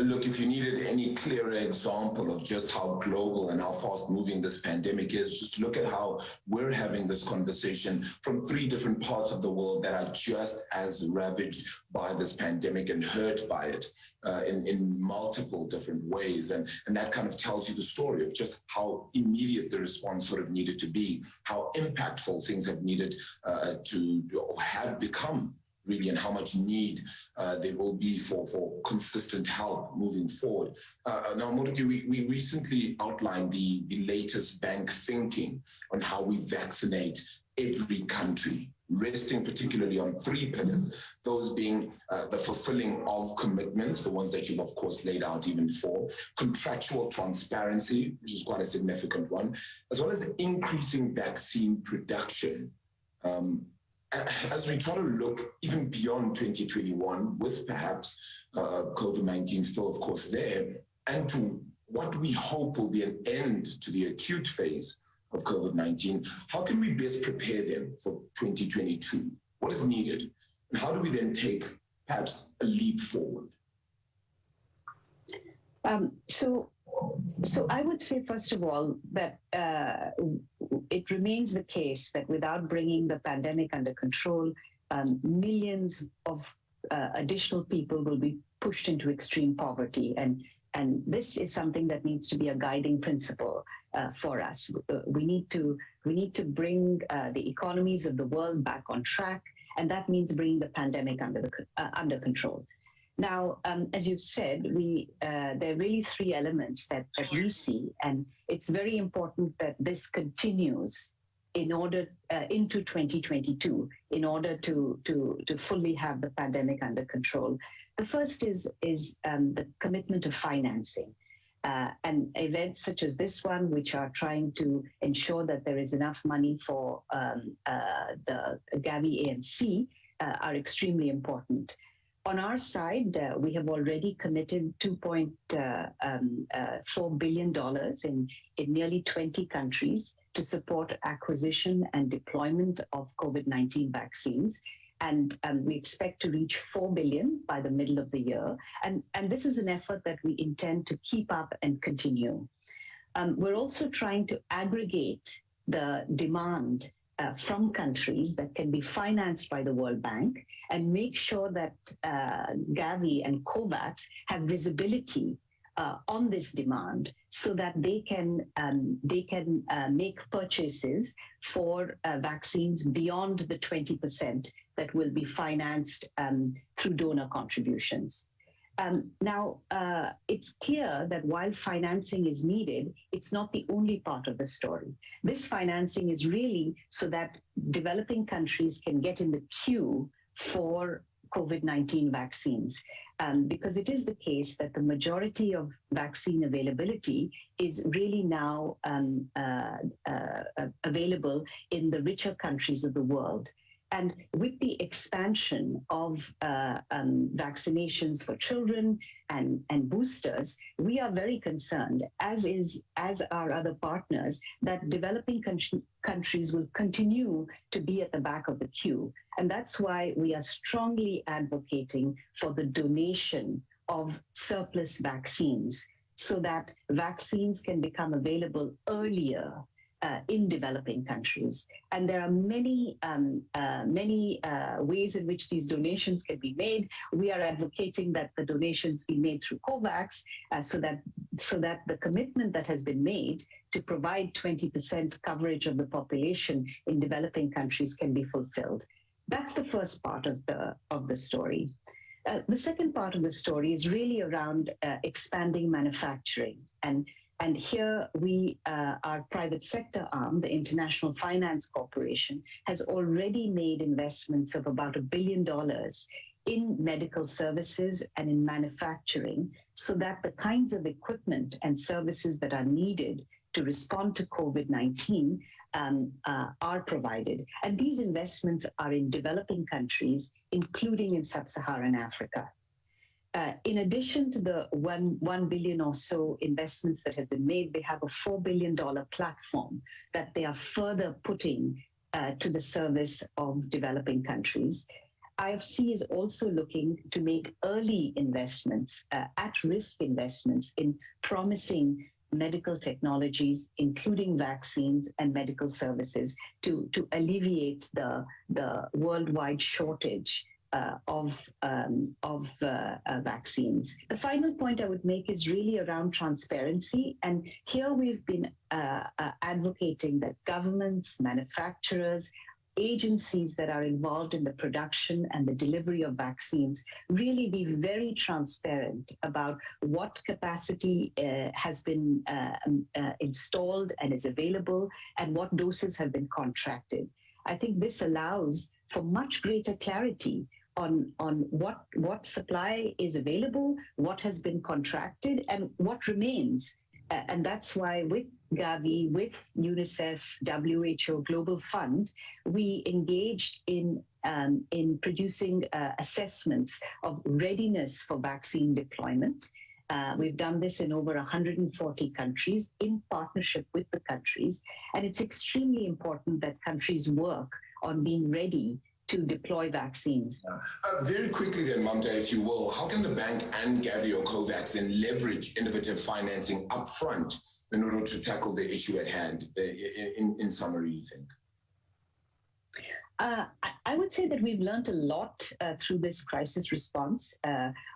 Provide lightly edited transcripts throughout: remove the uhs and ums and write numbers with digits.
Look, if you needed any clearer example of just how global and how fast moving this pandemic is, just look at how we're having this conversation from 3 different parts of the world that are just as ravaged by this pandemic and hurt by it in multiple different ways. And that kind of tells you the story of just how immediate the response sort of needed to be, how impactful things have needed to or have become, really, and how much need there will be for consistent help moving forward. Now, Moduki, we recently outlined the latest bank thinking on how we vaccinate every country, resting particularly on 3 pillars, those being the fulfilling of commitments, the ones that you've, of course, laid out even for, contractual transparency, which is quite a significant one, as well as increasing vaccine production. As we try to look even beyond 2021, with perhaps COVID-19 still, of course, there, and to what we hope will be an end to the acute phase of COVID-19, how can we best prepare them for 2022? What is needed? And how do we then take perhaps a leap forward? So I would say, first of all, that it remains the case that without bringing the pandemic under control, millions of additional people will be pushed into extreme poverty. And this is something that needs to be a guiding principle for us. We need to bring the economies of the world back on track, and that means bringing the pandemic under control. Now, as you've said, there are really 3 elements that we see, and it's very important that this continues in order into 2022, in order to fully have the pandemic under control. The first is the commitment of financing. And events such as this one, which are trying to ensure that there is enough money for the Gavi AMC, are extremely important. On our side, we have already committed $2.4 billion in nearly 20 countries to support acquisition and deployment of COVID-19 vaccines. And we expect to reach $4 billion by the middle of the year. And this is an effort that we intend to keep up and continue. We're also trying to aggregate the demand from countries that can be financed by the World Bank and make sure that Gavi and COVAX have visibility on this demand so that they can make purchases for vaccines beyond the 20% that will be financed through donor contributions. Now, it's clear that while financing is needed, it's not the only part of the story. This financing is really so that developing countries can get in the queue for COVID-19 vaccines, because it is the case that the majority of vaccine availability is really now available in the richer countries of the world. And with the expansion of vaccinations for children and boosters, we are very concerned, as are other partners, that developing countries will continue to be at the back of the queue. And that's why we are strongly advocating for the donation of surplus vaccines so that vaccines can become available earlier in developing countries. And there are many ways in which these donations can be made. We are advocating that the donations be made through COVAX so that the commitment that has been made to provide 20% coverage of the population in developing countries can be fulfilled. That's the first part of the story. The second part of the story is really around expanding manufacturing. And here our private sector arm, the International Finance Corporation, has already made investments of about $1 billion in medical services and in manufacturing so that the kinds of equipment and services that are needed to respond to COVID-19 are provided. And these investments are in developing countries, including in sub-Saharan Africa. In addition to the $1 billion or so investments that have been made, they have a $4 billion platform that they are further putting to the service of developing countries. IFC is also looking to make early investments, at-risk investments in promising medical technologies, including vaccines and medical services, to alleviate the worldwide shortage of vaccines. The final point I would make is really around transparency. And here we've been advocating that governments, manufacturers, agencies that are involved in the production and the delivery of vaccines really be very transparent about what capacity has been installed and is available, and what doses have been contracted. I think this allows for much greater clarity on what supply is available, what has been contracted, and what remains. And that's why with Gavi, with UNICEF, WHO, Global Fund, we engaged in producing assessments of readiness for vaccine deployment. We've done this in over 140 countries in partnership with the countries. And it's extremely important that countries work on being ready to deploy vaccines. Very quickly then, Mamta, if you will, how can the bank and Gavi or COVAX then leverage innovative financing upfront in order to tackle the issue at hand, in summary, you think? I would say that we've learned a lot through this crisis response.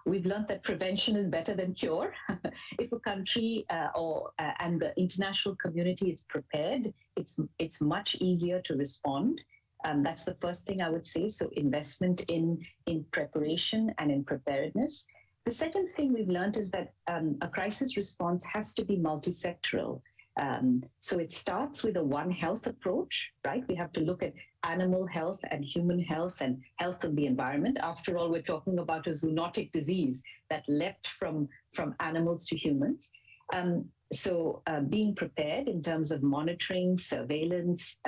We've learned that prevention is better than cure. If a country and the international community is prepared, it's much easier to respond. That's the first thing I would say. So investment in preparation and in preparedness. The second thing we've learned is that a crisis response has to be multi-sectoral. So it starts with a One Health approach, right? We have to look at animal health and human health and health of the environment. After all, we're talking about a zoonotic disease that leapt from animals to humans. So being prepared in terms of monitoring, surveillance,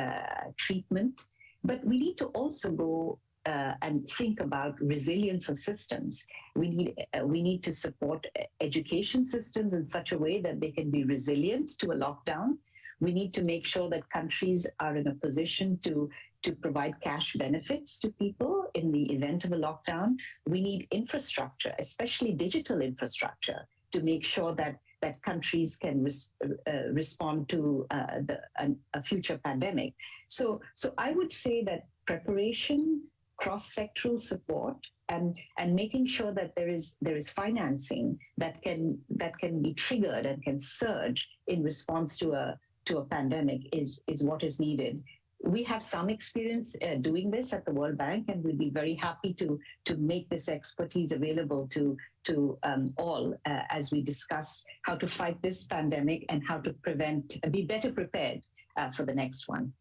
treatment. But we need to also go and think about resilience of systems. We need to support education systems in such a way that they can be resilient to a lockdown. We need to make sure that countries are in a position to provide cash benefits to people in the event of a lockdown. We need infrastructure, especially digital infrastructure, to make sure that countries can respond to a future pandemic. So I would say that preparation, cross-sectoral support, and making sure that there is financing that can be triggered and can surge in response to a pandemic is what is needed. We have some experience doing this at the World Bank, and we'd be very happy to make this expertise available to all as we discuss how to fight this pandemic and how to be better prepared for the next one.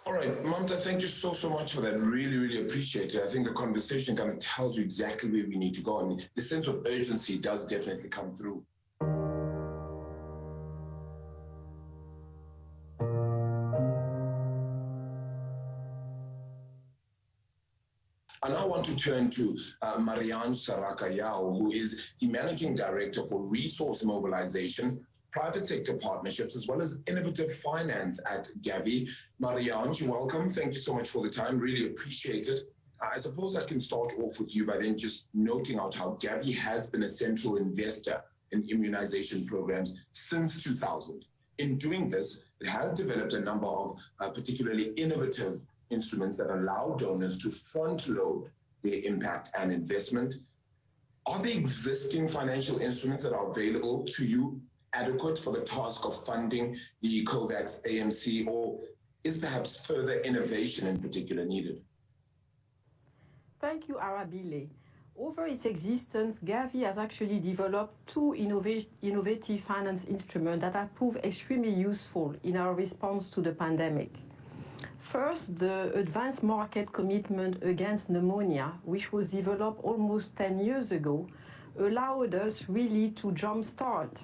All right, Mamta, thank you so much for that. Really, really appreciate it. I think the conversation kind of tells you exactly where we need to go, and the sense of urgency does definitely come through. I now want to turn to Marianne Saraka-Yao, who is the Managing Director for Resource Mobilization, Private Sector Partnerships, as well as Innovative Finance at Gavi. Marianne, you're welcome. Thank you so much for the time. Really appreciate it. I suppose I can start off with you by then just noting out how Gavi has been a central investor in immunization programs since 2000. In doing this, it has developed a number of particularly innovative instruments that allow donors to front load their impact and investment. Are the existing financial instruments that are available to you adequate for the task of funding the COVAX AMC, or is perhaps further innovation in particular needed? Thank you, Arabile. Over its existence, Gavi has actually developed two innovative finance instruments that have proved extremely useful in our response to the pandemic. First, the Advanced Market Commitment Against Pneumonia, which was developed almost 10 years ago, allowed us really to jumpstart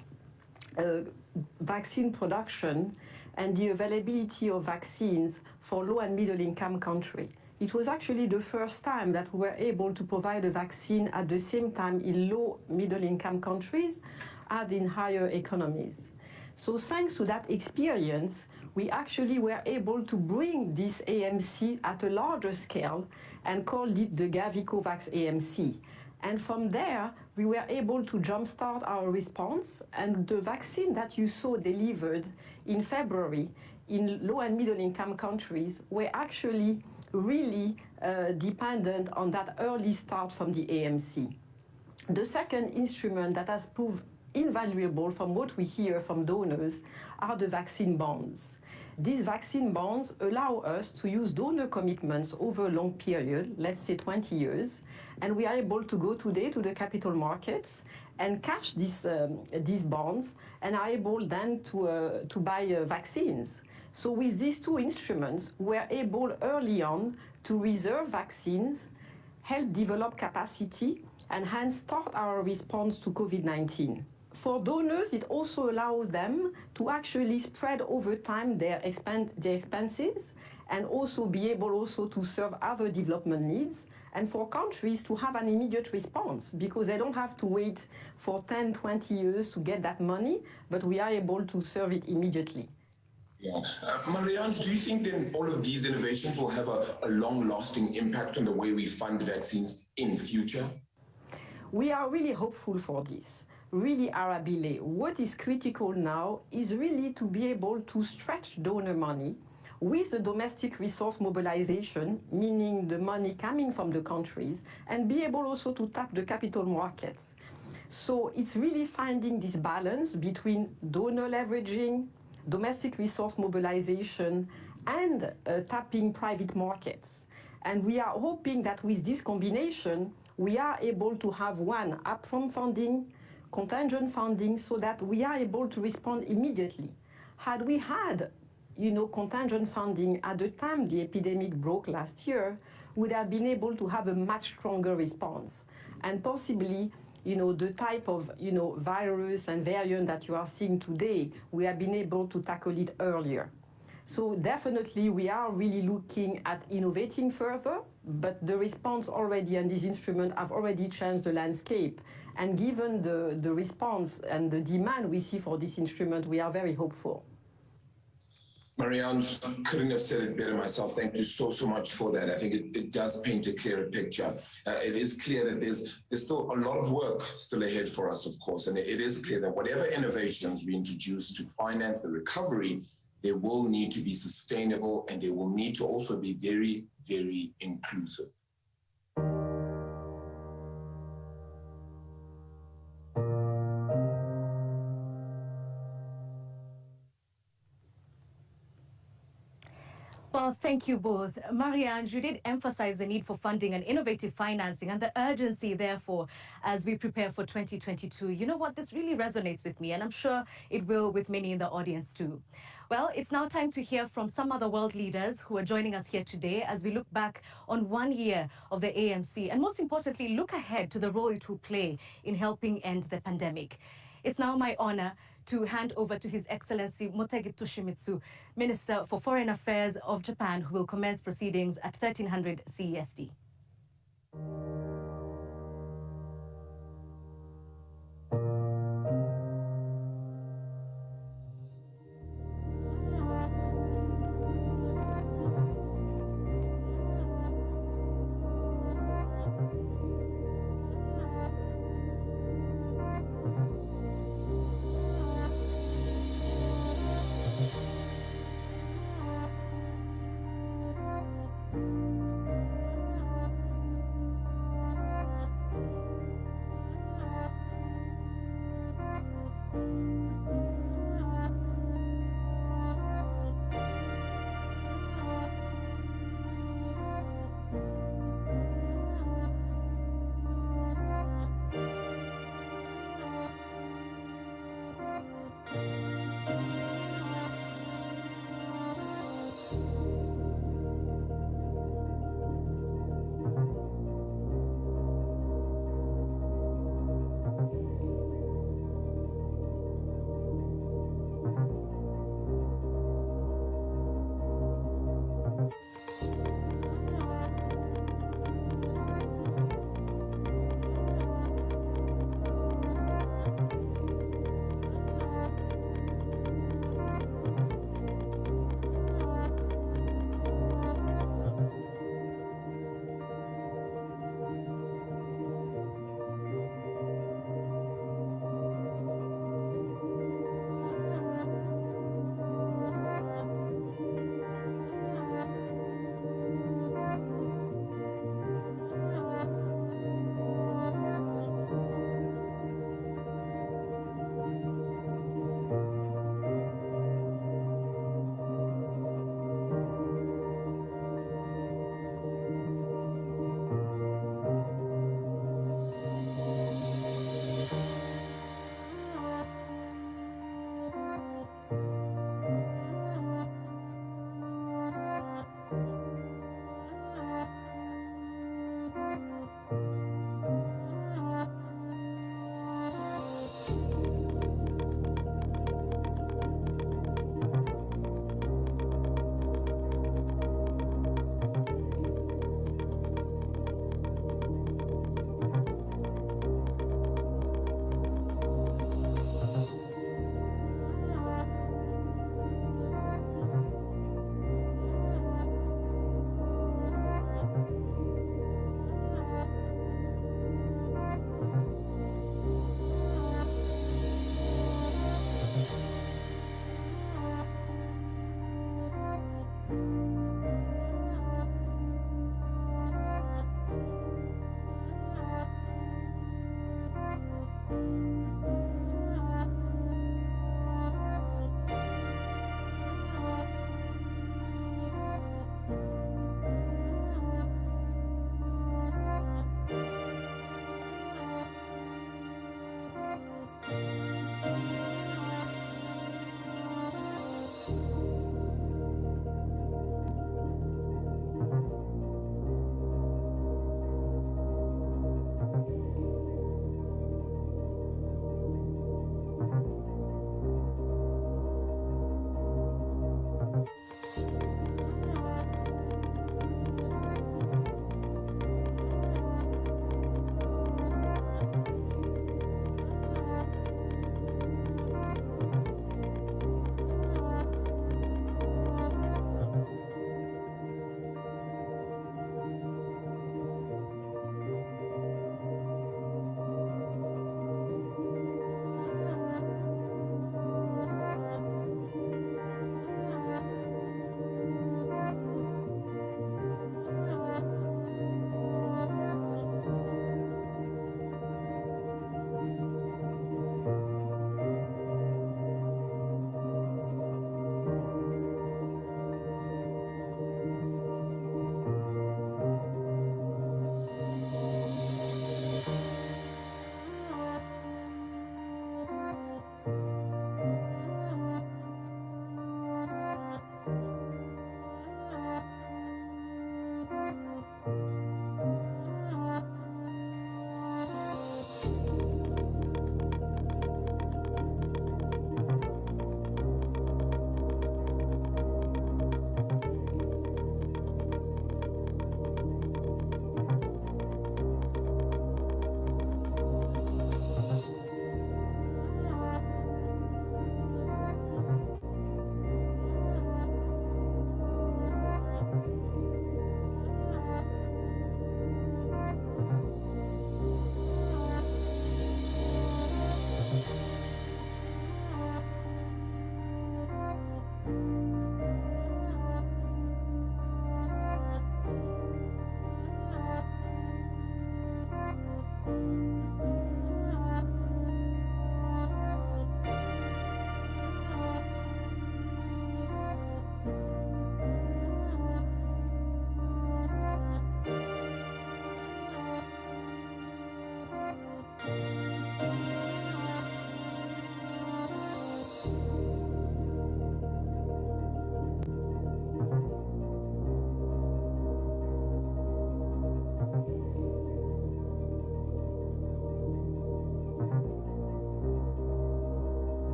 vaccine production and the availability of vaccines for low and middle income countries. It was actually the first time that we were able to provide a vaccine at the same time in low middle income countries as in higher economies. So thanks to that experience, we actually were able to bring this AMC at a larger scale and called it the Gavi COVAX AMC. And from there, we were able to jumpstart our response, and the vaccine that you saw delivered in February in low and middle income countries were actually really dependent on that early start from the AMC. The second instrument that has proved invaluable from what we hear from donors are the vaccine bonds. These vaccine bonds allow us to use donor commitments over a long period, let's say 20 years, and we are able to go today to the capital markets and cash these bonds and are able then to buy vaccines. So with these two instruments, we're able early on to reserve vaccines, help develop capacity, and hence start our response to COVID-19. For donors, it also allows them to actually spread over time their expenses and also be able also to serve other development needs, and for countries to have an immediate response because they don't have to wait for 10, 20 years to get that money, but we are able to serve it immediately. Yeah. Marianne, do you think then all of these innovations will have a long-lasting impact on the way we fund vaccines in future? We are really hopeful for this. Really, Arabile, what is critical now is really to be able to stretch donor money with the domestic resource mobilization, meaning the money coming from the countries, and be able also to tap the capital markets. So it's really finding this balance between donor leveraging, domestic resource mobilization, and tapping private markets. And we are hoping that with this combination, we are able to have one, upfront funding, contingent funding, so that we are able to respond immediately. Had we had, contingent funding at the time the epidemic broke last year, we would have been able to have a much stronger response. And possibly, the type of, virus and variant that you are seeing today, we have been able to tackle it earlier. So definitely we are really looking at innovating further, but the response already and these instruments have already changed the landscape. And given the response and the demand we see for this instrument, we are very hopeful. Marianne, couldn't have said it better myself. Thank you so much for that. I think it does paint a clearer picture. It is clear that there's still a lot of work still ahead for us, of course, and it is clear that whatever innovations we introduce to finance the recovery, they will need to be sustainable and they will need to also be very, very inclusive. Well, thank you both. Marianne, you did emphasize the need for funding and innovative financing and the urgency, therefore, as we prepare for 2022. You know what? This really resonates with me, and I'm sure it will with many in the audience too. Well, it's now time to hear from some other world leaders who are joining us here today as we look back on 1 year of the AMC and, most importantly, look ahead to the role it will play in helping end the pandemic. It's now my honor to hand over to His Excellency Motegi Toshimitsu, Minister for Foreign Affairs of Japan, who will commence proceedings at 1300 CEST.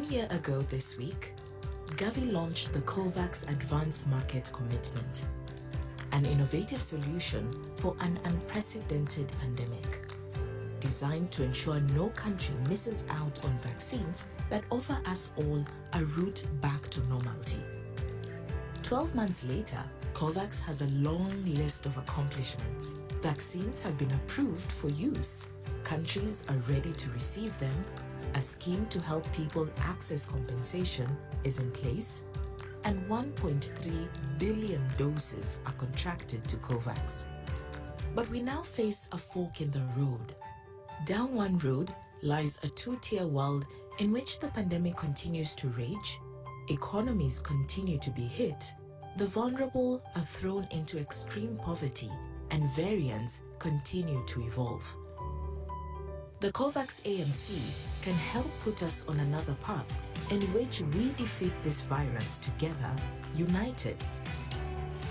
1 year ago this week, Gavi launched the COVAX Advanced Market Commitment, an innovative solution for an unprecedented pandemic, designed to ensure no country misses out on vaccines that offer us all a route back to normality. 12 months later, COVAX has a long list of accomplishments. Vaccines have been approved for use. Countries are ready to receive them. A scheme to help people access compensation is in place, and 1.3 billion doses are contracted to COVAX. But we now face a fork in the road. Down one road lies a two-tier world in which the pandemic continues to rage, economies continue to be hit, the vulnerable are thrown into extreme poverty, and variants continue to evolve. The COVAX AMC can help put us on another path in which we defeat this virus together, united.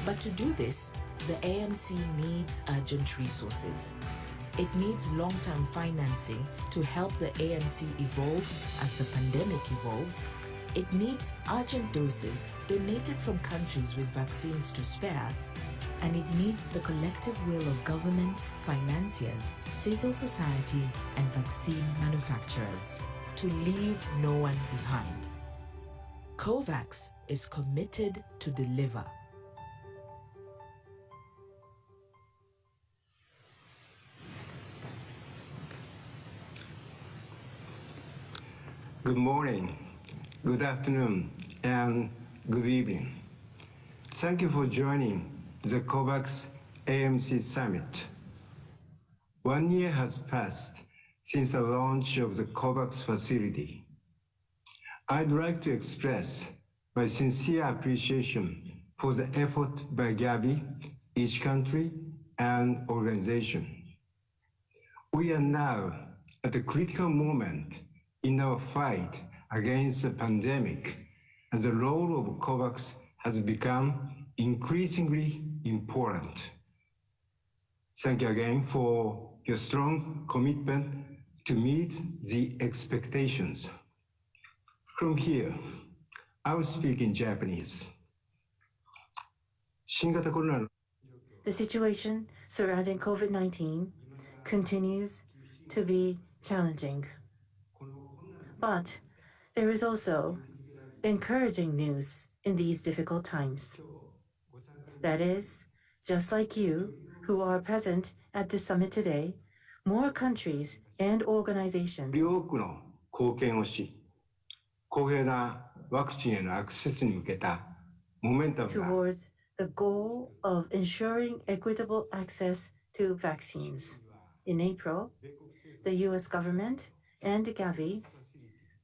But to do this, the AMC needs urgent resources. It needs long-term financing to help the AMC evolve as the pandemic evolves. It needs urgent doses donated from countries with vaccines to spare, and it needs the collective will of governments, financiers, civil society, and vaccine manufacturers to leave no one behind. COVAX is committed to deliver. Good morning, good afternoon, and good evening. Thank you for joining the COVAX AMC Summit. 1 year has passed since the launch of the COVAX facility. I'd like to express my sincere appreciation for the effort by Gavi, each country, and organization. We are now at a critical moment in our fight against the pandemic, and the role of COVAX has become increasingly important. Thank you again for your strong commitment to meet the expectations. From here, I will speak in Japanese. The situation surrounding COVID-19 continues to be challenging. But there is also encouraging news in these difficult times. That is, just like you who are present at this summit today, more countries and organizations towards the goal of ensuring equitable access to vaccines. In April, the US government and Gavi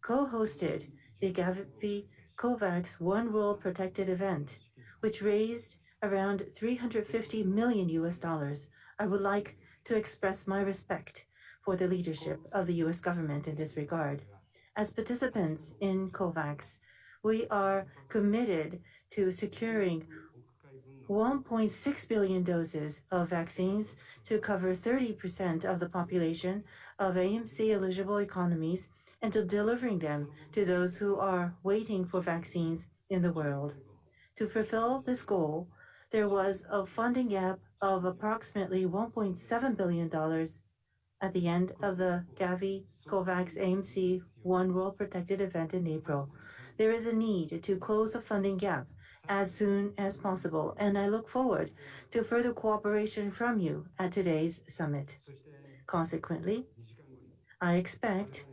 co-hosted the Gavi COVAX One World Protected event, which raised around $350 million. I would like to express my respect for the leadership of the US government in this regard. As participants in COVAX, we are committed to securing 1.6 billion doses of vaccines to cover 30% of the population of AMC-eligible economies and to delivering them to those who are waiting for vaccines in the world. To fulfill this goal, there was a funding gap of approximately $1.7 billion at the end of the Gavi COVAX AMC One World Protected event in April. There is a need to close the funding gap as soon as possible, and I look forward to further cooperation from you at today's summit. Consequently, I expect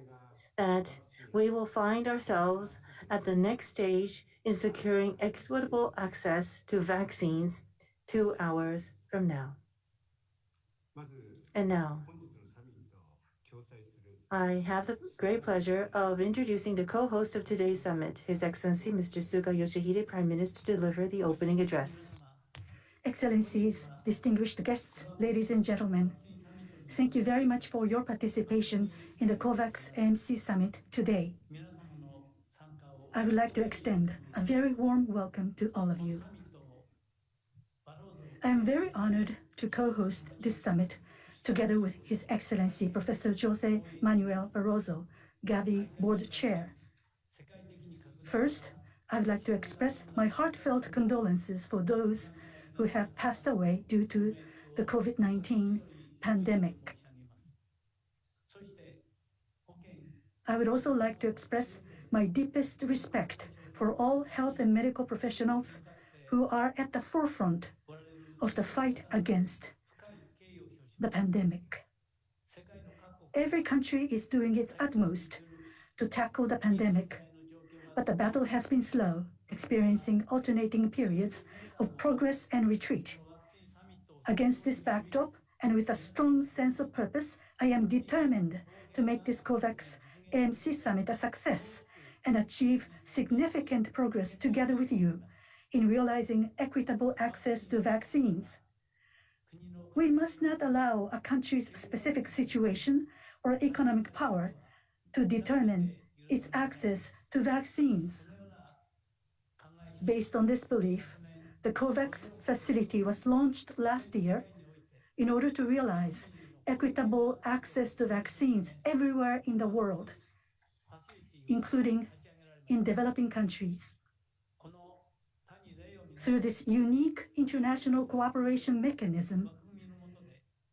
that we will find ourselves at the next stage in securing equitable access to vaccines 2 hours from now. And now, I have the great pleasure of introducing the co-host of today's summit, His Excellency Mr. Suga Yoshihide, Prime Minister, to deliver the opening address. Excellencies, distinguished guests, ladies and gentlemen, thank you very much for your participation in the COVAX AMC Summit today. I would like to extend a very warm welcome to all of you. I am very honored to co-host this summit together with His Excellency Professor Jose Manuel Barroso, Gavi Board Chair, First, I would like to express my heartfelt condolences for those who have passed away due to the COVID-19 pandemic. I would also like to express my deepest respect for all health and medical professionals who are at the forefront of the fight against the pandemic. Every country is doing its utmost to tackle the pandemic, but the battle has been slow, experiencing alternating periods of progress and retreat. Against this backdrop, and with a strong sense of purpose, I am determined to make this COVAX AMC Summit a success and achieve significant progress together with you in realizing equitable access to vaccines. We must not allow a country's specific situation or economic power to determine its access to vaccines. Based on this belief, the COVAX facility was launched last year in order to realize equitable access to vaccines everywhere in the world, including in developing countries. Through this unique international cooperation mechanism,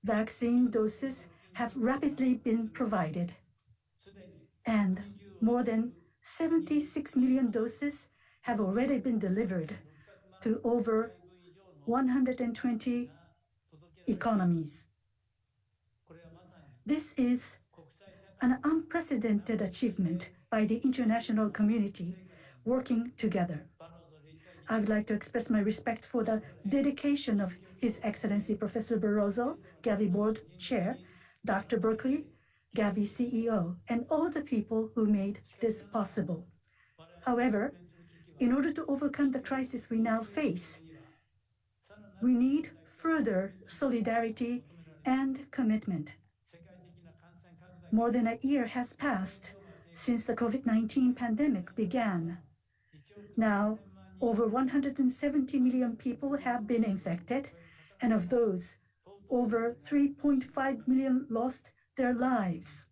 vaccine doses have rapidly been provided, and more than 76 million doses have already been delivered to over 120 economies. This is an unprecedented achievement by the international community working together. I would like to express my respect for the dedication of His Excellency Professor Barroso, Gavi Board Chair, Dr. Berkeley, Gavi CEO, and all the people who made this possible. However, in order to overcome the crisis we now face, we need further solidarity and commitment. More than a year has passed since the COVID-19 pandemic began. Now, over 170 million people have been infected, and of those, over 3.5 million lost their lives.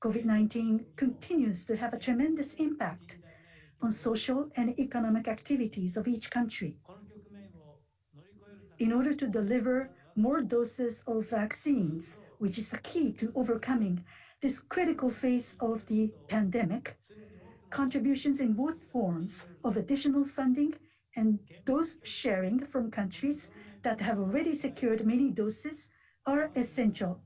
COVID-19 continues to have a tremendous impact on social and economic activities of each country. In order to deliver more doses of vaccines, which is the key to overcoming this critical phase of the pandemic, contributions in both forms of additional funding and those sharing from countries that have already secured many doses are essential.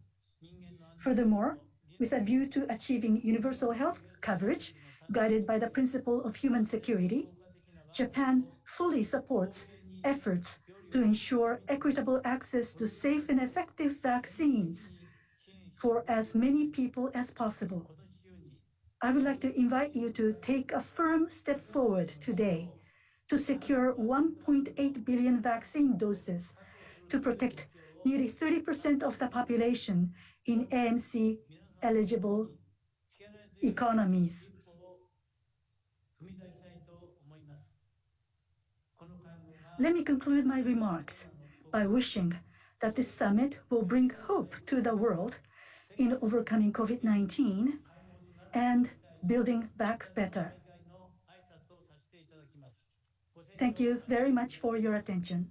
Furthermore, with a view to achieving universal health coverage guided by the principle of human security, Japan fully supports efforts to ensure equitable access to safe and effective vaccines for as many people as possible. I would like to invite you to take a firm step forward today to secure 1.8 billion vaccine doses to protect nearly 30% of the population in AMC-eligible economies. Let me conclude my remarks by wishing that this summit will bring hope to the world in overcoming COVID-19 and building back better. Thank you very much for your attention.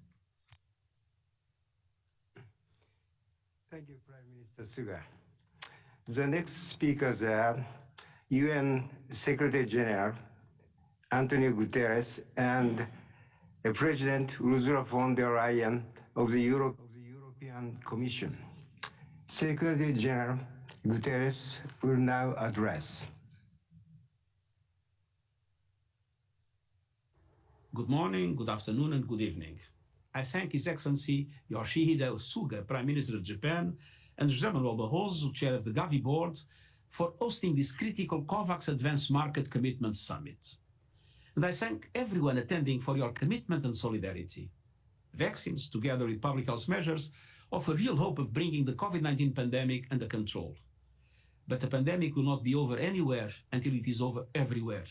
Thank you, Prime Minister Suga. The next speakers are UN Secretary General Antonio Guterres and President Ursula von der Leyen of the European Commission. Secretary General Guterres will now address. Good morning, good afternoon, and good evening. I thank His Excellency Yoshihide Suga, Prime Minister of Japan, and José Manuel Barroso, Chair of the Gavi Board, for hosting this critical COVAX Advanced Market Commitment Summit. And I thank everyone attending for your commitment and solidarity. Vaccines, together with public health measures, offer real hope of bringing the COVID-19 pandemic under control. But the pandemic will not be over anywhere until it is over everywhere.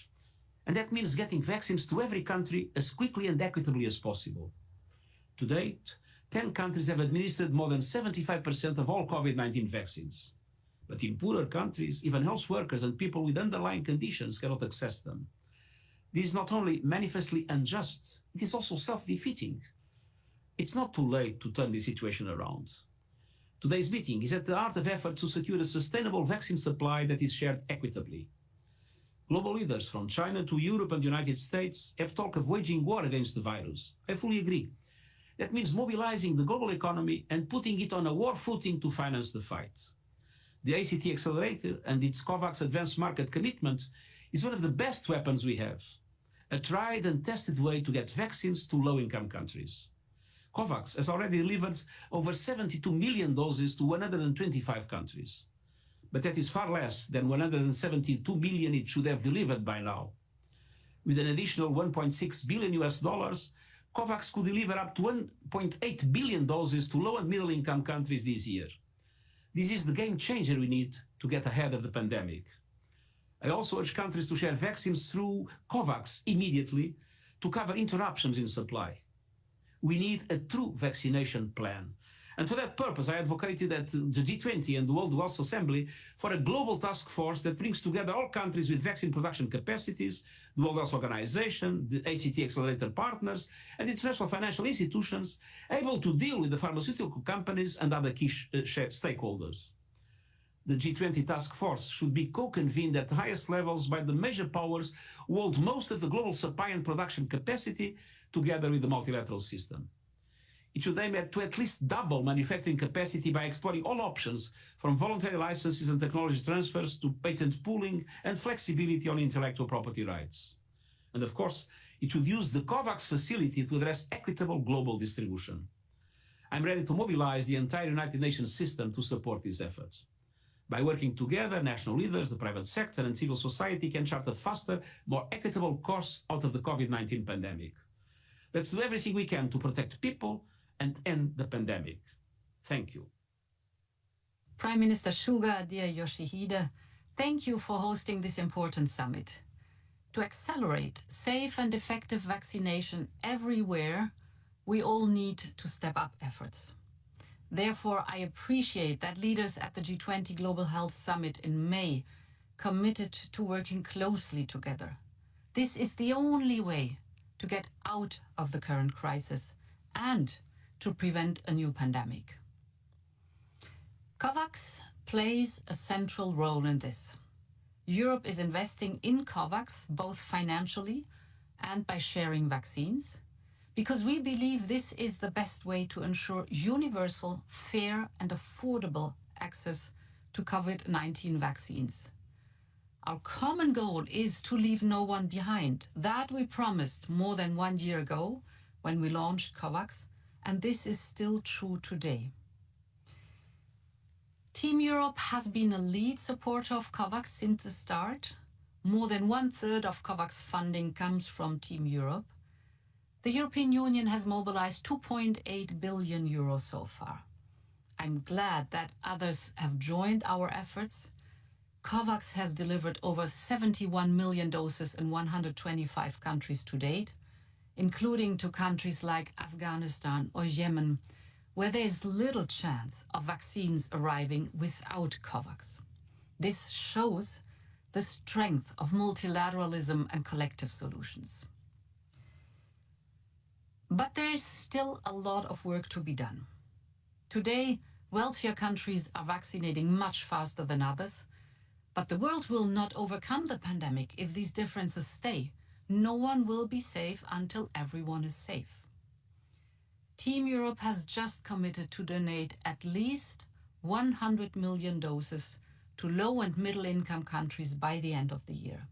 And that means getting vaccines to every country as quickly and equitably as possible. To date, 10 countries have administered more than 75% of all COVID-19 vaccines. But in poorer countries, even health workers and people with underlying conditions cannot access them. This is not only manifestly unjust, it is also self-defeating. It's not too late to turn the situation around. Today's meeting is at the heart of efforts to secure a sustainable vaccine supply that is shared equitably. Global leaders from China to Europe and the United States have talked of waging war against the virus. I fully agree. That means mobilizing the global economy and putting it on a war footing to finance the fight. The ACT Accelerator and its COVAX Advanced Market Commitment is one of the best weapons we have, a tried and tested way to get vaccines to low-income countries. COVAX has already delivered over 72 million doses to 125 countries. But that is far less than 172 million it should have delivered by now. With an additional $1.6 billion, COVAX could deliver up to 1.8 billion doses to low and middle income countries this year. This is the game changer we need to get ahead of the pandemic. I also urge countries to share vaccines through COVAX immediately to cover interruptions in supply. We need a true vaccination plan. And for that purpose, I advocated at the G20 and the World Health Assembly for a global task force that brings together all countries with vaccine production capacities, the World Health Organization, the ACT Accelerator partners, and international financial institutions able to deal with the pharmaceutical companies and other key stakeholders. The G20 task force should be co-convened at the highest levels by the major powers who hold most of the global supply and production capacity together with the multilateral system. It should aim to at least double manufacturing capacity by exploring all options, from voluntary licenses and technology transfers to patent pooling and flexibility on intellectual property rights. And of course, it should use the COVAX facility to address equitable global distribution. I'm ready to mobilize the entire United Nations system to support these efforts. By working together, national leaders, the private sector, and civil society can chart a faster, more equitable course out of the COVID-19 pandemic. Let's do everything we can to protect people and end the pandemic. Thank you. Prime Minister Suga, dear Yoshihide, thank you for hosting this important summit. To accelerate safe and effective vaccination everywhere, we all need to step up efforts. Therefore, I appreciate that leaders at the G20 Global Health Summit in May committed to working closely together. This is the only way to get out of the current crisis and to prevent a new pandemic. COVAX plays a central role in this. Europe is investing in COVAX both financially and by sharing vaccines, because we believe this is the best way to ensure universal, fair and affordable access to COVID-19 vaccines. Our common goal is to leave no one behind. That we promised more than 1 year ago when we launched COVAX, and this is still true today. Team Europe has been a lead supporter of COVAX since the start. More than 1/3 of COVAX funding comes from Team Europe. The European Union has mobilized 2.8 billion euros so far. I'm glad that others have joined our efforts. COVAX has delivered over 71 million doses in 125 countries to date, including to countries like Afghanistan or Yemen, where there is little chance of vaccines arriving without COVAX. This shows the strength of multilateralism and collective solutions. But there is still a lot of work to be done. Today, wealthier countries are vaccinating much faster than others, but the world will not overcome the pandemic if these differences stay. No one will be safe until everyone is safe. Team Europe has just committed to donate at least 100 million doses to low and middle income countries by the end of the year.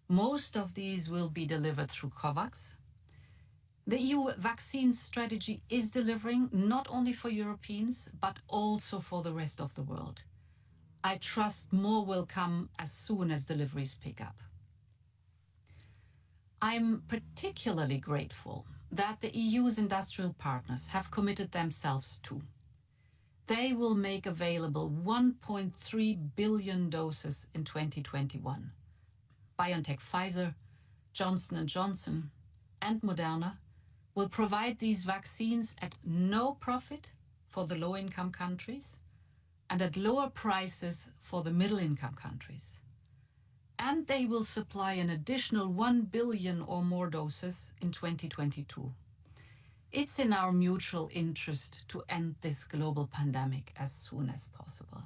Most of these will be delivered through COVAX. The EU vaccine strategy is delivering not only for Europeans, but also for the rest of the world. I trust more will come as soon as deliveries pick up. I'm particularly grateful that the EU's industrial partners have committed themselves too. They will make available 1.3 billion doses in 2021. BioNTech, Pfizer, Johnson & Johnson, and Moderna will provide these vaccines at no profit for the low-income countries and at lower prices for the middle-income countries. and they will supply an additional 1 billion or more doses in 2022. It's in our mutual interest to end this global pandemic as soon as possible.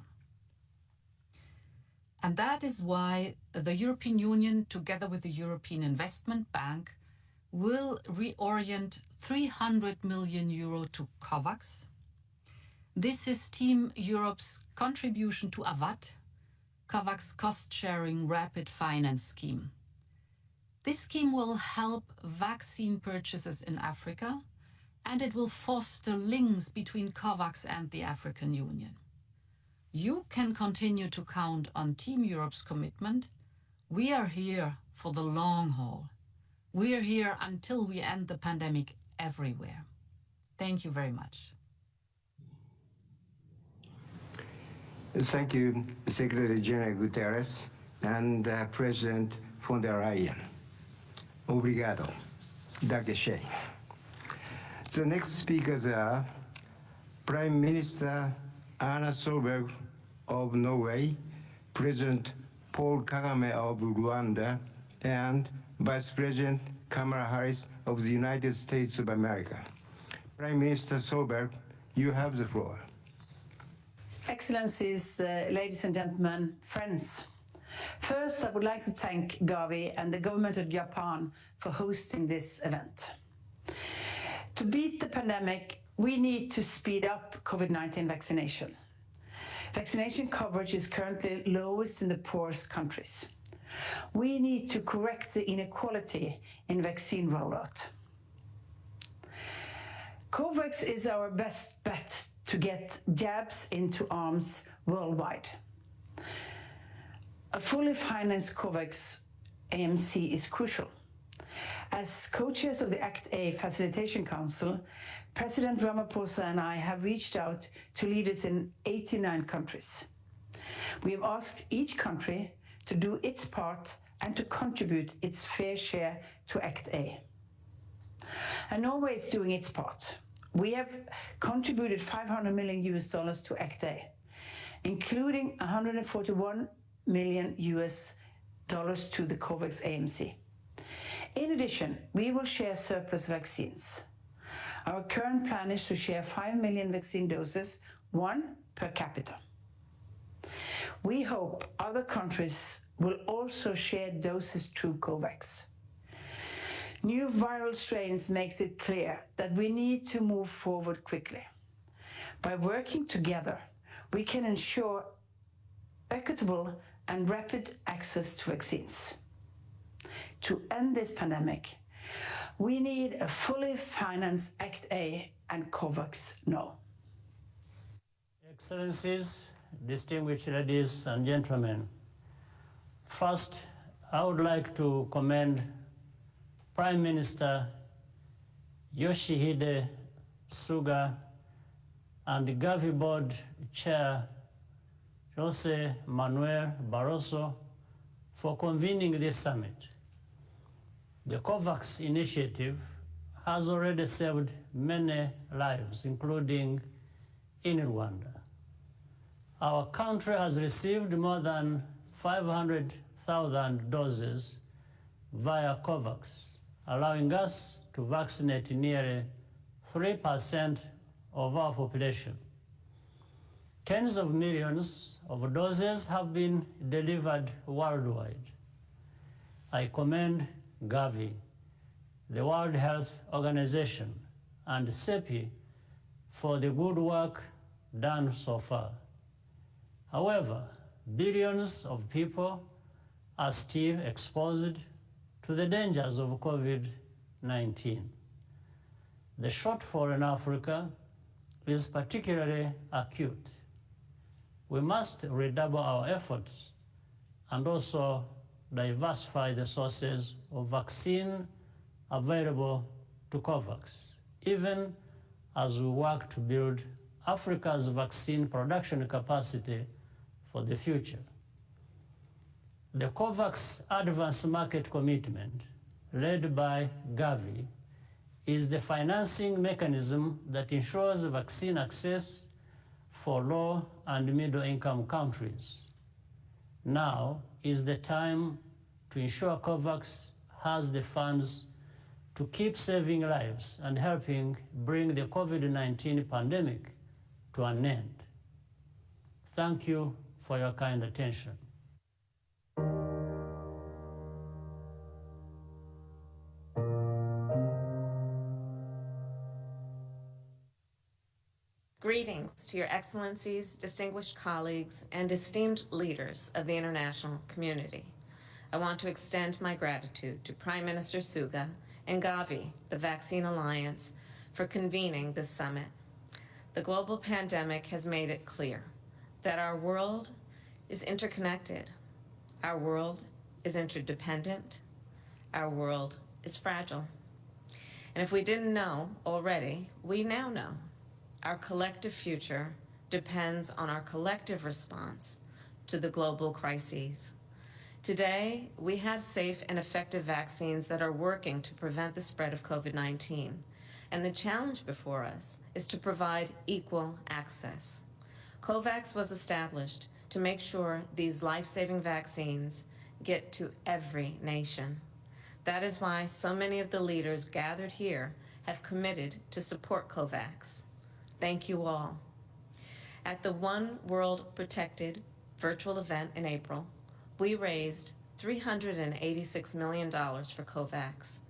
And that is why the European Union, together with the European Investment Bank, will reorient 300 million euro to COVAX. This is Team Europe's contribution to AVAT, COVAX cost-sharing rapid finance scheme. This scheme will help vaccine purchases in Africa, and it will foster links between COVAX and the African Union. You can continue to count on Team Europe's commitment. We are here for the long haul. We are here until we end the pandemic everywhere. Thank you very much. Thank you, Secretary General Guterres and President von der Leyen. Obrigado. Dankeschön. The next speakers are Prime Minister Erna Solberg of Norway, President Paul Kagame of Rwanda, and Vice President Kamala Harris of the United States of America. Prime Minister Solberg, you have the floor. Excellencies, ladies and gentlemen, friends. First, I would like to thank Gavi and the government of Japan for hosting this event. To beat the pandemic, we need to speed up COVID-19 vaccination. Vaccination coverage is currently lowest in the poorest countries. We need to correct the inequality in vaccine rollout. COVAX is our best bet to get jabs into arms worldwide. A fully financed COVAX AMC is crucial. As co-chairs of the ACT-A Facilitation Council, President Ramaphosa and I have reached out to leaders in 89 countries. We have asked each country to do its part and to contribute its fair share to ACT-A. And Norway is doing its part. We have contributed $500 million to ACT-A, including $141 million to the COVAX AMC. In addition, we will share surplus vaccines. Our current plan is to share 5 million vaccine doses, 1 per capita. We hope other countries will also share doses through COVAX. New viral strains makes it clear that we need to move forward quickly. By working together, we can ensure equitable and rapid access to vaccines. To end this pandemic, we need a fully financed ACT-A and COVAX now. Excellencies, distinguished ladies and gentlemen, first, I would like to commend Prime Minister Yoshihide Suga and the Gavi Board Chair Jose Manuel Barroso for convening this summit. The COVAX initiative has already saved many lives, including in Rwanda. Our country has received more than 500,000 doses via COVAX, allowing us to vaccinate nearly 3% of our population. Tens of millions of doses have been delivered worldwide. I commend Gavi, the World Health Organization, and CEPI for the good work done so far. However, billions of people are still exposed to the dangers of COVID-19. The shortfall in Africa is particularly acute. We must redouble our efforts and also diversify the sources of vaccine available to COVAX, even as we work to build Africa's vaccine production capacity for the future. The COVAX Advanced Market Commitment, led by Gavi, is the financing mechanism that ensures vaccine access for low and middle income countries. Now is the time to ensure COVAX has the funds to keep saving lives and helping bring the COVID-19 pandemic to an end. Thank you for your kind attention. Greetings to your excellencies, distinguished colleagues, and esteemed leaders of the international community. I want to extend my gratitude to Prime Minister Suga and Gavi, the Vaccine Alliance, for convening this summit. The global pandemic has made it clear that our world is interconnected, our world is interdependent, our world is fragile. And if we didn't know already, we now know. Our collective future depends on our collective response to the global crises. Today, we have safe and effective vaccines that are working to prevent the spread of COVID-19. And the challenge before us is to provide equal access. COVAX was established to make sure these life-saving vaccines get to every nation. That is why so many of the leaders gathered here have committed to support COVAX. Thank you all. At the One World Protected virtual event in April, we raised $386 million for COVAX.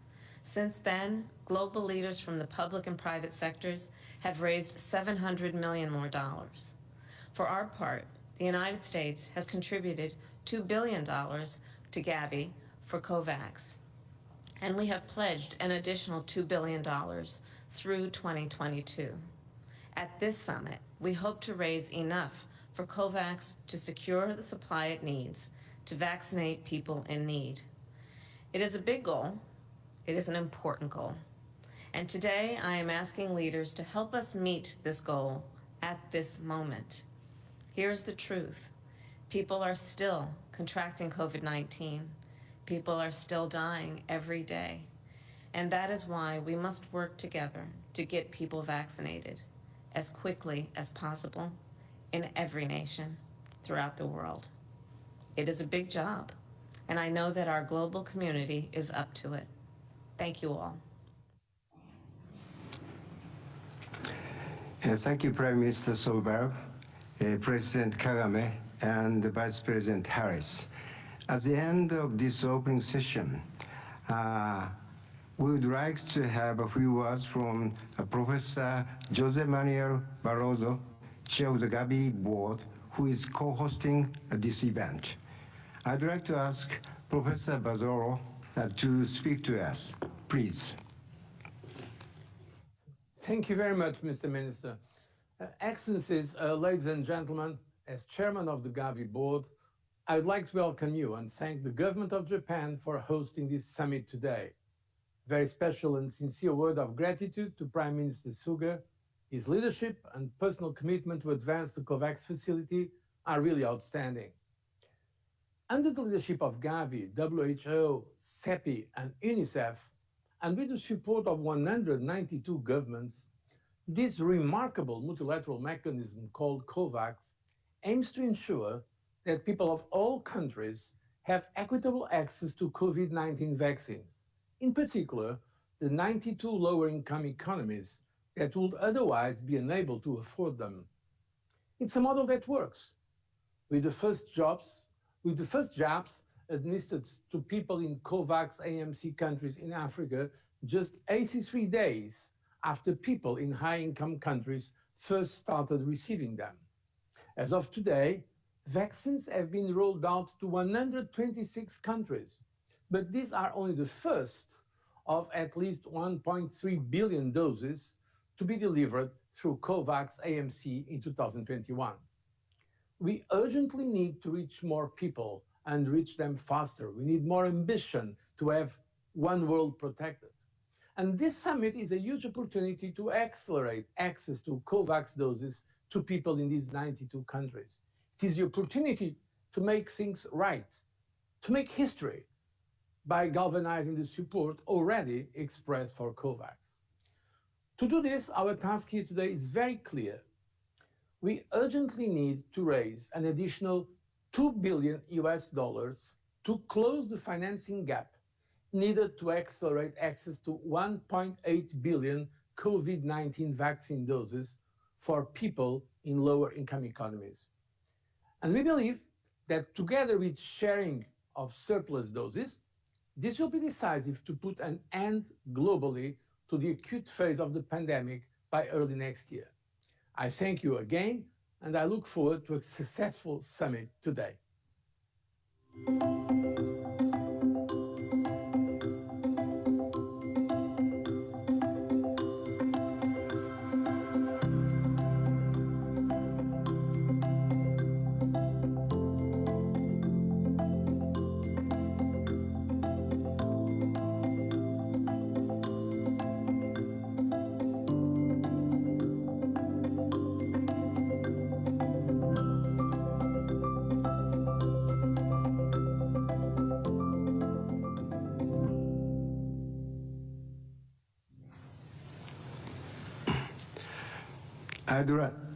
Since then, global leaders from the public and private sectors have raised $700 million more. For our part, the United States has contributed $2 billion to Gavi for COVAX, and we have pledged an additional $2 billion through 2022. At this summit, we hope to raise enough for COVAX to secure the supply it needs to vaccinate people in need. It is a big goal. It is an important goal. And today, I am asking leaders to help us meet this goal at this moment. Here's the truth. People are still contracting COVID-19. People are still dying every day. And that is why we must work together to get people vaccinated as quickly as possible in every nation throughout the world. It is a big job, and I know that our global community is up to it. Thank you all. Thank you, Prime Minister Solberg, President Kagame, and Vice President Harris. At the end of this opening session, we would like to have a few words from Professor Jose Manuel Barroso, Chair of the Gavi Board, who is co-hosting this event. I'd like to ask Professor Barroso to speak to us. Please. Thank you very much, Mr. Minister. Excellencies, ladies and gentlemen, as Chairman of the Gavi Board, I would like to welcome you and thank the government of Japan for hosting this summit today. Very special and sincere word of gratitude to Prime Minister Suga. His leadership and personal commitment to advance the COVAX facility are really outstanding. Under the leadership of Gavi, WHO, CEPI, and UNICEF, and with the support of 192 governments, this remarkable multilateral mechanism called COVAX aims to ensure that people of all countries have equitable access to COVID-19 vaccines, in particular, the 92 lower-income economies that would otherwise be unable to afford them. It's a model that works. With the first jabs administered to people in COVAX AMC countries in Africa just 83 days after people in high-income countries first started receiving them. As of today, vaccines have been rolled out to 126 countries, but these are only the first of at least 1.3 billion doses to be delivered through COVAX AMC in 2021. We urgently need to reach more people and reach them faster. We need more ambition to have one world protected. And this summit is a huge opportunity to accelerate access to COVAX doses to people in these 92 countries. It is the opportunity to make things right, to make history by galvanizing the support already expressed for COVAX. To do this, our task here today is very clear. We urgently need to raise an additional $2 billion to close the financing gap needed to accelerate access to 1.8 billion COVID-19 vaccine doses for people in lower-income economies. And we believe that together with sharing of surplus doses, this will be decisive to put an end globally to the acute phase of the pandemic by early next year. I thank you again, and I look forward to a successful summit today.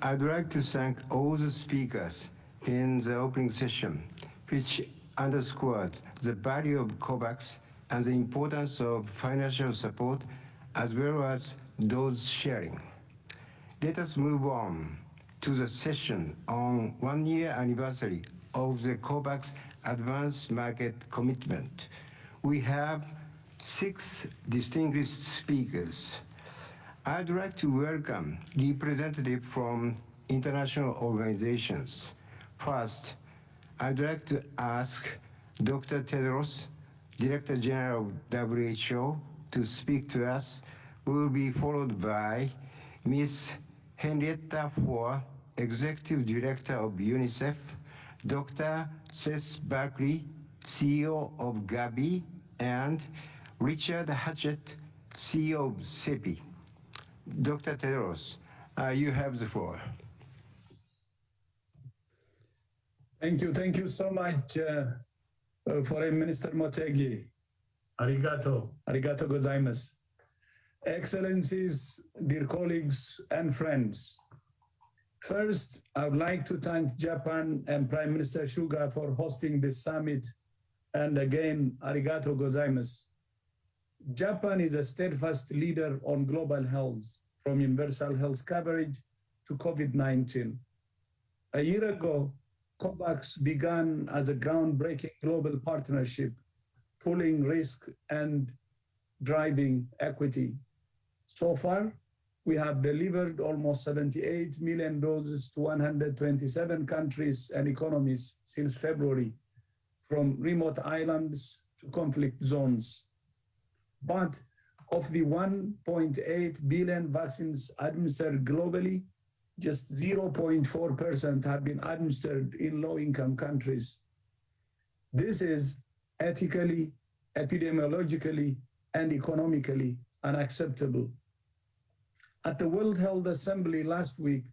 I'd like to thank all the speakers in the opening session, which underscored the value of COVAX and the importance of financial support, as well as dose sharing. Let us move on to the session on 1-year anniversary of the COVAX Advanced Market Commitment. We have 6 distinguished speakers. I'd like to welcome representatives from international organizations. First, I'd like to ask Dr. Tedros, Director General of WHO, to speak to us. We will be followed by Ms. Henrietta Fore, Executive Director of UNICEF, Dr. Seth Berkley, CEO of Gavi, and Richard Hatchett, CEO of CEPI. Dr. Tedros, you have the floor. Thank you so much, Foreign Minister Motegi. Arigato gozaimasu. Excellencies, dear colleagues and friends. First, I would like to thank Japan and Prime Minister Suga for hosting this summit. And again, arigato gozaimasu. Japan is a steadfast leader on global health, from universal health coverage to COVID-19. A year ago, COVAX began as a groundbreaking global partnership, pooling risk and driving equity. So far, we have delivered almost 78 million doses to 127 countries and economies since February, from remote islands to conflict zones. But of the 1.8 billion vaccines administered globally, just 0.4% have been administered in low-income countries. This is ethically, epidemiologically, and economically unacceptable. At the World Health Assembly last week,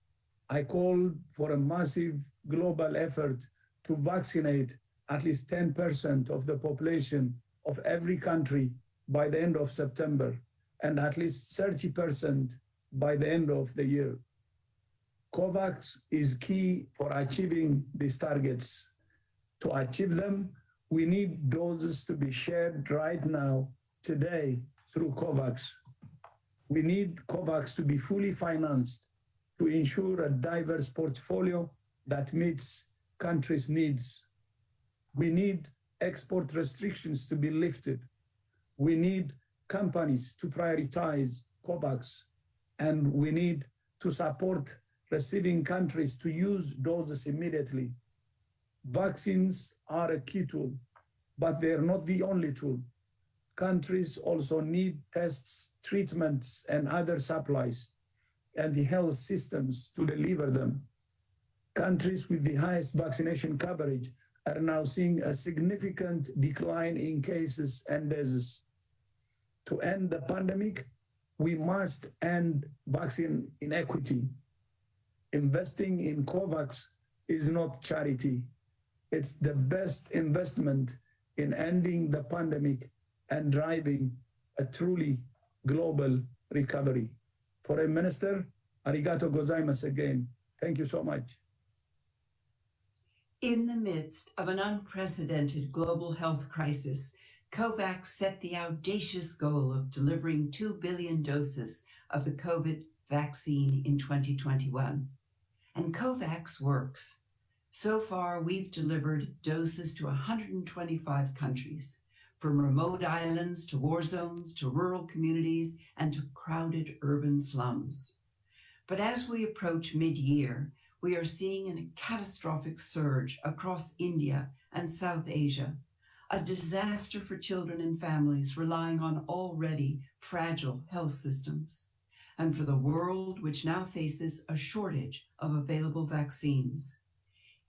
I called for a massive global effort to vaccinate at least 10% of the population of every country by the end of September, and at least 30% by the end of the year. COVAX is key for achieving these targets. To achieve them, we need doses to be shared right now, today, through COVAX. We need COVAX to be fully financed to ensure a diverse portfolio that meets countries' needs. We need export restrictions to be lifted. We need companies to prioritize COVAX, and we need to support receiving countries to use doses immediately. Vaccines are a key tool, but they're not the only tool. Countries also need tests, treatments, and other supplies, and the health systems to deliver them. Countries with the highest vaccination coverage are now seeing a significant decline in cases and deaths. To end the pandemic, we must end vaccine inequity. Investing in COVAX is not charity. It's the best investment in ending the pandemic and driving a truly global recovery. Foreign Minister, arigato gozaimasu again. Thank you so much. In the midst of an unprecedented global health crisis, COVAX set the audacious goal of delivering 2 billion doses of the COVID vaccine in 2021. And COVAX works. So far, we've delivered doses to 125 countries, from remote islands to war zones to rural communities and to crowded urban slums. But as we approach mid-year, we are seeing a catastrophic surge across India and South Asia, a disaster for children and families relying on already fragile health systems, and for the world, which now faces a shortage of available vaccines.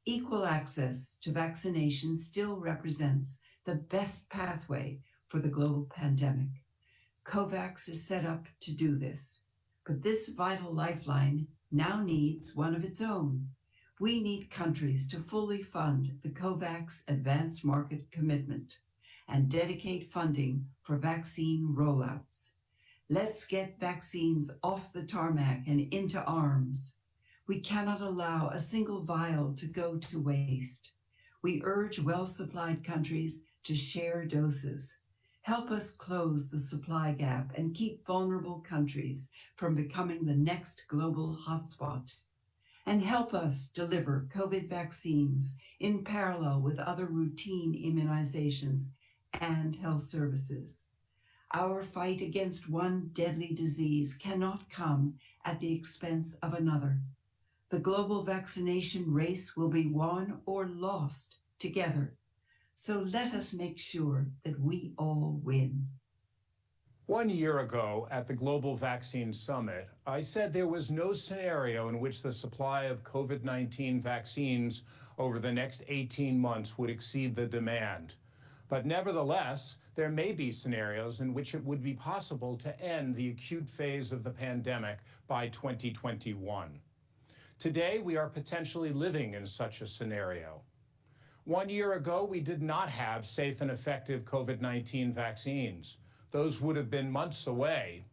Equal access to vaccination still represents the best pathway for the global pandemic. COVAX is set up to do this, but this vital lifeline now needs one of its own. We need countries to fully fund the COVAX Advanced Market Commitment and dedicate funding for vaccine rollouts. Let's get vaccines off the tarmac and into arms. We cannot allow a single vial to go to waste. We urge well-supplied countries to share doses. Help us close the supply gap and keep vulnerable countries from becoming the next global hotspot. And help us deliver COVID vaccines in parallel with other routine immunizations and health services. Our fight against one deadly disease cannot come at the expense of another. The global vaccination race will be won or lost together. So let us make sure that we all win. 1 year ago at the Global Vaccine Summit, I said there was no scenario in which the supply of COVID-19 vaccines over the next 18 months would exceed the demand. But nevertheless, there may be scenarios in which it would be possible to end the acute phase of the pandemic by 2021. Today, we are potentially living in such a scenario. 1 year ago, we did not have safe and effective COVID-19 vaccines. Those would have been months away.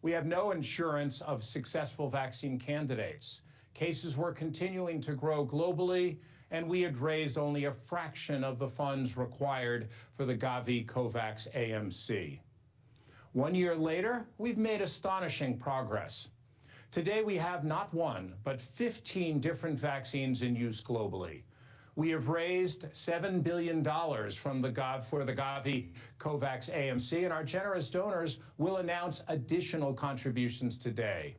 We have no assurance of successful vaccine candidates. Cases were continuing to grow globally, and we had raised only a fraction of the funds required for the Gavi COVAX AMC. 1 year later, we've made astonishing progress. Today, we have not one, but 15 different vaccines in use globally. We have raised $7 billion for the Gavi COVAX AMC, and our generous donors will announce additional contributions today.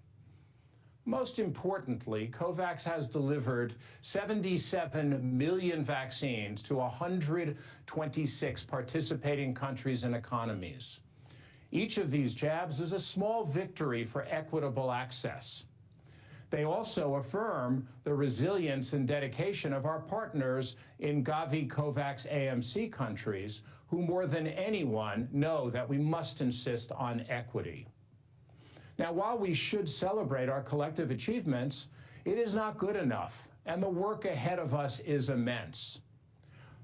Most importantly, COVAX has delivered 77 million vaccines to 126 participating countries and economies. Each of these jabs is a small victory for equitable access. They also affirm the resilience and dedication of our partners in Gavi COVAX AMC countries, who more than anyone know that we must insist on equity. Now, while we should celebrate our collective achievements, it is not good enough, and the work ahead of us is immense.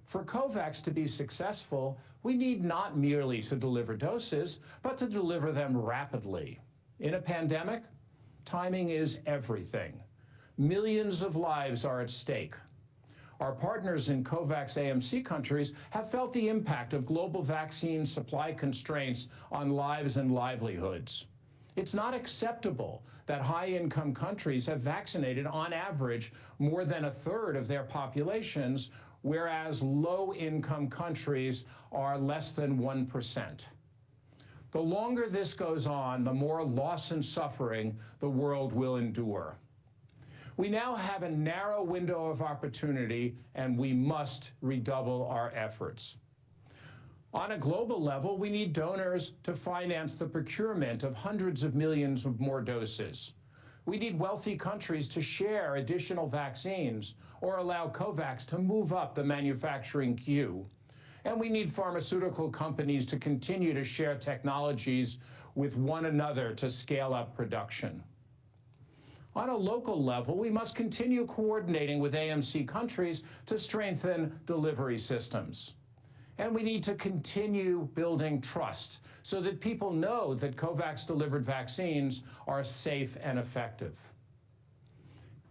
For COVAX to be successful, we need not merely to deliver doses, but to deliver them rapidly. In a pandemic, timing is everything. Millions of lives are at stake. Our partners in COVAX AMC countries have felt the impact of global vaccine supply constraints on lives and livelihoods. It's not acceptable that high-income countries have vaccinated, on average, more than a third of their populations, whereas low-income countries are less than 1%. The longer this goes on, the more loss and suffering the world will endure. We now have a narrow window of opportunity, and we must redouble our efforts. On a global level, we need donors to finance the procurement of hundreds of millions of more doses. We need wealthy countries to share additional vaccines or allow COVAX to move up the manufacturing queue. And we need pharmaceutical companies to continue to share technologies with one another to scale up production. On a local level, we must continue coordinating with AMC countries to strengthen delivery systems. And we need to continue building trust so that people know that COVAX-delivered vaccines are safe and effective.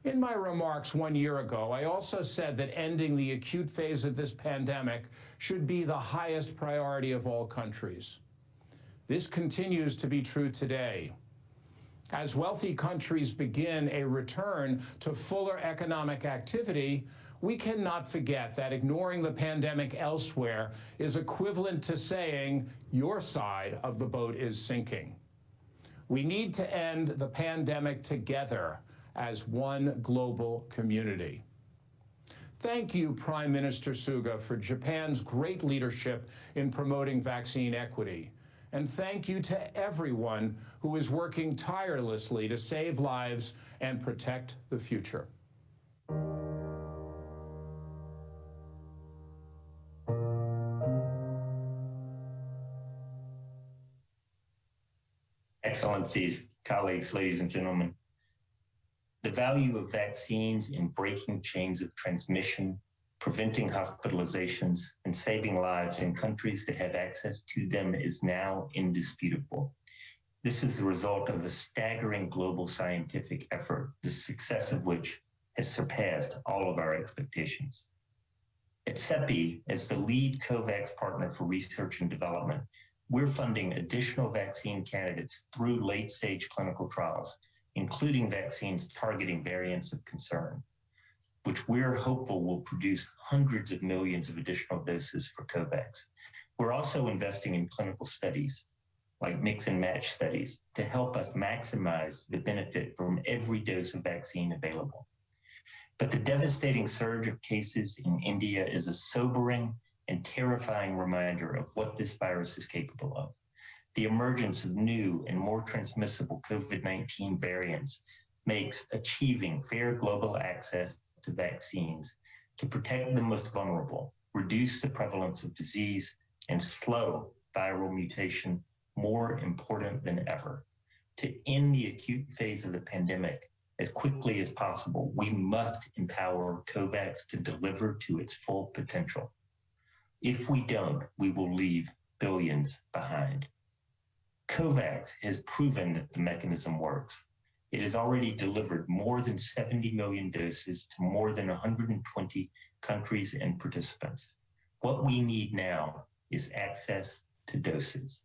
In my remarks 1 year ago, I also said that ending the acute phase of this pandemic should be the highest priority of all countries. This continues to be true today. As wealthy countries begin a return to fuller economic activity, we cannot forget that ignoring the pandemic elsewhere is equivalent to saying your side of the boat is sinking. We need to end the pandemic together as one global community. Thank you, Prime Minister Suga, for Japan's great leadership in promoting vaccine equity. And thank you to everyone who is working tirelessly to save lives and protect the future. Excellencies, colleagues, ladies and gentlemen, the value of vaccines in breaking chains of transmission, preventing hospitalizations, and saving lives in countries that have access to them is now indisputable. This is the result of a staggering global scientific effort, the success of which has surpassed all of our expectations. At CEPI, as the lead COVAX partner for research and development, we're funding additional vaccine candidates through late-stage clinical trials, including vaccines targeting variants of concern, which we're hopeful will produce hundreds of millions of additional doses for COVAX. We're also investing in clinical studies, like mix and match studies, to help us maximize the benefit from every dose of vaccine available. But the devastating surge of cases in India is a sobering and terrifying reminder of what this virus is capable of. The emergence of new and more transmissible COVID-19 variants makes achieving fair global access to vaccines to protect the most vulnerable, reduce the prevalence of disease, and slow viral mutation more important than ever. To end the acute phase of the pandemic as quickly as possible, we must empower COVAX to deliver to its full potential. If we don't, we will leave billions behind. COVAX has proven that the mechanism works. It has already delivered more than 70 million doses to more than 120 countries and participants. What we need now is access to doses.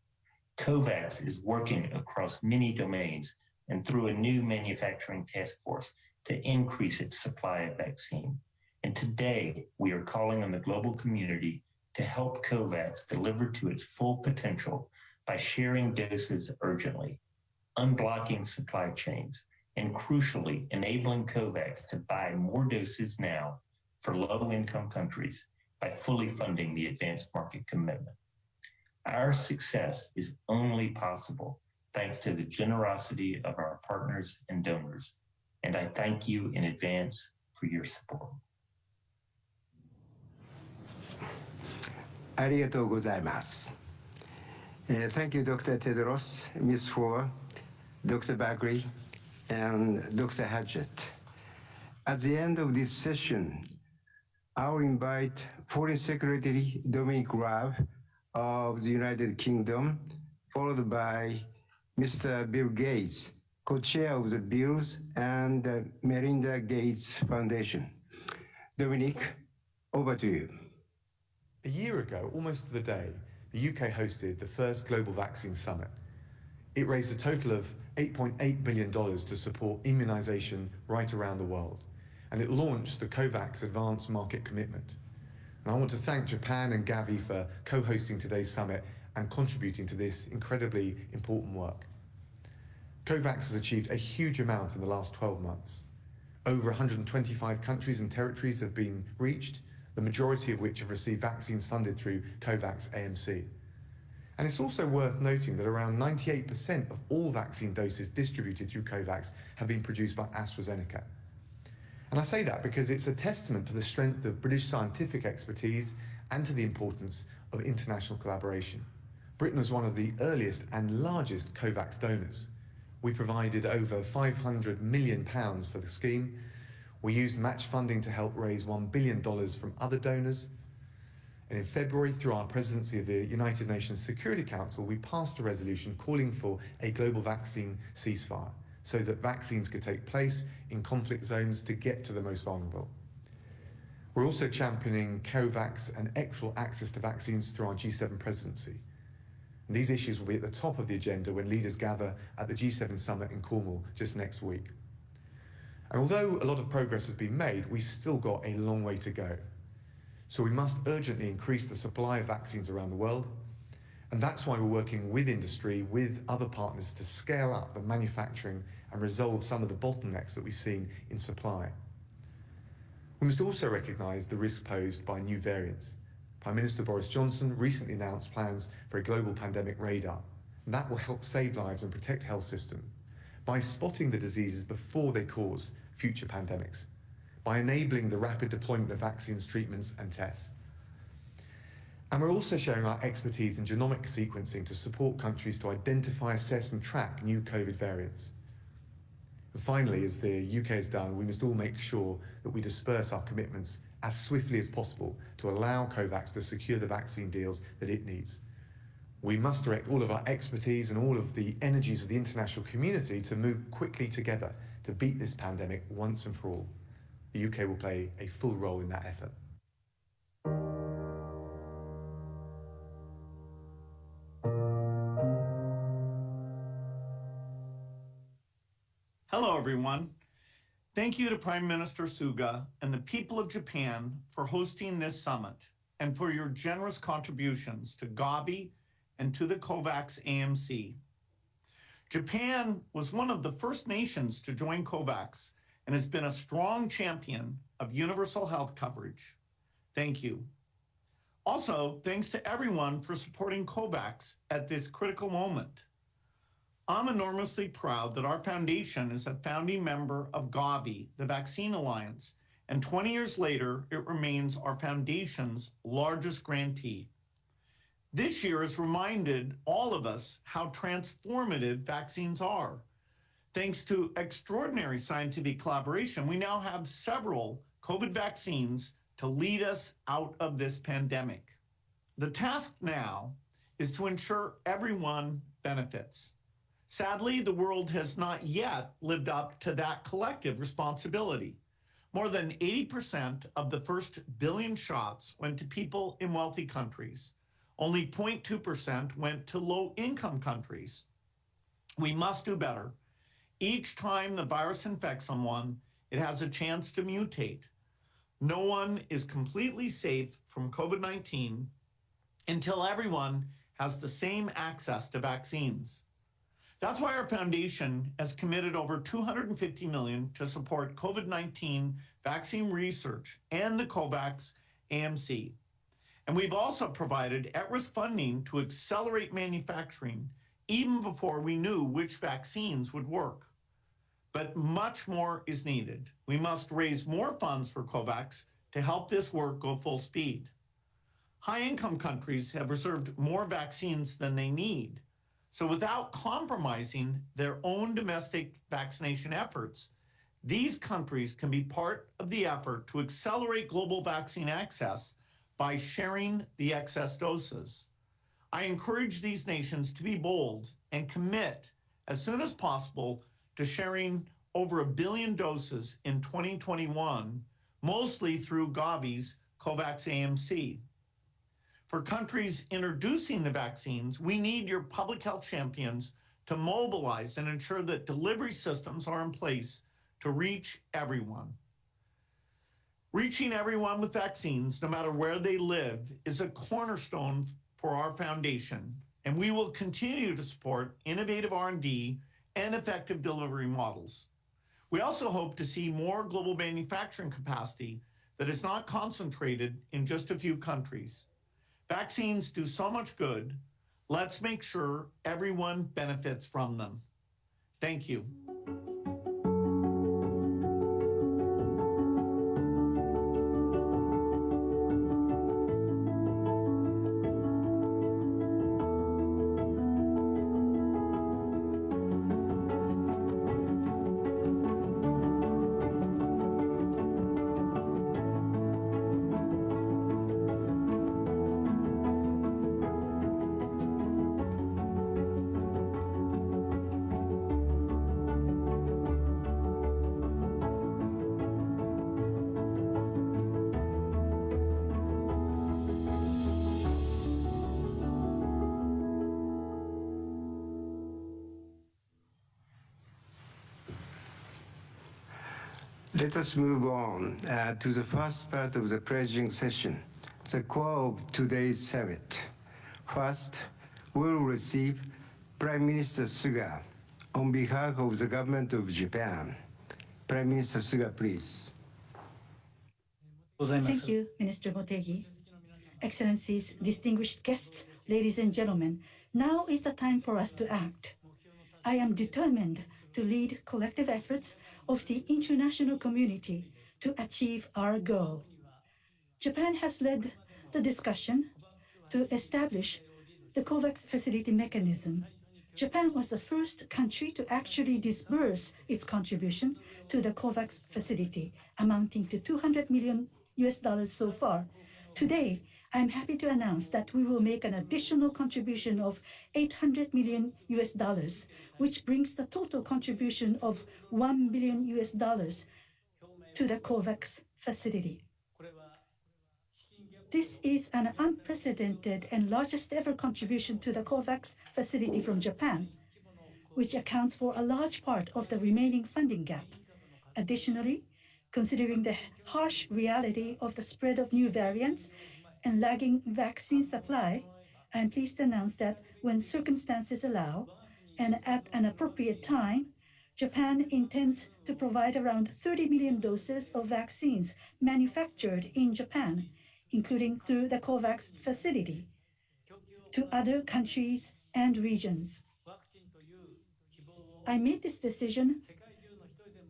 COVAX is working across many domains and through a new manufacturing task force to increase its supply of vaccine. And today, we are calling on the global community to help COVAX deliver to its full potential by sharing doses urgently, unblocking supply chains, and crucially, enabling COVAX to buy more doses now for low-income countries by fully funding the advanced market commitment. Our success is only possible thanks to the generosity of our partners and donors, and I thank you in advance for your support. ありがとうございます。Thank you, Dr. Tedros, Ms. Ford, Dr. Bagley, and Dr. Hadgett. At the end of this session, I will invite Foreign Secretary Dominic Raab of the United Kingdom, followed by Mr. Bill Gates, co-chair of the Bill and Melinda Gates Foundation. Dominic, over to you. A year ago, almost to the day, the UK hosted the first Global Vaccine Summit. It raised a total of $8.8 billion to support immunization right around the world, and it launched the COVAX Advanced Market Commitment. And I want to thank Japan and Gavi for co-hosting today's summit and contributing to this incredibly important work. COVAX has achieved a huge amount in the last 12 months. Over 125 countries and territories have been reached, the majority of which have received vaccines funded through COVAX AMC. And it's also worth noting that around 98% of all vaccine doses distributed through COVAX have been produced by AstraZeneca. And I say that because it's a testament to the strength of British scientific expertise and to the importance of international collaboration. Britain was one of the earliest and largest COVAX donors. We provided over £500 million for the scheme. We used match funding to help raise $1 billion from other donors. And in February, through our presidency of the United Nations Security Council, we passed a resolution calling for a global vaccine ceasefire. so that vaccines could take place in conflict zones to get to the most vulnerable. We're also championing COVAX and equitable access to vaccines through our G7 presidency. And these issues will be at the top of the agenda when leaders gather at the G7 summit in Cornwall just next week. And although a lot of progress has been made, we've still got a long way to go. So we must urgently increase the supply of vaccines around the world. And that's why we're working with industry, with other partners to scale up the manufacturing and resolve some of the bottlenecks that we've seen in supply. We must also recognise the risk posed by new variants. Prime Minister Boris Johnson recently announced plans for a global pandemic radar. And that will help save lives and protect health systems by spotting the diseases before they cause future pandemics, by enabling the rapid deployment of vaccines, treatments and tests. And we're also sharing our expertise in genomic sequencing to support countries to identify, assess and track new COVID variants. And finally, as the UK has done, we must all make sure that we disperse our commitments as swiftly as possible to allow COVAX to secure the vaccine deals that it needs. We must direct all of our expertise and all of the energies of the international community to move quickly together to beat this pandemic once and for all. The UK will play a full role in that effort. Hello, everyone. Thank you to Prime Minister Suga and the people of Japan for hosting this summit and for your generous contributions to Gavi and to the COVAX AMC. Japan was one of the first nations to join COVAX and has been a strong champion of universal health coverage. Thank you. Also, thanks to everyone for supporting COVAX at this critical moment. I'm enormously proud that our foundation is a founding member of Gavi, the Vaccine Alliance, and 20 years later, it remains our foundation's largest grantee. This year has reminded all of us how transformative vaccines are. Thanks to extraordinary scientific collaboration, we now have several COVID vaccines to lead us out of this pandemic. The task now is to ensure everyone benefits. Sadly, the world has not yet lived up to that collective responsibility. More than 80% of the first billion shots went to people in wealthy countries. Only 0.2% went to low-income countries. We must do better. Each time the virus infects someone, it has a chance to mutate. No one is completely safe from COVID-19 until everyone has the same access to vaccines. That's why our foundation has committed over $250 million to support COVID-19 vaccine research and the COVAX AMC. And we've also provided at-risk funding to accelerate manufacturing even before we knew which vaccines would work. But much more is needed. We must raise more funds for COVAX to help this work go full speed. High-income countries have reserved more vaccines than they need. So without compromising their own domestic vaccination efforts, these countries can be part of the effort to accelerate global vaccine access by sharing the excess doses. I encourage these nations to be bold and commit as soon as possible to sharing over 1 billion doses in 2021, mostly through Gavi's COVAX AMC. For countries introducing the vaccines, we need your public health champions to mobilize and ensure that delivery systems are in place to reach everyone. Reaching everyone with vaccines, no matter where they live, is a cornerstone for our foundation, and we will continue to support innovative R&D and effective delivery models. We also hope to see more global manufacturing capacity that is not concentrated in just a few countries. Vaccines do so much good. Let's make sure everyone benefits from them. Thank you. Let us move on to the first part of the pledging session, the core of today's summit. First, we will receive Prime Minister Suga on behalf of the government of Japan. Prime Minister Suga, please. Thank you, Minister Motegi. Excellencies, distinguished guests, ladies and gentlemen, now is the time for us to act. I am determined to lead collective efforts of the international community to achieve our goal. Japan has led the discussion to establish the COVAX facility mechanism. Japan was the first country to actually disburse its contribution to the COVAX facility, amounting to $200 million so far. Today, I'm happy to announce that we will make an additional contribution of $800 million, which brings the total contribution of $1 billion to the COVAX facility. This is an unprecedented and largest ever contribution to the COVAX facility from Japan, which accounts for a large part of the remaining funding gap. Additionally, considering the harsh reality of the spread of new variants and lagging vaccine supply, I am pleased to announce that when circumstances allow and at an appropriate time, Japan intends to provide around 30 million doses of vaccines manufactured in Japan, including through the COVAX facility, to other countries and regions. I made this decision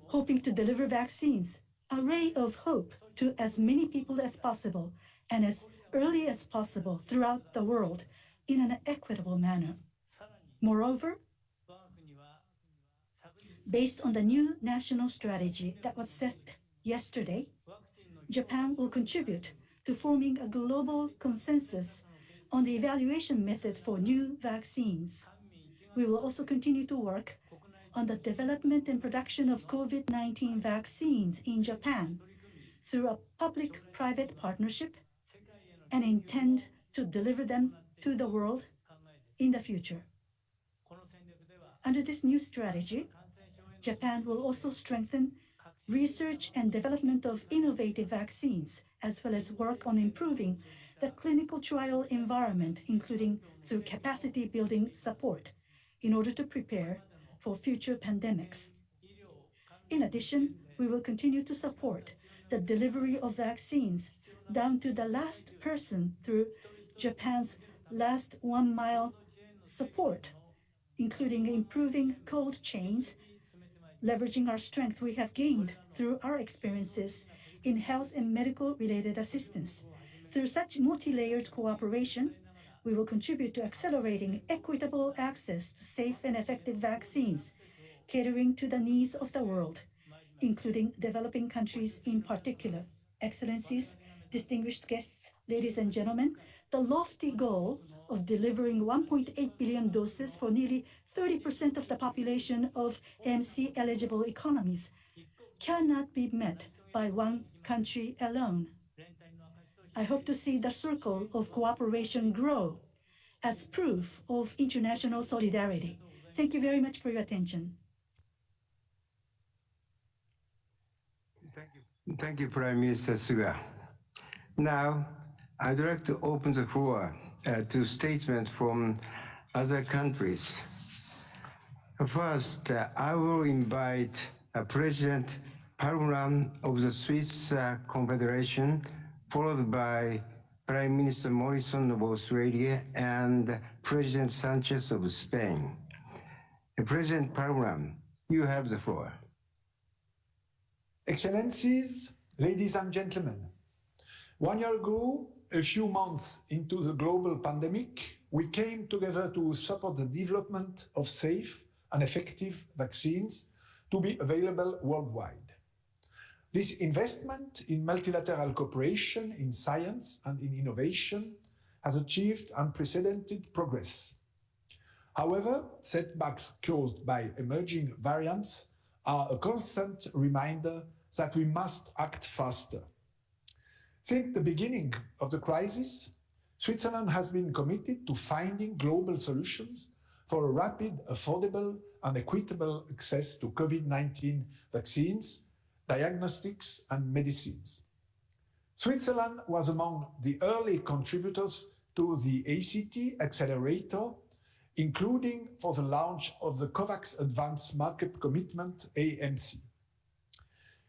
hoping to deliver vaccines, a ray of hope, to as many people as possible and as early as possible throughout the world in an equitable manner. Moreover, based on the new national strategy that was set yesterday, Japan will contribute to forming a global consensus on the evaluation method for new vaccines. We will also continue to work on the development and production of COVID-19 vaccines in Japan through a public-private partnership and intend to deliver them to the world in the future. Under this new strategy, Japan will also strengthen research and development of innovative vaccines, as well as work on improving the clinical trial environment, including through capacity building support, in order to prepare for future pandemics. In addition, we will continue to support the delivery of vaccines down to the last person through Japan's last 1 mile support, including improving cold chains, leveraging our strength we have gained through our experiences in health and medical-related assistance. Through such multi-layered cooperation, we will contribute to accelerating equitable access to safe and effective vaccines, catering to the needs of the world, including developing countries in particular. Excellencies, distinguished guests, ladies and gentlemen, the lofty goal of delivering 1.8 billion doses for nearly 30% of the population of AMC-eligible economies cannot be met by one country alone. I hope to see the circle of cooperation grow as proof of international solidarity. Thank you very much for your attention. Thank you, Prime Minister Suga. Now, I'd like to open the floor to statements from other countries. First, I will invite President Palmeran of the Swiss Confederation, followed by Prime Minister Morrison of Australia and President Sanchez of Spain. President Palmeran, you have the floor. Excellencies, ladies and gentlemen, 1 year ago, a few months into the global pandemic, we came together to support the development of safe and effective vaccines to be available worldwide. This investment in multilateral cooperation in science and in innovation has achieved unprecedented progress. However, setbacks caused by emerging variants are a constant reminder that we must act faster. Since the beginning of the crisis, Switzerland has been committed to finding global solutions for a rapid, affordable, and equitable access to COVID-19 vaccines, diagnostics, and medicines. Switzerland was among the early contributors to the ACT Accelerator, including for the launch of the COVAX Advanced Market Commitment, AMC.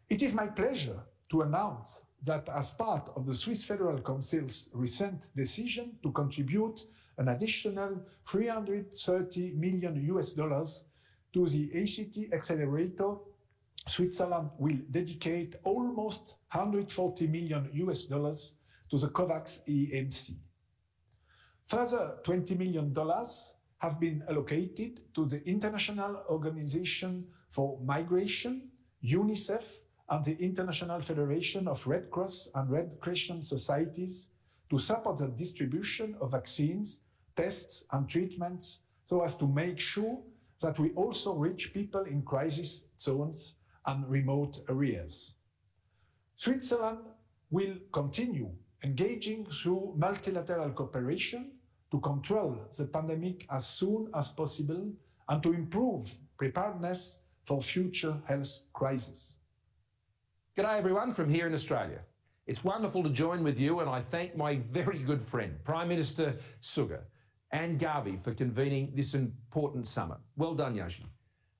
It is my pleasure to announce that as part of the Swiss Federal Council's recent decision to contribute an additional $330 million to the ACT Accelerator, Switzerland will dedicate almost $140 million to the COVAX AMC. Further $20 million have been allocated to the International Organization for Migration, UNICEF, and the International Federation of Red Cross and Red Crescent Societies to support the distribution of vaccines, tests, and treatments so as to make sure that we also reach people in crisis zones and remote areas. Switzerland will continue engaging through multilateral cooperation to control the pandemic as soon as possible and to improve preparedness for future health crises. G'day everyone from here in Australia. It's wonderful to join with you, and I thank my very good friend, Prime Minister Suga and Gavi, for convening this important summit. Well done, Yoshi.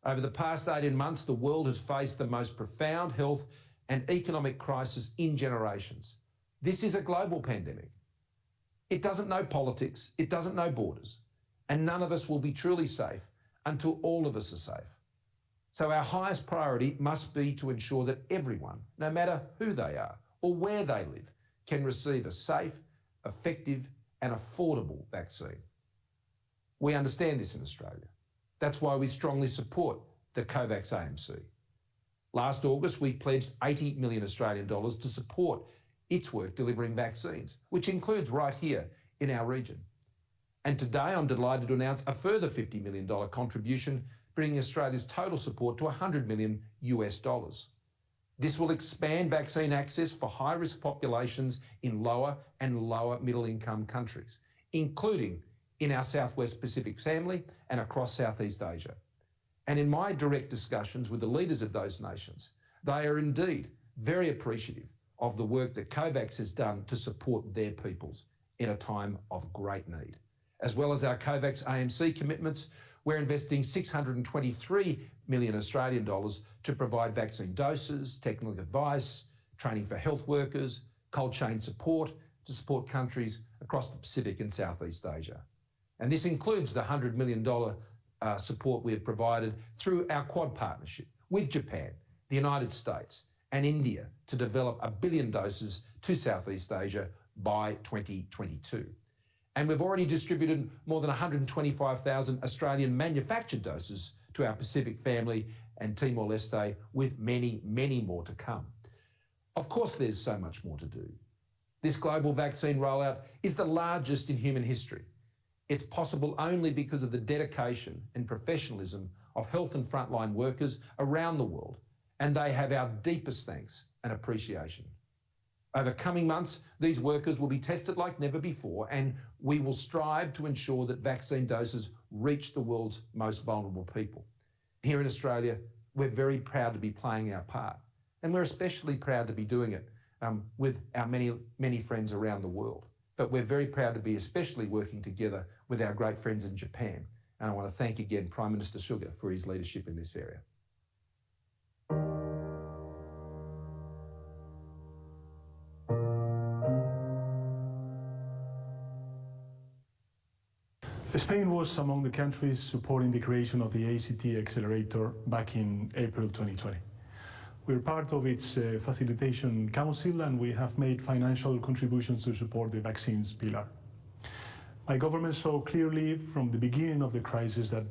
Over the past 18 months, the world has faced the most profound health and economic crisis in generations. This is a global pandemic. It doesn't know politics, it doesn't know borders, and none of us will be truly safe until all of us are safe. So our highest priority must be to ensure that everyone, no matter who they are or where they live, can receive a safe, effective and affordable vaccine. We understand this in Australia. That's why we strongly support the COVAX AMC. Last August, we pledged 80 million Australian dollars to support its work delivering vaccines, which includes right here in our region. And today I'm delighted to announce a further $50 million contribution, bringing Australia's total support to $100 million. This will expand vaccine access for high-risk populations in lower and lower middle-income countries, including in our Southwest Pacific family and across Southeast Asia. And in my direct discussions with the leaders of those nations, they are indeed very appreciative of the work that COVAX has done to support their peoples in a time of great need. As well as our COVAX AMC commitments, we're investing 623 million Australian dollars to provide vaccine doses, technical advice, training for health workers, cold chain support to support countries across the Pacific and Southeast Asia. And this includes the $100 million support we have provided through our Quad partnership with Japan, the United States and India to develop 1 billion doses to Southeast Asia by 2022. And we've already distributed more than 125,000 Australian manufactured doses to our Pacific family and Timor-Leste, with many, many more to come. Of course, there's so much more to do. This global vaccine rollout is the largest in human history. It's possible only because of the dedication and professionalism of health and frontline workers around the world, and they have our deepest thanks and appreciation. Over coming months, these workers will be tested like never before, and we will strive to ensure that vaccine doses reach the world's most vulnerable people. Here in Australia, we're very proud to be playing our part, and we're especially proud to be doing it with our many, many friends around the world. But we're very proud to be especially working together with our great friends in Japan. And I want to thank again Prime Minister Suga for his leadership in this area. Spain was among the countries supporting the creation of the ACT Accelerator back in April 2020. We're part of its facilitation council, and we have made financial contributions to support the vaccines pillar. My government saw clearly from the beginning of the crisis that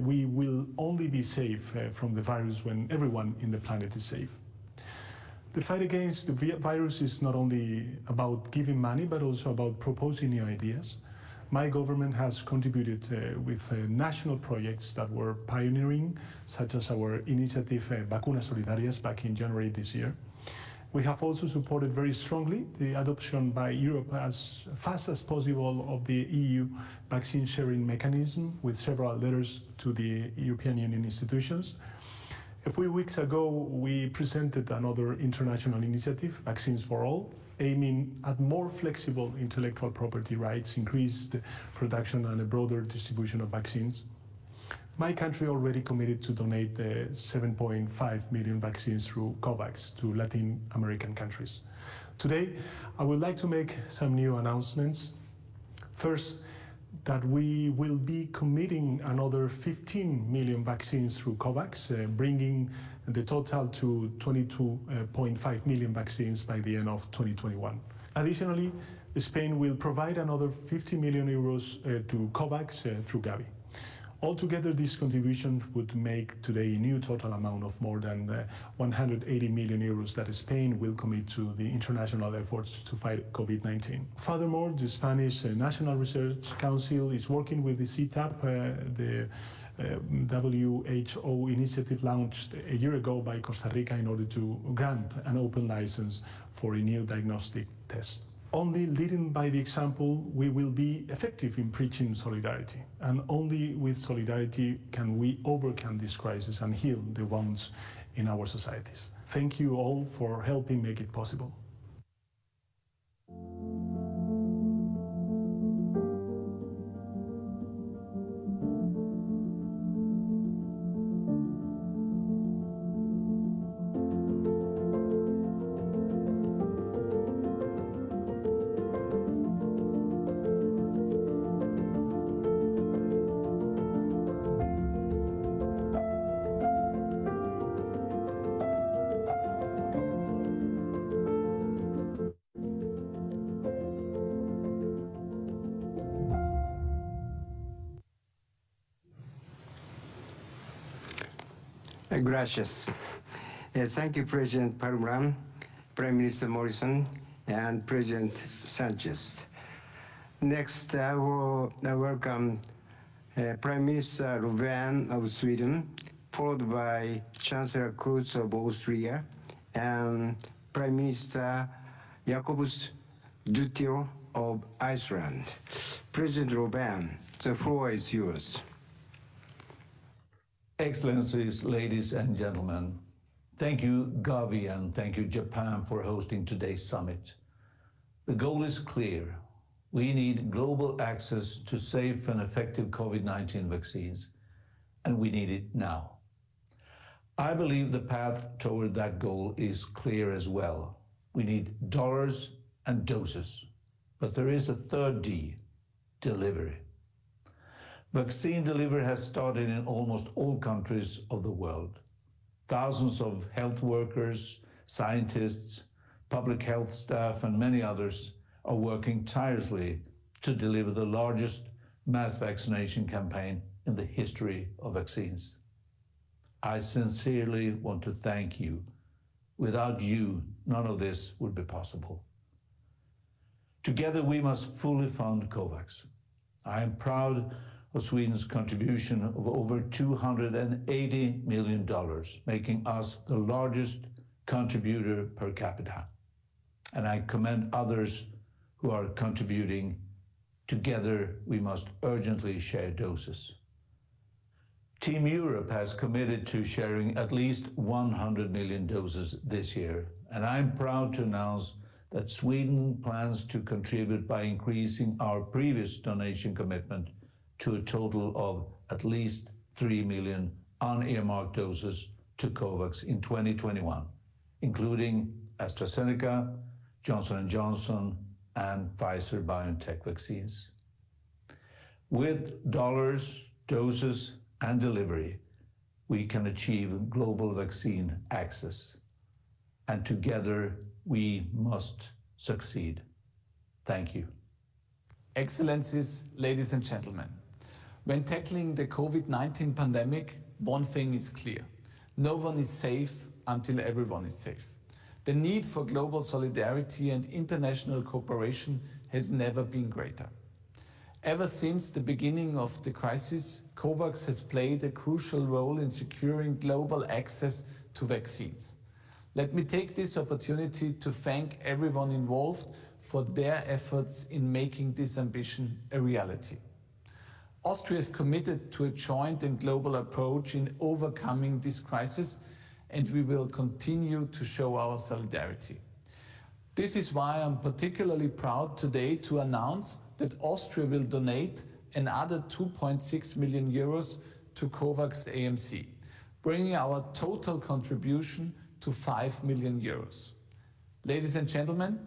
we will only be safe from the virus when everyone in the planet is safe. The fight against the virus is not only about giving money, but also about proposing new ideas. My government has contributed with national projects that were pioneering, such as our initiative Vacunas Solidarias back in January this year. We have also supported very strongly the adoption by Europe as fast as possible of the EU vaccine sharing mechanism with several letters to the European Union institutions. A few weeks ago, we presented another international initiative, Vaccines for All, aiming at more flexible intellectual property rights, increased production and a broader distribution of vaccines. My country already committed to donate 7.5 million vaccines through COVAX to Latin American countries. Today, I would like to make some new announcements. First, that we will be committing another 15 million vaccines through COVAX, bringing the total to 22.5 million vaccines by the end of 2021. Additionally, Spain will provide another 50 million euros to COVAX through Gavi. Altogether, this contribution would make today a new total amount of more than 180 million euros that Spain will commit to the international efforts to fight COVID-19. Furthermore, the Spanish National Research Council is working with the CTAP, the WHO initiative launched a year ago by Costa Rica in order to grant an open license for a new diagnostic test. Only leading by the example, we will be effective in preaching solidarity. And only with solidarity can we overcome this crisis and heal the wounds in our societies. Thank you all for helping make it possible. Gracias. Thank you, President Palmeran, Prime Minister Morrison, and President Sanchez. Next, I will welcome Prime Minister Löfven of Sweden, followed by Chancellor Kurz of Austria, and Prime Minister Jacobus Dutio of Iceland. President Löfven, the floor is yours. Excellencies, ladies and gentlemen, thank you, Gavi, and thank you, Japan, for hosting today's summit. The goal is clear. We need global access to safe and effective COVID-19 vaccines, and we need it now. I believe the path toward that goal is clear as well. We need dollars and doses, but there is a third D, delivery. Vaccine delivery has started in almost all countries of the world. Thousands of health workers, scientists, public health staff, and many others are working tirelessly to deliver the largest mass vaccination campaign in the history of vaccines. I sincerely want to thank you. Without you, none of this would be possible. Together, we must fully fund COVAX. I am proud of Sweden's contribution of over $280 million, making us the largest contributor per capita. And I commend others who are contributing. Together, we must urgently share doses. Team Europe has committed to sharing at least 100 million doses this year, and I'm proud to announce that Sweden plans to contribute by increasing our previous donation commitment to a total of at least 3 million unearmarked doses to COVAX in 2021, including AstraZeneca, Johnson & Johnson, and Pfizer-BioNTech vaccines. With dollars, doses, and delivery, we can achieve global vaccine access. And together, we must succeed. Thank you. Excellencies, ladies and gentlemen, when tackling the COVID-19 pandemic, one thing is clear. No one is safe until everyone is safe. The need for global solidarity and international cooperation has never been greater. Ever since the beginning of the crisis, COVAX has played a crucial role in securing global access to vaccines. Let me take this opportunity to thank everyone involved for their efforts in making this ambition a reality. Austria is committed to a joint and global approach in overcoming this crisis, and we will continue to show our solidarity. This is why I'm particularly proud today to announce that Austria will donate another 2.6 million euros to COVAX AMC, bringing our total contribution to 5 million euros. Ladies and gentlemen,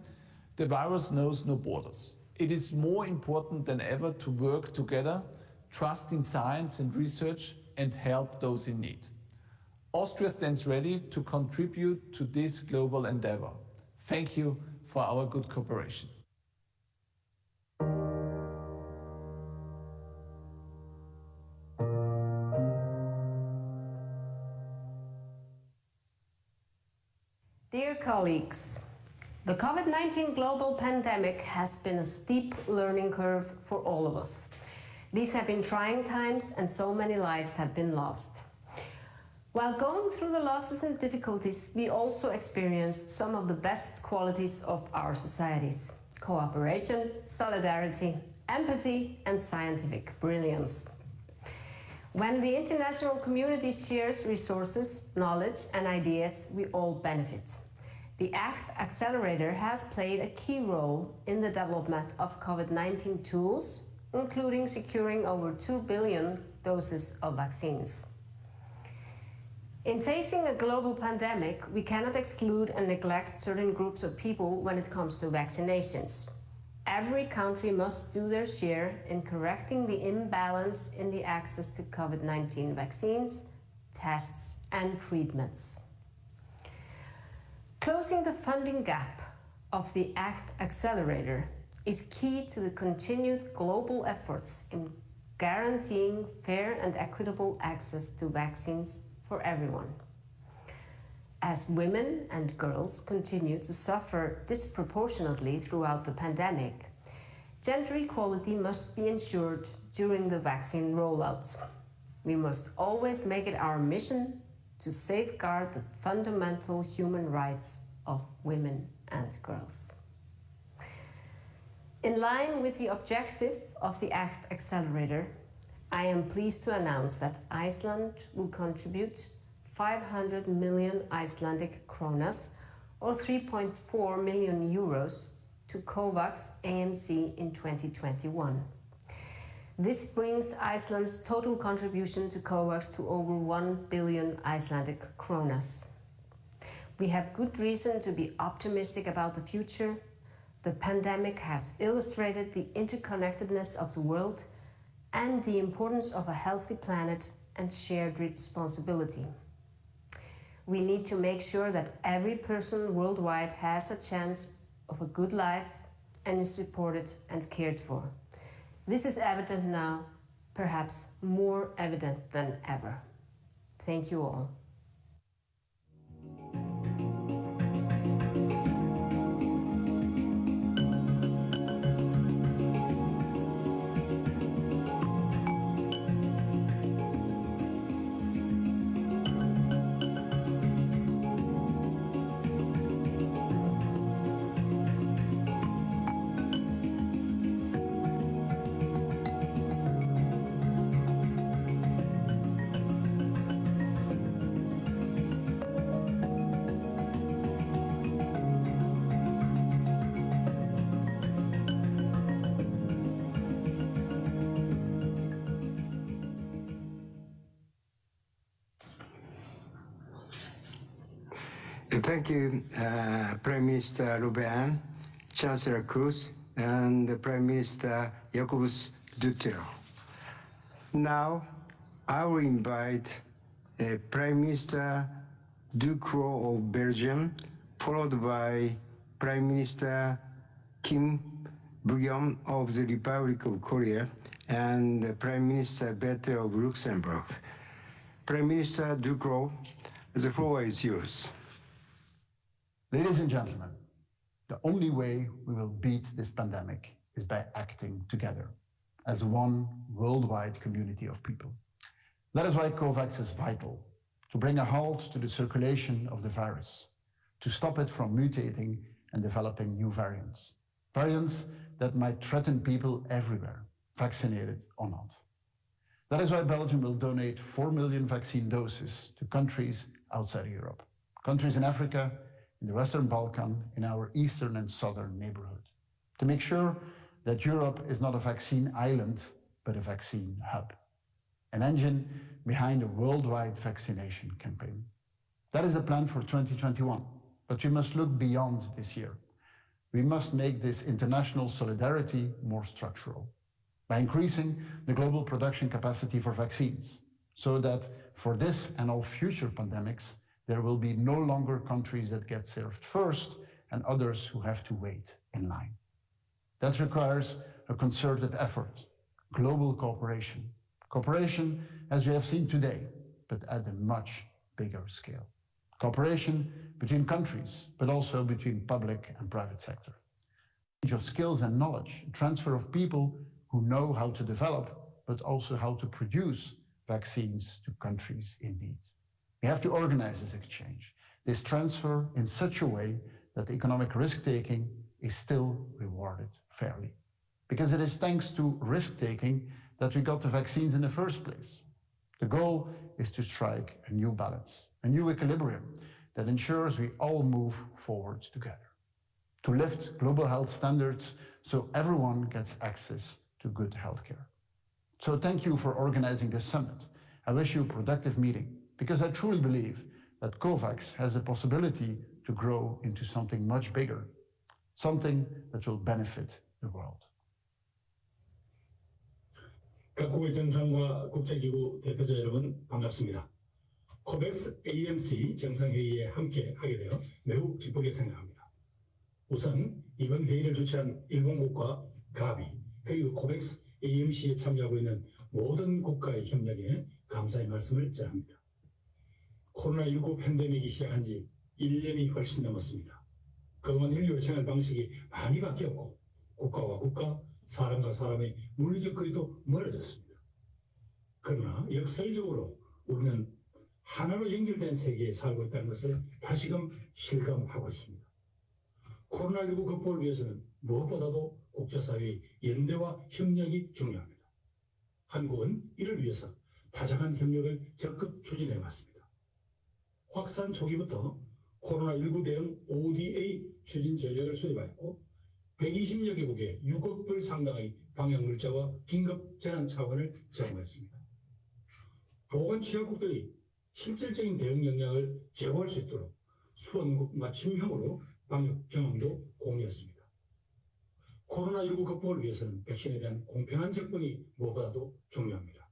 the virus knows no borders. It is more important than ever to work together, trust in science and research, and help those in need. Austria stands ready to contribute to this global endeavor. Thank you for our good cooperation. Dear colleagues, the COVID-19 global pandemic has been a steep learning curve for all of us. These have been trying times and so many lives have been lost. While going through the losses and difficulties, we also experienced some of the best qualities of our societies: cooperation, solidarity, empathy, and scientific brilliance. When the international community shares resources, knowledge, and ideas, we all benefit. The ACT Accelerator has played a key role in the development of COVID-19 tools, including securing over 2 billion doses of vaccines. In facing a global pandemic, we cannot exclude and neglect certain groups of people when it comes to vaccinations. Every country must do their share in correcting the imbalance in the access to COVID-19 vaccines, tests, and treatments. Closing the funding gap of the ACT Accelerator is key to the continued global efforts in guaranteeing fair and equitable access to vaccines for everyone. As women and girls continue to suffer disproportionately throughout the pandemic, gender equality must be ensured during the vaccine rollout. We must always make it our mission to safeguard the fundamental human rights of women and girls. In line with the objective of the ACT Accelerator, I am pleased to announce that Iceland will contribute 500 million Icelandic kronas, or 3.4 million euros, to COVAX AMC in 2021. This brings Iceland's total contribution to COVAX to over 1 billion Icelandic kronas. We have good reason to be optimistic about the future. The pandemic has illustrated the interconnectedness of the world and the importance of a healthy planet and shared responsibility. We need to make sure that every person worldwide has a chance of a good life and is supported and cared for. This is evident now, perhaps more evident than ever. Thank you all. Thank you, Prime Minister Ruben, Chancellor Kurz, and Prime Minister Jacobus Duttero. Now, I will invite Prime Minister Ducrot of Belgium, followed by Prime Minister Kim Bugyon of the Republic of Korea, and Prime Minister Bette of Luxembourg. Prime Minister Ducrot, the floor is yours. Ladies and gentlemen, the only way we will beat this pandemic is by acting together as one worldwide community of people. That is why COVAX is vital, to bring a halt to the circulation of the virus, to stop it from mutating and developing new variants that might threaten people everywhere, vaccinated or not. That is why Belgium will donate 4 million vaccine doses to countries outside Europe, countries in Africa, in the Western Balkans, in our eastern and southern neighborhood, to make sure that Europe is not a vaccine island, but a vaccine hub, an engine behind a worldwide vaccination campaign. That is the plan for 2021, but we must look beyond this year. We must make this international solidarity more structural by increasing the global production capacity for vaccines, so that for this and all future pandemics, there will be no longer countries that get served first and others who have to wait in line. That requires a concerted effort, global cooperation. Cooperation as we have seen today, but at a much bigger scale. Cooperation between countries, but also between public and private sector. Of skills and knowledge, transfer of people who know how to develop, but also how to produce vaccines to countries in need. We have to organize this exchange, this transfer in such a way that economic risk-taking is still rewarded fairly. Because it is thanks to risk-taking that we got the vaccines in the first place. The goal is to strike a new balance, a new equilibrium that ensures we all move forward together. To lift global health standards so everyone gets access to good healthcare. So thank you for organizing this summit. I wish you a productive meeting because I truly believe that COVAX has the possibility to grow into something much bigger, something that will benefit the world. 각국의 정상과 국제기구 대표자 여러분 반갑습니다. 코백스 AMC 정상회의에 함께 하게 되어 매우 기쁘게 생각합니다. 우선 이번 회의를 주최한 일본국과 가비 그리고 코백스 AMC에 참여하고 있는 모든 국가의 협력에 감사의 말씀을 전합니다. 코로나19 팬데믹이 시작한 지 1년이 훨씬 넘었습니다. 그동안 인류의 생활 방식이 많이 바뀌었고 국가와 국가, 사람과 사람의 물리적 거리도 멀어졌습니다. 그러나 역설적으로 우리는 하나로 연결된 세계에 살고 있다는 것을 다시금 실감하고 있습니다. 코로나19 극복을 위해서는 무엇보다도 국제사회의 연대와 협력이 중요합니다. 한국은 이를 위해서 다작한 협력을 적극 추진해 왔습니다. 확산 초기부터 코로나19 대응 ODA 추진 전략을 수립하였고 120여 개국에 6억 불 상당의 방역물자와 긴급 재난 차원을 제공했습니다. 보건취약국들이 실질적인 대응 역량을 제고할 수 있도록 수원국 맞춤형으로 방역 경험도 공유했습니다. 코로나19 극복을 위해서는 백신에 대한 공평한 접근이 무엇보다도 중요합니다.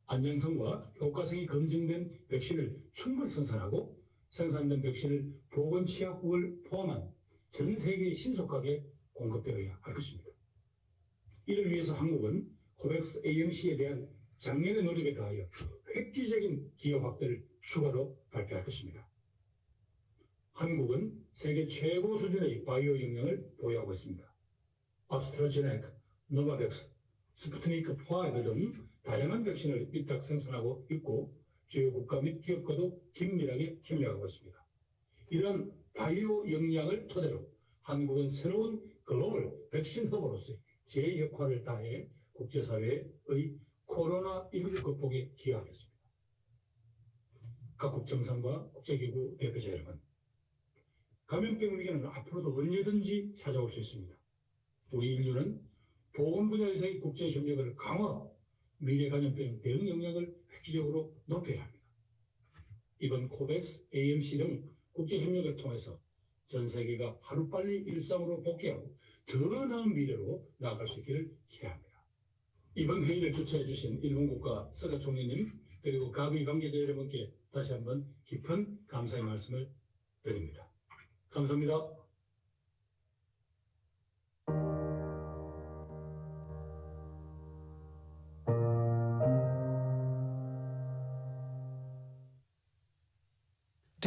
안전성과 효과성이 검증된 백신을 충분히 생산하고 생산된 백신을 보건취약국을 포함한 전 세계에 신속하게 공급되어야 할 것입니다. 이를 위해서 한국은 코백스 AMC에 대한 작년의 노력에 더하여 획기적인 기업 확대를 추가로 발표할 것입니다. 한국은 세계 최고 수준의 바이오 역량을 보유하고 있습니다. 아스트라제네카, 노바백스, 스푸트니크 5 등 다양한 백신을 위탁 생산하고 있고 주요 국가 및 기업과도 긴밀하게 협력하고 있습니다. 이런 바이오 역량을 토대로 한국은 새로운 글로벌 백신 허브로서의 제 역할을 다해 국제사회의 코로나19 극복에 기여하겠습니다. 각국 정상과 국제기구 대표자 여러분, 감염병 위기는 앞으로도 언제든지 찾아올 수 있습니다. 우리 인류는 보건 분야에서의 국제 협력을 강화하고 미래 감염병 대응 역량을 획기적으로 높여야 합니다. 이번 코백스, AMC 등 국제 협력을 통해서 전 세계가 하루빨리 일상으로 복귀하고 더 나은 미래로 나아갈 수 있기를 기대합니다. 이번 회의를 주최해 주신 일본 국가 스가 총리님 그리고 가비 관계자 여러분께 다시 한번 깊은 감사의 말씀을 드립니다. 감사합니다.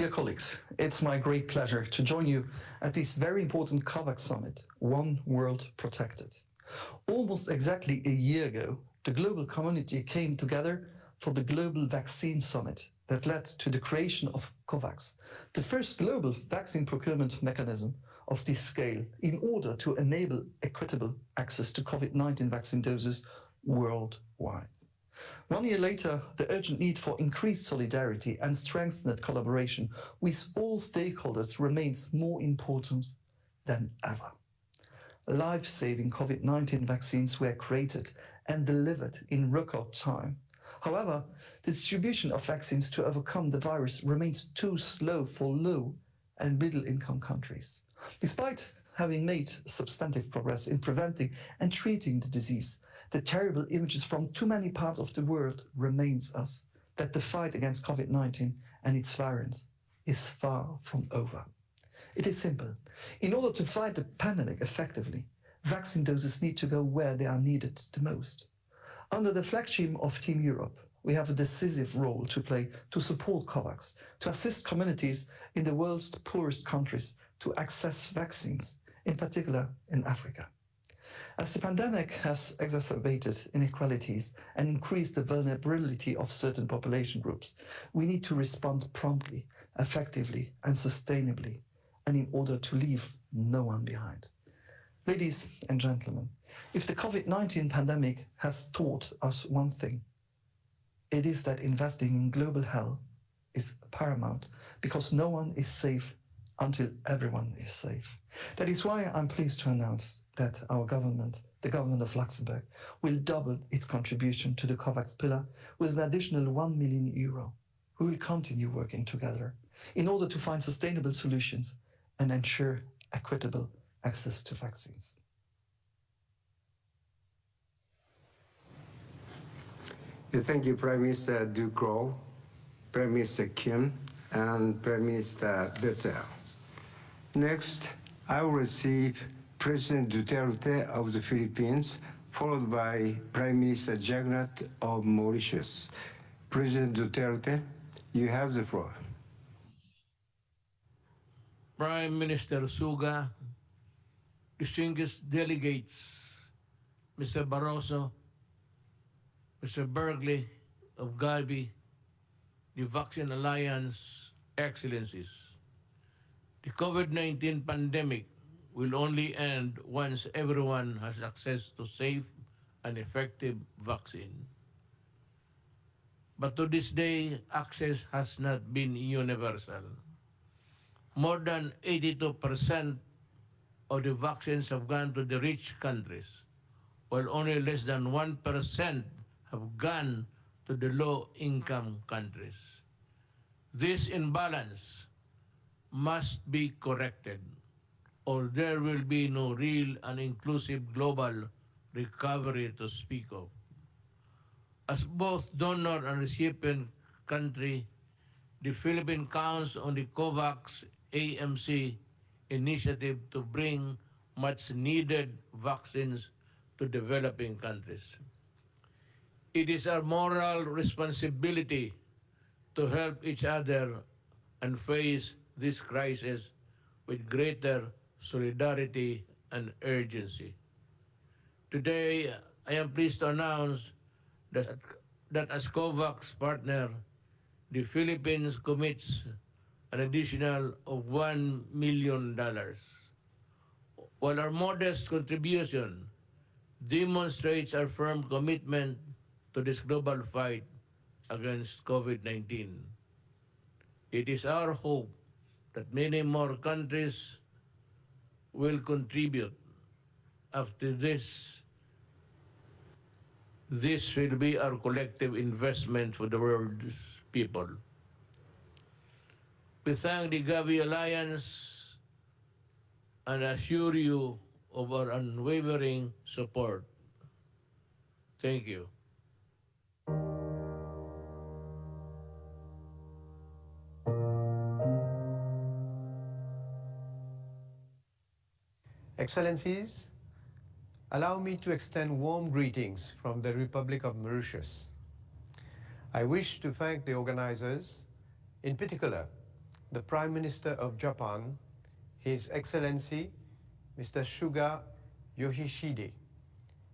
Dear colleagues, it's my great pleasure to join you at this very important COVAX summit, One World Protected. Almost exactly a year ago, the global community came together for the Global Vaccine Summit that led to the creation of COVAX, the first global vaccine procurement mechanism of this scale in order to enable equitable access to COVID-19 vaccine doses worldwide. 1 year later, the urgent need for increased solidarity and strengthened collaboration with all stakeholders remains more important than ever. Life-saving COVID-19 vaccines were created and delivered in record time. However, the distribution of vaccines to overcome the virus remains too slow for low and middle-income countries. Despite having made substantive progress in preventing and treating the disease, the terrible images from too many parts of the world reminds us that the fight against COVID-19 and its variants is far from over. It is simple. In order to fight the pandemic effectively, vaccine doses need to go where they are needed the most. Under the flagship of Team Europe, we have a decisive role to play to support COVAX, to assist communities in the world's poorest countries to access vaccines, in particular in Africa. As the pandemic has exacerbated inequalities and increased the vulnerability of certain population groups, we need to respond promptly, effectively, and sustainably, and in order to leave no one behind. Ladies and gentlemen, if the COVID-19 pandemic has taught us one thing, it is that investing in global health is paramount because no one is safe until everyone is safe. That is why I'm pleased to announce that our government, the government of Luxembourg, will double its contribution to the COVAX pillar with an additional €1 million. We will continue working together in order to find sustainable solutions and ensure equitable access to vaccines. Thank you, Prime Minister Ducrot, Prime Minister Kim, and Prime Minister Bettel. Next, I will receive President Duterte of the Philippines, followed by Prime Minister Jagannath of Mauritius. President Duterte, you have the floor. Prime Minister Suga, distinguished delegates, Mr. Barroso, Mr. Berkeley of Gavi, the Vaccine Alliance, Excellencies. The COVID-19 pandemic will only end once everyone has access to safe and effective vaccine. But to this day, access has not been universal. More than 82% of the vaccines have gone to the rich countries, while only less than 1% have gone to the low-income countries. This imbalance must be corrected, or there will be no real and inclusive global recovery to speak of. As both donor and recipient country, the Philippines counts on the COVAX AMC initiative to bring much-needed vaccines to developing countries. It is our moral responsibility to help each other and face this crisis with greater solidarity and urgency. Today, I am pleased to announce that as COVAX partner, the Philippines commits an additional of $1 million. While our modest contribution demonstrates our firm commitment to this global fight against COVID-19, it is our hope that many more countries will contribute. After this will be our collective investment for the world's people. We thank the Gavi Alliance and assure you of our unwavering support. Thank you. Excellencies, allow me to extend warm greetings from the Republic of Mauritius. I wish to thank the organizers, in particular, the Prime Minister of Japan, His Excellency, Mr. Suga Yoshihide,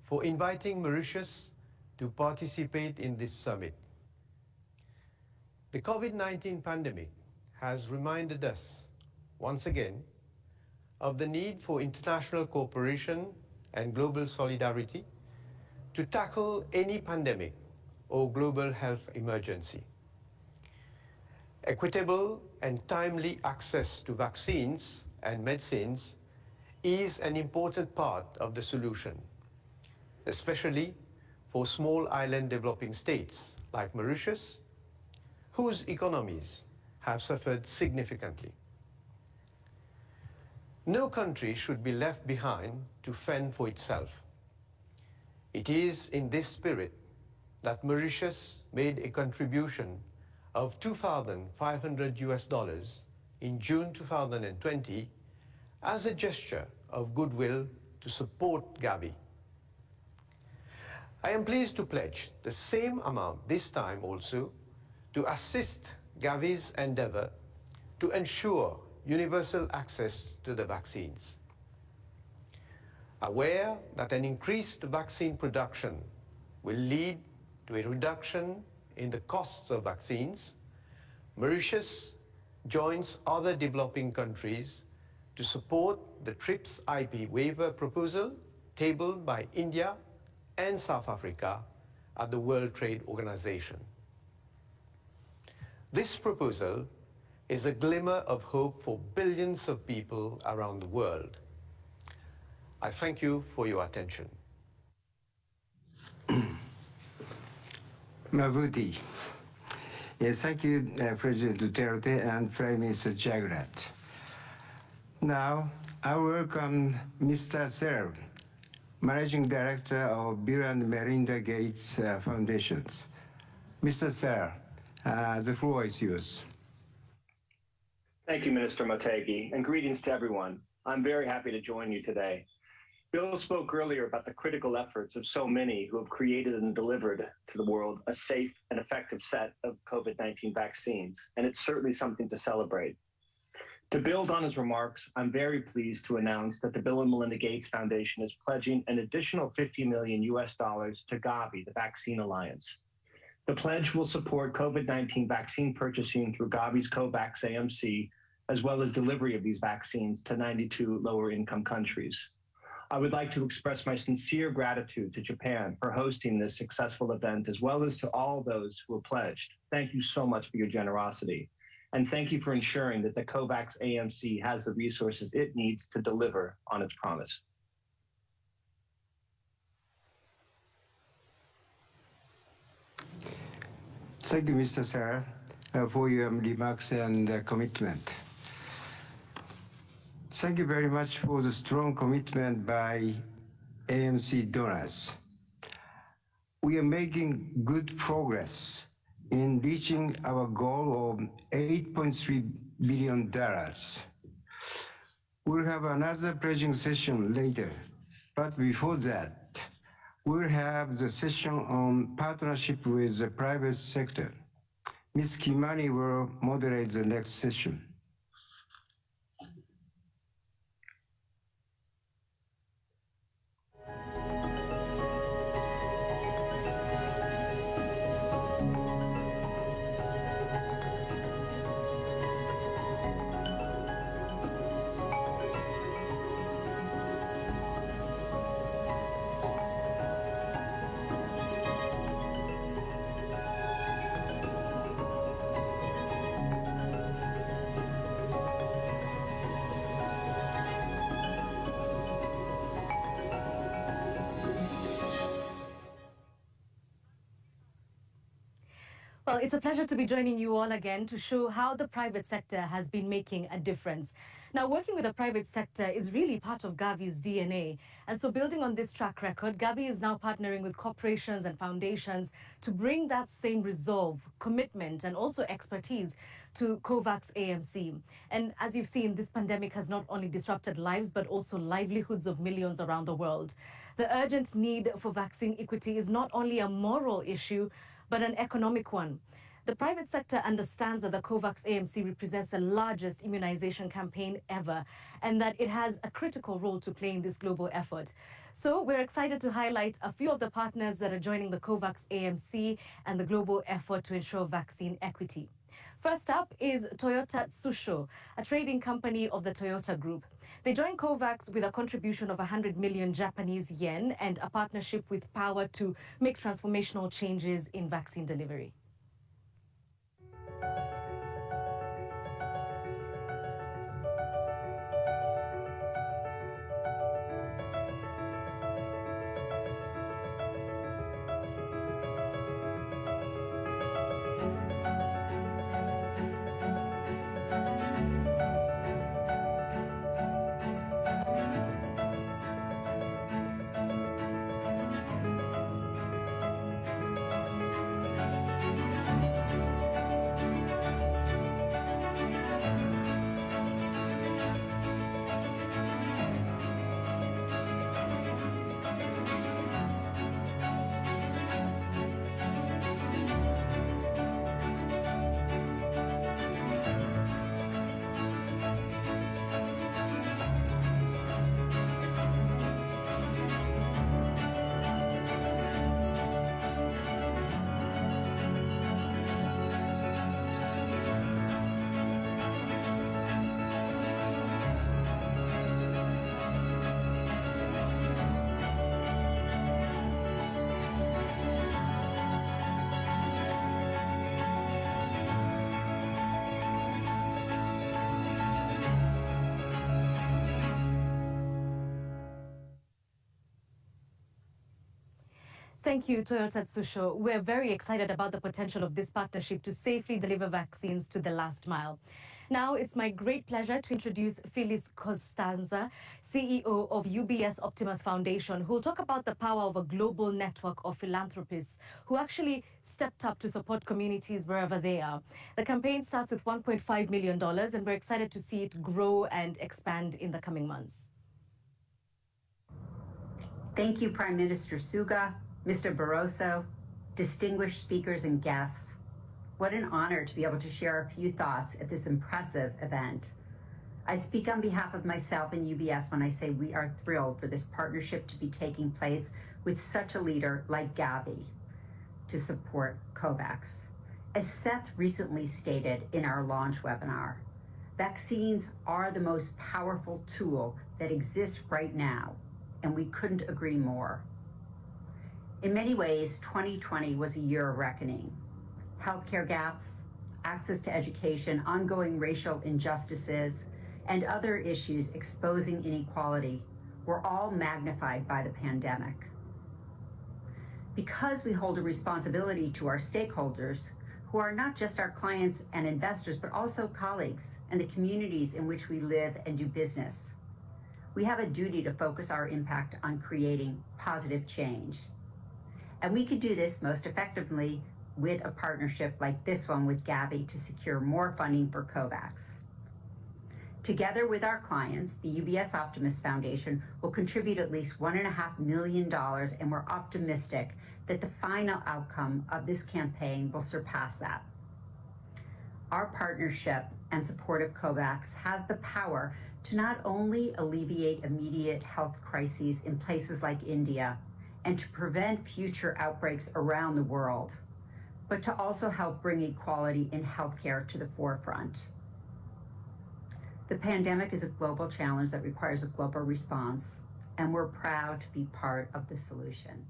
for inviting Mauritius to participate in this summit. The COVID-19 pandemic has reminded us, once again, of the need for international cooperation and global solidarity to tackle any pandemic or global health emergency. Equitable and timely access to vaccines and medicines is an important part of the solution, especially for small island developing states like Mauritius, whose economies have suffered significantly. No country should be left behind to fend for itself. It is in this spirit that Mauritius made a contribution of $2,500 in June 2020 as a gesture of goodwill to support Gavi. I am pleased to pledge the same amount this time also to assist Gavi's endeavor to ensure universal access to the vaccines. Aware that an increased vaccine production will lead to a reduction in the costs of vaccines, Mauritius joins other developing countries to support the TRIPS IP waiver proposal tabled by India and South Africa at the World Trade Organization. This proposal is a glimmer of hope for billions of people around the world. I thank you for your attention. Mabuti. Yes, thank you, President Duterte and Prime Minister Jagrat. Now, I welcome Mr. Ser, Managing Director of Bill and Melinda Gates Foundations. Mr. Ser, the floor is yours. Thank you, Minister Motegi, and greetings to everyone. I'm very happy to join you today. Bill spoke earlier about the critical efforts of so many who have created and delivered to the world a safe and effective set of COVID-19 vaccines, and it's certainly something to celebrate. To build on his remarks, I'm very pleased to announce that the Bill and Melinda Gates Foundation is pledging an additional $50 million to Gavi, the Vaccine Alliance. The pledge will support COVID-19 vaccine purchasing through Gavi's COVAX AMC, as well as delivery of these vaccines to 92 lower-income countries. I would like to express my sincere gratitude to Japan for hosting this successful event, as well as to all those who have pledged. Thank you so much for your generosity. And thank you for ensuring that the COVAX AMC has the resources it needs to deliver on its promise. Thank you, Mr. Sarah, for your remarks and commitment. Thank you very much for the strong commitment by AMC donors. We are making good progress in reaching our goal of $8.3 billion. We'll have another pledging session later, but before that, we'll have the session on partnership with the private sector. Ms. Kimani will moderate the next session. Well, it's a pleasure to be joining you all again to show how the private sector has been making a difference. Now, working with the private sector is really part of Gavi's DNA. And so building on this track record, Gavi is now partnering with corporations and foundations to bring that same resolve, commitment, and also expertise to COVAX AMC. And as you've seen, this pandemic has not only disrupted lives, but also livelihoods of millions around the world. The urgent need for vaccine equity is not only a moral issue, but an economic one. The private sector understands that the COVAX AMC represents the largest immunization campaign ever, and that it has a critical role to play in this global effort. So we're excited to highlight a few of the partners that are joining the COVAX AMC and the global effort to ensure vaccine equity. First up is Toyota Tsusho, a trading company of the Toyota Group. They joined COVAX with a contribution of 100 million Japanese yen and a partnership with Power to make transformational changes in vaccine delivery. Thank you, Toyota Tsusho. We're very excited about the potential of this partnership to safely deliver vaccines to the last mile. Now, it's my great pleasure to introduce Phyllis Costanza, CEO of UBS Optimus Foundation, who will talk about the power of a global network of philanthropists who actually stepped up to support communities wherever they are. The campaign starts with $1.5 million, and we're excited to see it grow and expand in the coming months. Thank you, Prime Minister Suga, Mr. Barroso, distinguished speakers and guests. What an honor to be able to share a few thoughts at this impressive event. I speak on behalf of myself and UBS when I say we are thrilled for this partnership to be taking place with such a leader like Gavi to support COVAX. As Seth recently stated in our launch webinar, vaccines are the most powerful tool that exists right now, and we couldn't agree more. In many ways, 2020 was a year of reckoning. Healthcare gaps, access to education, ongoing racial injustices, and other issues exposing inequality were all magnified by the pandemic. Because we hold a responsibility to our stakeholders, who are not just our clients and investors, but also colleagues and the communities in which we live and do business, we have a duty to focus our impact on creating positive change. And we could do this most effectively with a partnership like this one with Gavi to secure more funding for COVAX. Together with our clients, the UBS Optimus Foundation will contribute at least $1.5 million, and we're optimistic that the final outcome of this campaign will surpass that. Our partnership and support of COVAX has the power to not only alleviate immediate health crises in places like India and to prevent future outbreaks around the world, but to also help bring equality in healthcare to the forefront. The pandemic is a global challenge that requires a global response, and we're proud to be part of the solution.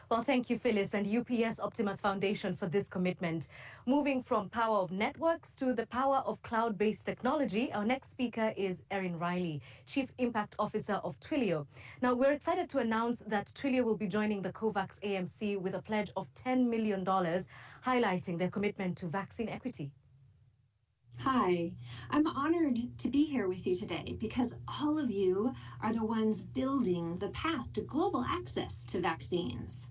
Well, thank you, Phyllis, and UPS Optimus Foundation for this commitment. Moving from power of networks to the power of cloud-based technology, our next speaker is Erin Riley, Chief Impact Officer of Twilio. Now, we're excited to announce that Twilio will be joining the COVAX AMC with a pledge of $10 million, highlighting their commitment to vaccine equity. Hi, I'm honored to be here with you today because all of you are the ones building the path to global access to vaccines.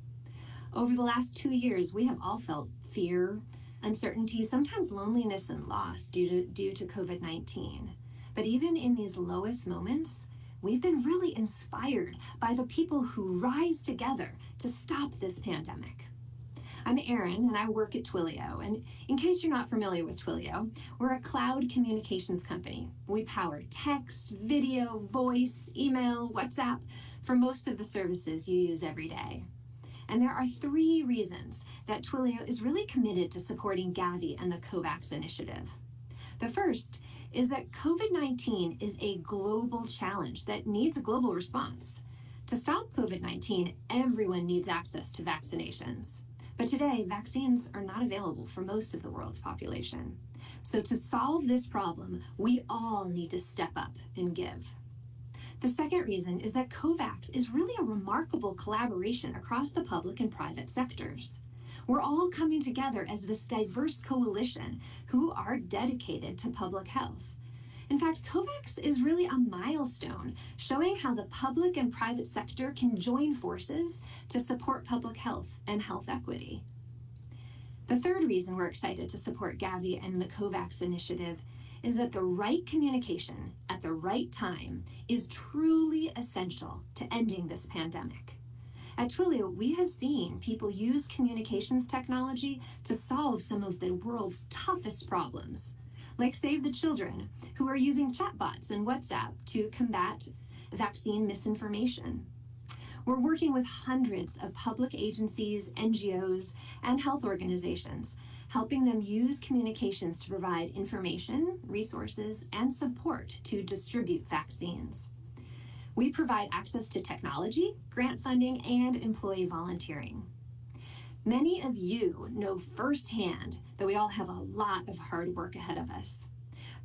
Over the last 2 years, we have all felt fear, uncertainty, sometimes loneliness and loss due to COVID-19. But even in these lowest moments, we've been really inspired by the people who rise together to stop this pandemic. I'm Erin, and I work at Twilio. And in case you're not familiar with Twilio, we're a cloud communications company. We power text, video, voice, email, WhatsApp for most of the services you use every day. And there are 3 reasons that Twilio is really committed to supporting Gavi and the COVAX initiative. The first is that COVID-19 is a global challenge that needs a global response. To stop COVID-19, everyone needs access to vaccinations. But today, vaccines are not available for most of the world's population. So to solve this problem, we all need to step up and give. The second reason is that COVAX is really a remarkable collaboration across the public and private sectors. We're all coming together as this diverse coalition who are dedicated to public health. In fact, COVAX is really a milestone showing how the public and private sector can join forces to support public health and health equity. The third reason we're excited to support Gavi and the COVAX initiative is that the right communication at the right time is truly essential to ending this pandemic. At Twilio, we have seen people use communications technology to solve some of the world's toughest problems, like Save the Children, who are using chatbots and WhatsApp to combat vaccine misinformation. We're working with hundreds of public agencies, NGOs, and health organizations, helping them use communications to provide information, resources, and support to distribute vaccines. We provide access to technology, grant funding, and employee volunteering. Many of you know firsthand that we all have a lot of hard work ahead of us.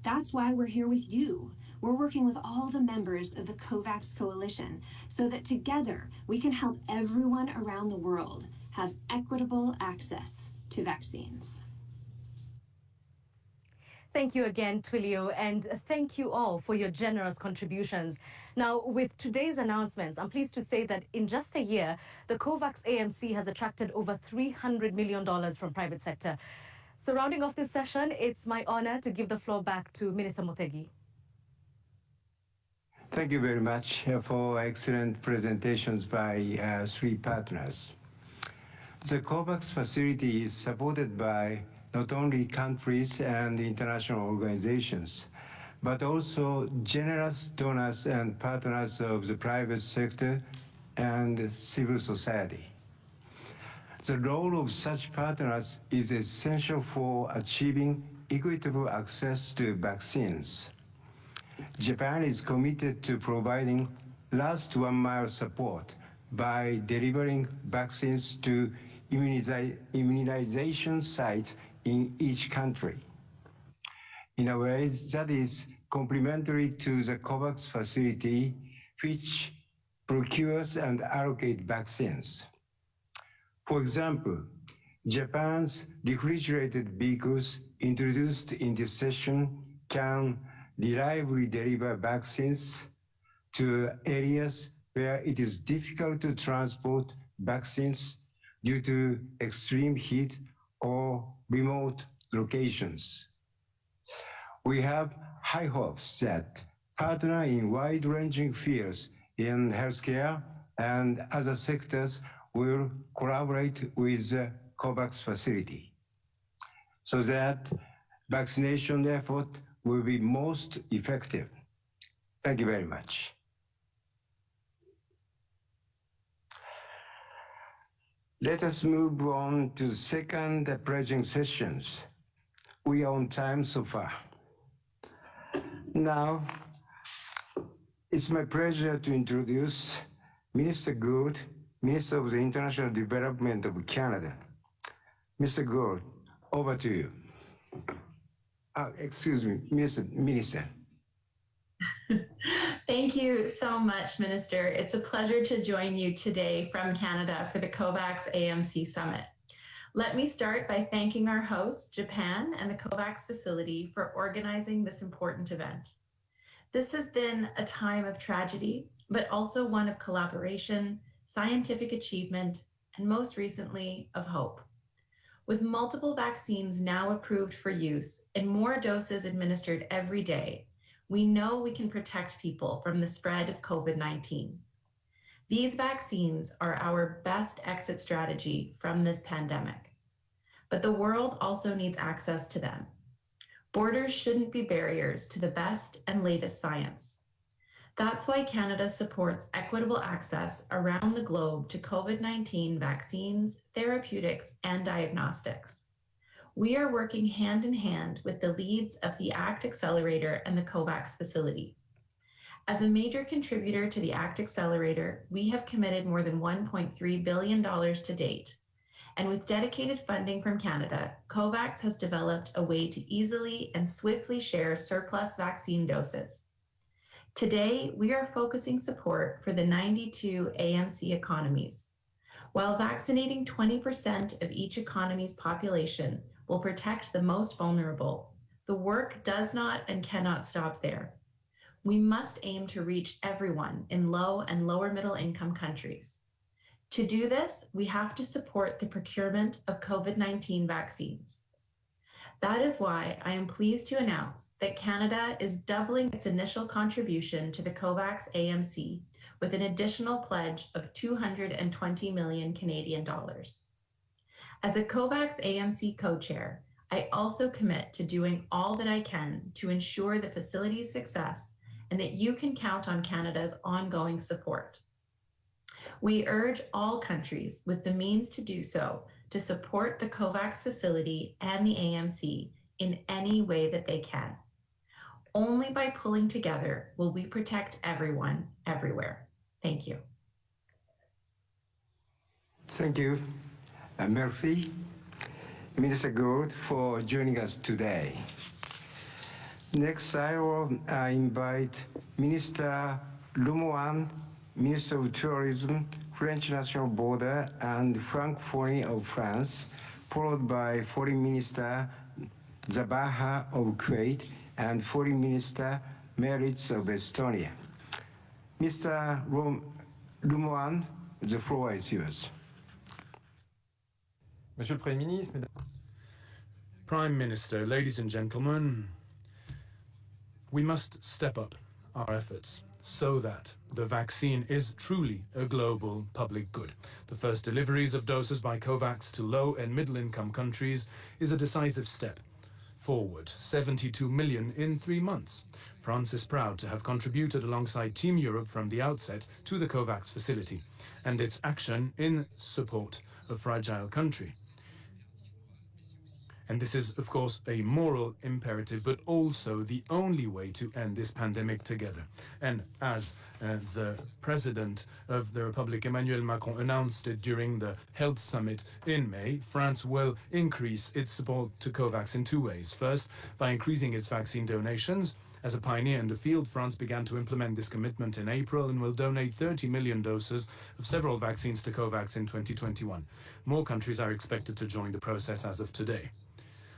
That's why we're here with you. We're working with all the members of the COVAX coalition so that together we can help everyone around the world have equitable access to vaccines. Thank you again, Twilio, and thank you all for your generous contributions. Now, with today's announcements, I'm pleased to say that in just a year, the COVAX AMC has attracted over $300 million from private sector. So rounding off this session, it's my honor to give the floor back to Minister Motegi. Thank you very much for excellent presentations by three partners. The COVAX facility is supported by not only countries and international organizations, but also generous donors and partners of the private sector and civil society. The role of such partners is essential for achieving equitable access to vaccines. Japan is committed to providing last one-mile support by delivering vaccines to immunization sites in each country. In a way that is complementary to the COVAX facility, which procures and allocates vaccines. For example, Japan's refrigerated vehicles introduced in this session can reliably deliver vaccines to areas where it is difficult to transport vaccines due to extreme heat or remote locations. We have high hopes that partners in wide-ranging fields in healthcare and other sectors will collaborate with the COVAX facility so that vaccination effort will be most effective. Thank you very much. Let us move on to the second pledging sessions. We are on time so far. Now, it's my pleasure to introduce Minister Gould, Minister of the International Development of Canada. Mr. Gould, over to you. Excuse me, Minister. Thank you so much, Minister. It's a pleasure to join you today from Canada for the COVAX AMC Summit. Let me start by thanking our host, Japan, and the COVAX facility for organizing this important event. This has been a time of tragedy, but also one of collaboration, scientific achievement, and most recently, of hope. With multiple vaccines now approved for use and more doses administered every day, we know we can protect people from the spread of COVID-19. These vaccines are our best exit strategy from this pandemic, but the world also needs access to them. Borders shouldn't be barriers to the best and latest science. That's why Canada supports equitable access around the globe to COVID-19 vaccines, therapeutics, and diagnostics. We are working hand in hand with the leads of the ACT Accelerator and the COVAX facility. As a major contributor to the ACT Accelerator, we have committed more than $1.3 billion to date. And with dedicated funding from Canada, COVAX has developed a way to easily and swiftly share surplus vaccine doses. Today, we are focusing support for the 92 AMC economies. While vaccinating 20% of each economy's population will protect the most vulnerable, the work does not and cannot stop there. We must aim to reach everyone in low and lower middle income countries. To do this, we have to support the procurement of COVID-19 vaccines. That is why I am pleased to announce that Canada is doubling its initial contribution to the COVAX AMC with an additional pledge of 220 million Canadian dollars. As a COVAX AMC co-chair, I also commit to doing all that I can to ensure the facility's success and that you can count on Canada's ongoing support. We urge all countries with the means to do so to support the COVAX facility and the AMC in any way that they can. Only by pulling together will we protect everyone, everywhere. Thank you. Thank you. Merci, Minister Gould, for joining us today. Next, I will invite Minister Lemoine, Minister of Tourism, French National Border, and Francophonie of France, followed by Foreign Minister Zabaha of Kuwait and Foreign Minister Merits of Estonia. Mr. Lemoine, the floor is yours. Monsieur le Premier ministre, Prime Minister, ladies and gentlemen, we must step up our efforts so that the vaccine is truly a global public good. The first deliveries of doses by COVAX to low and middle income countries is a decisive step forward, 72 million in 3 months. France is proud to have contributed alongside Team Europe from the outset to the COVAX facility and its action in support of fragile country. And this is, of course, a moral imperative, but also the only way to end this pandemic together. And as the President of the Republic, Emmanuel Macron, announced it during the Health Summit in May, France will increase its support to COVAX in 2 ways. First, by increasing its vaccine donations. As a pioneer in the field, France began to implement this commitment in April and will donate 30 million doses of several vaccines to COVAX in 2021. More countries are expected to join the process as of today.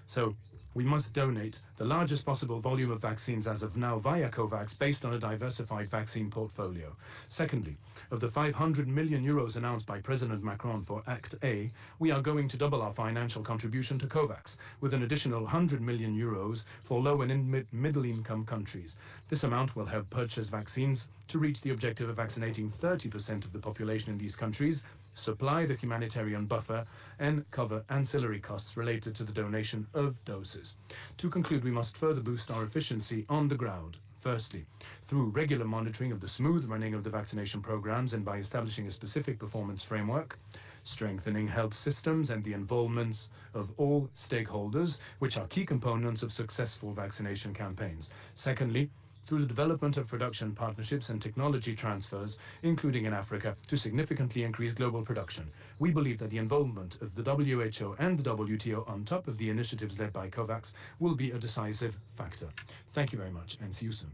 So we must donate the largest possible volume of vaccines as of now via COVAX based on a diversified vaccine portfolio. Secondly, of the 500 million euros announced by President Macron for Act A, we are going to double our financial contribution to COVAX with an additional 100 million euros for low and middle income countries. This amount will help purchase vaccines to reach the objective of vaccinating 30% of the population in these countries, supply the humanitarian buffer, and cover ancillary costs related to the donation of doses. To conclude, we must further boost our efficiency on the ground. Firstly, through regular monitoring of the smooth running of the vaccination programs and by establishing a specific performance framework, strengthening health systems and the involvement of all stakeholders, which are key components of successful vaccination campaigns. Secondly, through the development of production partnerships and technology transfers, including in Africa, to significantly increase global production. We believe that the involvement of the WHO and the WTO on top of the initiatives led by COVAX will be a decisive factor. Thank you very much, and see you soon.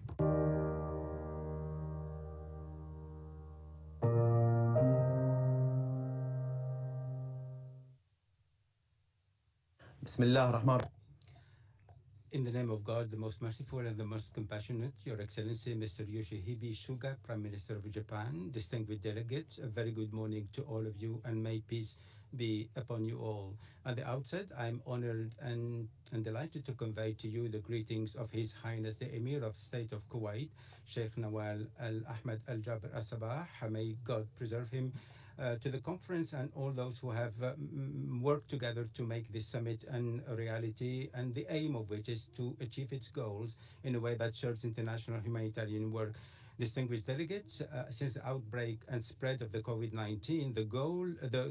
Bismillah ar-Rahman. In the name of God, the most merciful and the most compassionate, Your Excellency, Mr. Yoshihide Suga, Prime Minister of Japan, distinguished delegates, a very good morning to all of you, and may peace be upon you all. At the outset, I'm honored and delighted to convey to you the greetings of His Highness the Emir of State of Kuwait, Sheikh Nawal Al-Ahmed Al-Jaber Al-Sabah, may God preserve him, to the conference and all those who have worked together to make this summit a reality, and the aim of which is to achieve its goals in a way that serves international humanitarian work. distinguished delegates, since the outbreak and spread of the COVID-19, the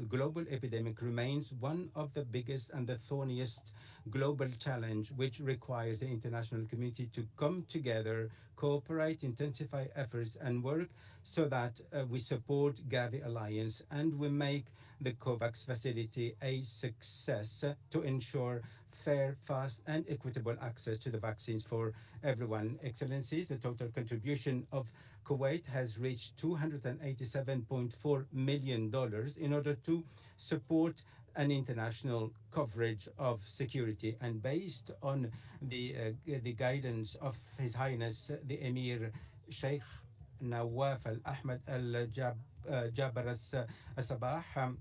global epidemic remains one of the biggest and the thorniest global challenge, which requires the international community to come together, cooperate, intensify efforts, and work so that we support Gavi Alliance and we make the COVAX facility a success to ensure fair, fast, and equitable access to the vaccines for everyone. Excellencies, the total contribution of Kuwait has reached $287.4 million in order to support an international coverage of security. And based on the guidance of His Highness the Emir Sheikh Nawaf Al-Ahmed Al-Jabar Al-Sabah,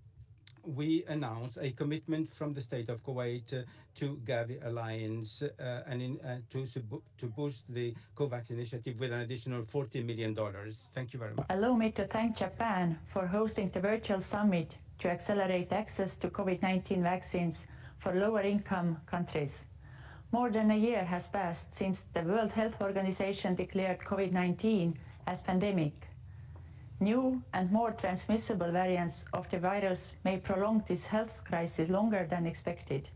we announced a commitment from the state of Kuwait to Gavi Alliance to boost the COVAX initiative with an additional $40 million. Thank you very much. Allow me to thank Japan for hosting the virtual summit to accelerate access to COVID-19 vaccines for lower-income countries. More than a year has passed since the World Health Organization declared COVID-19 as pandemic. New and more transmissible variants of the virus may prolong this health crisis longer than expected.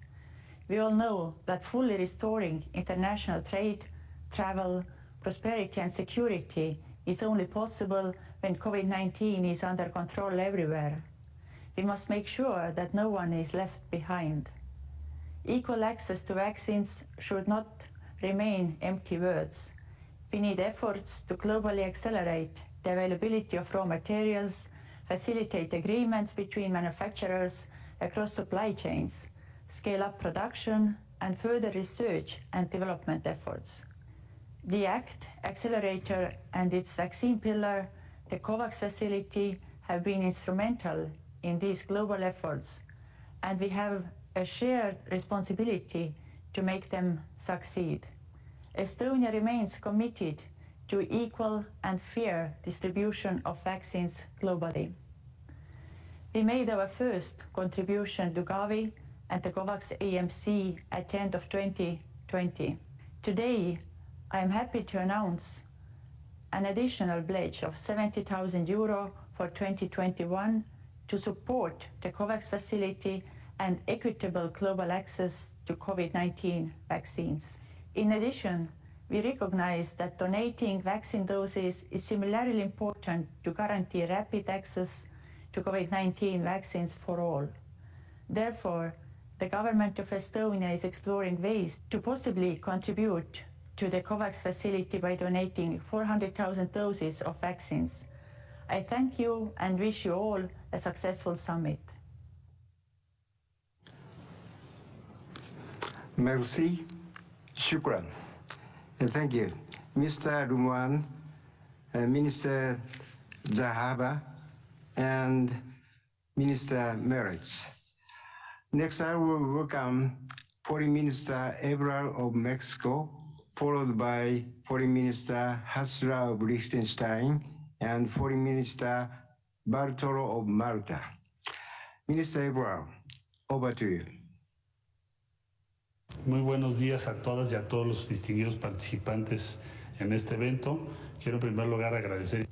We all know that fully restoring international trade, travel, prosperity and security is only possible when COVID-19 is under control everywhere. We must make sure that no one is left behind. Equal access to vaccines should not remain empty words. We need efforts to globally accelerate the availability of raw materials, facilitate agreements between manufacturers across supply chains, scale up production, and further research and development efforts. The ACT Accelerator and its vaccine pillar, the COVAX facility, have been instrumental in these global efforts, and we have a shared responsibility to make them succeed. Estonia remains committed to equal and fair distribution of vaccines globally. We made our first contribution to Gavi and the COVAX AMC at the end of 2020. Today, I am happy to announce an additional pledge of €70,000 for 2021 to support the COVAX facility and equitable global access to COVID-19 vaccines. In addition, we recognize that donating vaccine doses is similarly important to guarantee rapid access to COVID-19 vaccines for all. Therefore, the government of Estonia is exploring ways to possibly contribute to the COVAX facility by donating 400,000 doses of vaccines. I thank you and wish you all a successful summit. Merci. Shukran. Thank you. Mr. Rumwan, Minister Zahaba, and Minister Meritz. Next, I will welcome Foreign Minister Ebrard of Mexico, followed by Foreign Minister Hasra of Liechtenstein, and Foreign Minister Bartolo of Malta. Minister Ebrard, over to you. Muy buenos días a todas y a todos los distinguidos participantes en este evento. Quiero en primer lugar agradecer.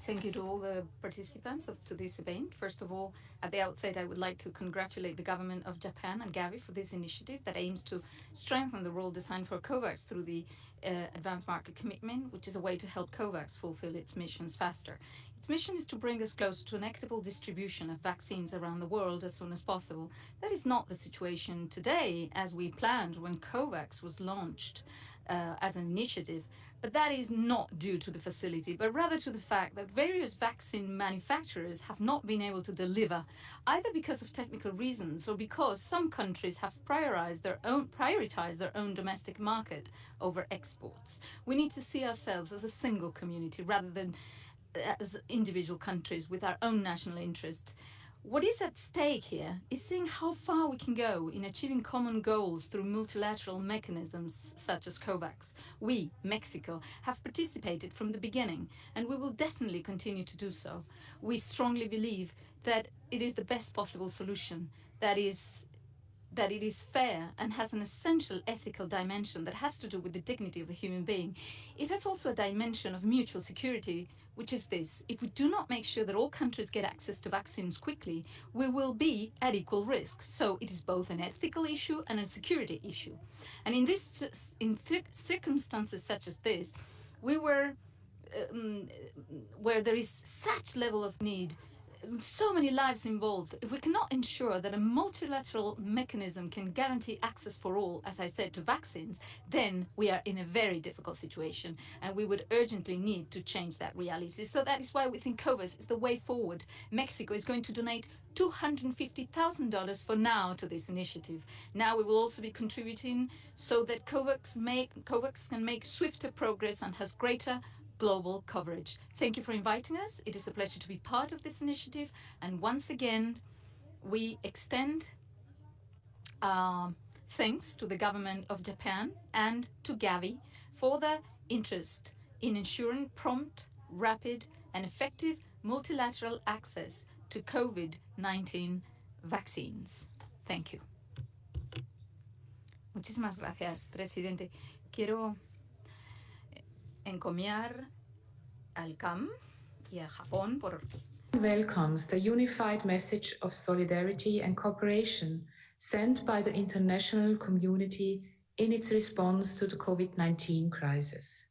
Thank you to all the participants to this event. First of all, at the outset, I would like to congratulate the government of Japan and Gavi for this initiative that aims to strengthen the role designed for COVAX through the Advanced Market Commitment, which is a way to help COVAX fulfill its missions faster. Its mission is to bring us closer to an equitable distribution of vaccines around the world as soon as possible. That is not the situation today as we planned when COVAX was launched as an initiative. But that is not due to the facility, but rather to the fact that various vaccine manufacturers have not been able to deliver, either because of technical reasons or because some countries have prioritized their own domestic market over exports. We need to see ourselves as a single community rather than as individual countries with our own national interest. What is at stake here is seeing how far we can go in achieving common goals through multilateral mechanisms such as COVAX. We, Mexico, have participated from the beginning, and we will definitely continue to do so. We strongly believe that it is the best possible solution, that is that it is fair and has an essential ethical dimension that has to do with the dignity of the human being, it has also a dimension of mutual security, which is this: if we do not make sure that all countries get access to vaccines quickly, we will be at equal risk. So it is both an ethical issue and a security issue. And in circumstances such as this, we were where there is such level of need, so many lives involved, if we cannot ensure that a multilateral mechanism can guarantee access for all, as I said, to vaccines, then we are in a very difficult situation, and we would urgently need to change that reality. So that is why we think COVAX is the way forward. Mexico is going to donate $250,000 for now to this initiative. Now we will also be contributing so that COVAX can make swifter progress and has greater global coverage. Thank you for inviting us. It is a pleasure to be part of this initiative. And once again, we extend thanks to the government of Japan and to Gavi for their interest in ensuring prompt, rapid, and effective multilateral access to COVID-19 vaccines. Thank you. Muchísimas gracias, presidente. Quiero encomiar al CAM y a Japón por welcomes the unified message of solidarity and cooperation sent by the international community in its response to the COVID-19 crisis.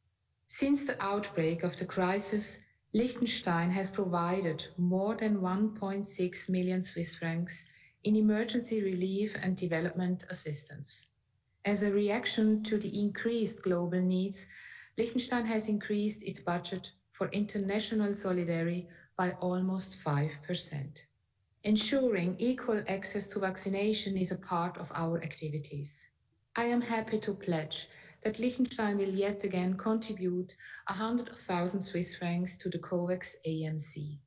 Since the outbreak of the crisis, Liechtenstein has provided more than 1.6 million Swiss francs in emergency relief and development assistance. As a reaction to the increased global needs, Liechtenstein has increased its budget for international solidarity by almost 5%. Ensuring equal access to vaccination is a part of our activities. I am happy to pledge that Liechtenstein will yet again contribute 100,000 Swiss francs to the COVAX AMC.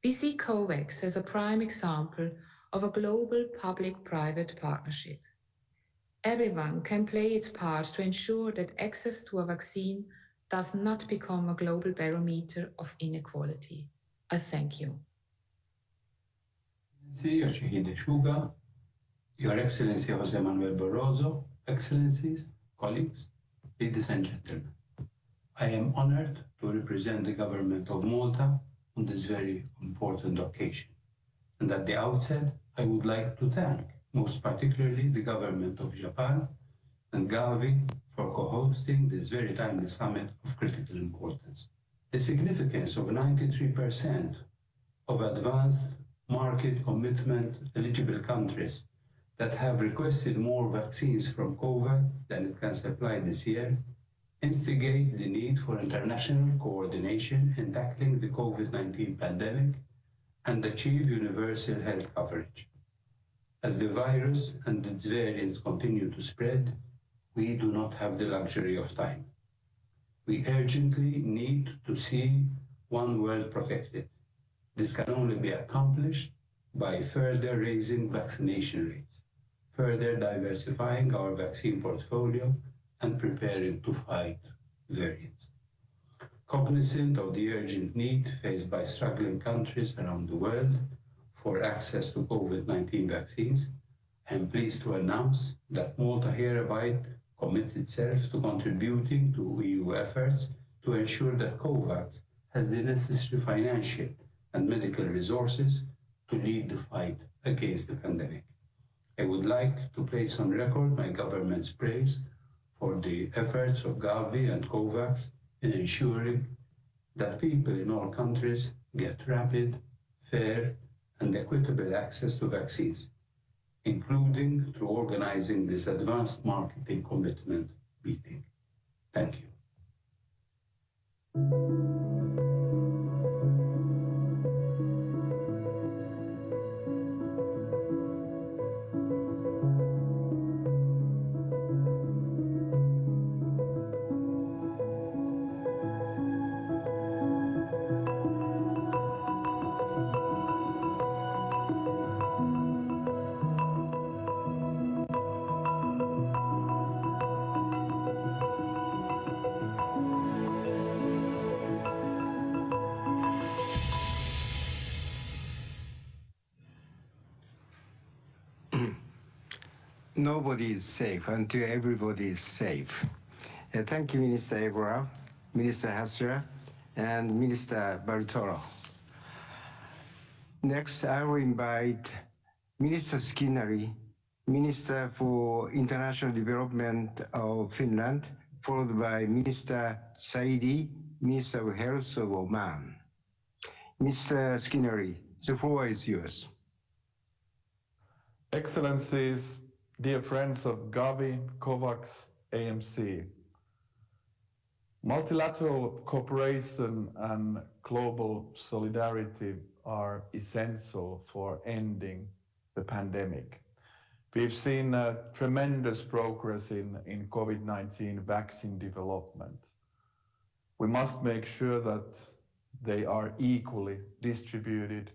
We see COVAX as a prime example of a global public-private partnership. Everyone can play its part to ensure that access to a vaccine does not become a global barometer of inequality. I thank you. Yoshihide Suga, Your Excellency Jose Manuel Barroso, Excellencies, colleagues, ladies and gentlemen. I am honored to represent the government of Malta on this very important occasion. And at the outset, I would like to thank most particularly the government of Japan and Gavi for co-hosting this very timely summit of critical importance. The significance of 93% of advanced market commitment eligible countries that have requested more vaccines from COVAX than it can supply this year instigates the need for international coordination in tackling the COVID-19 pandemic and achieve universal health coverage. As the virus and its variants continue to spread, we do not have the luxury of time. We urgently need to see one world protected. This can only be accomplished by further raising vaccination rates, further diversifying our vaccine portfolio, and preparing to fight variants. Cognizant of the urgent need faced by struggling countries around the world for access to COVID-19 vaccines, I am pleased to announce that Malta hereby commits itself to contributing to EU efforts to ensure that COVAX has the necessary financial and medical resources to lead the fight against the pandemic. I would like to place on record my government's praise for the efforts of Gavi and COVAX in ensuring that people in all countries get rapid, fair, and equitable access to vaccines, including through organizing this advanced marketing commitment meeting. Thank you. nobody is safe until everybody is safe. Thank you, Minister Ebra, Minister Hasra, and Minister Bartolo. Next, I will invite Minister Skinnari, Minister for International Development of Finland, followed by Minister Saidi, Minister of Health of Oman. Mr. Skinnari, the floor is yours. Excellencies, dear friends of Gavi, COVAX, AMC, multilateral cooperation and global solidarity are essential for ending the pandemic. We've seen tremendous progress in COVID-19 vaccine development. We must make sure that they are equally distributed,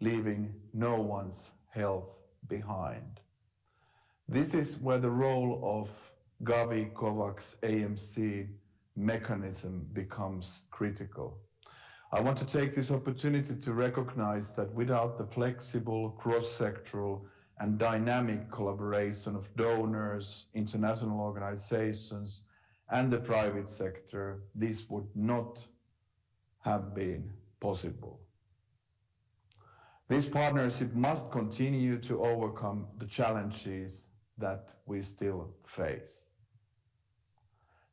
leaving no one's health behind. This is where the role of Gavi, COVAX, AMC mechanism becomes critical. I want to take this opportunity to recognize that without the flexible, cross-sectoral and dynamic collaboration of donors, international organizations, and the private sector, this would not have been possible. This partnership must continue to overcome the challenges that we still face.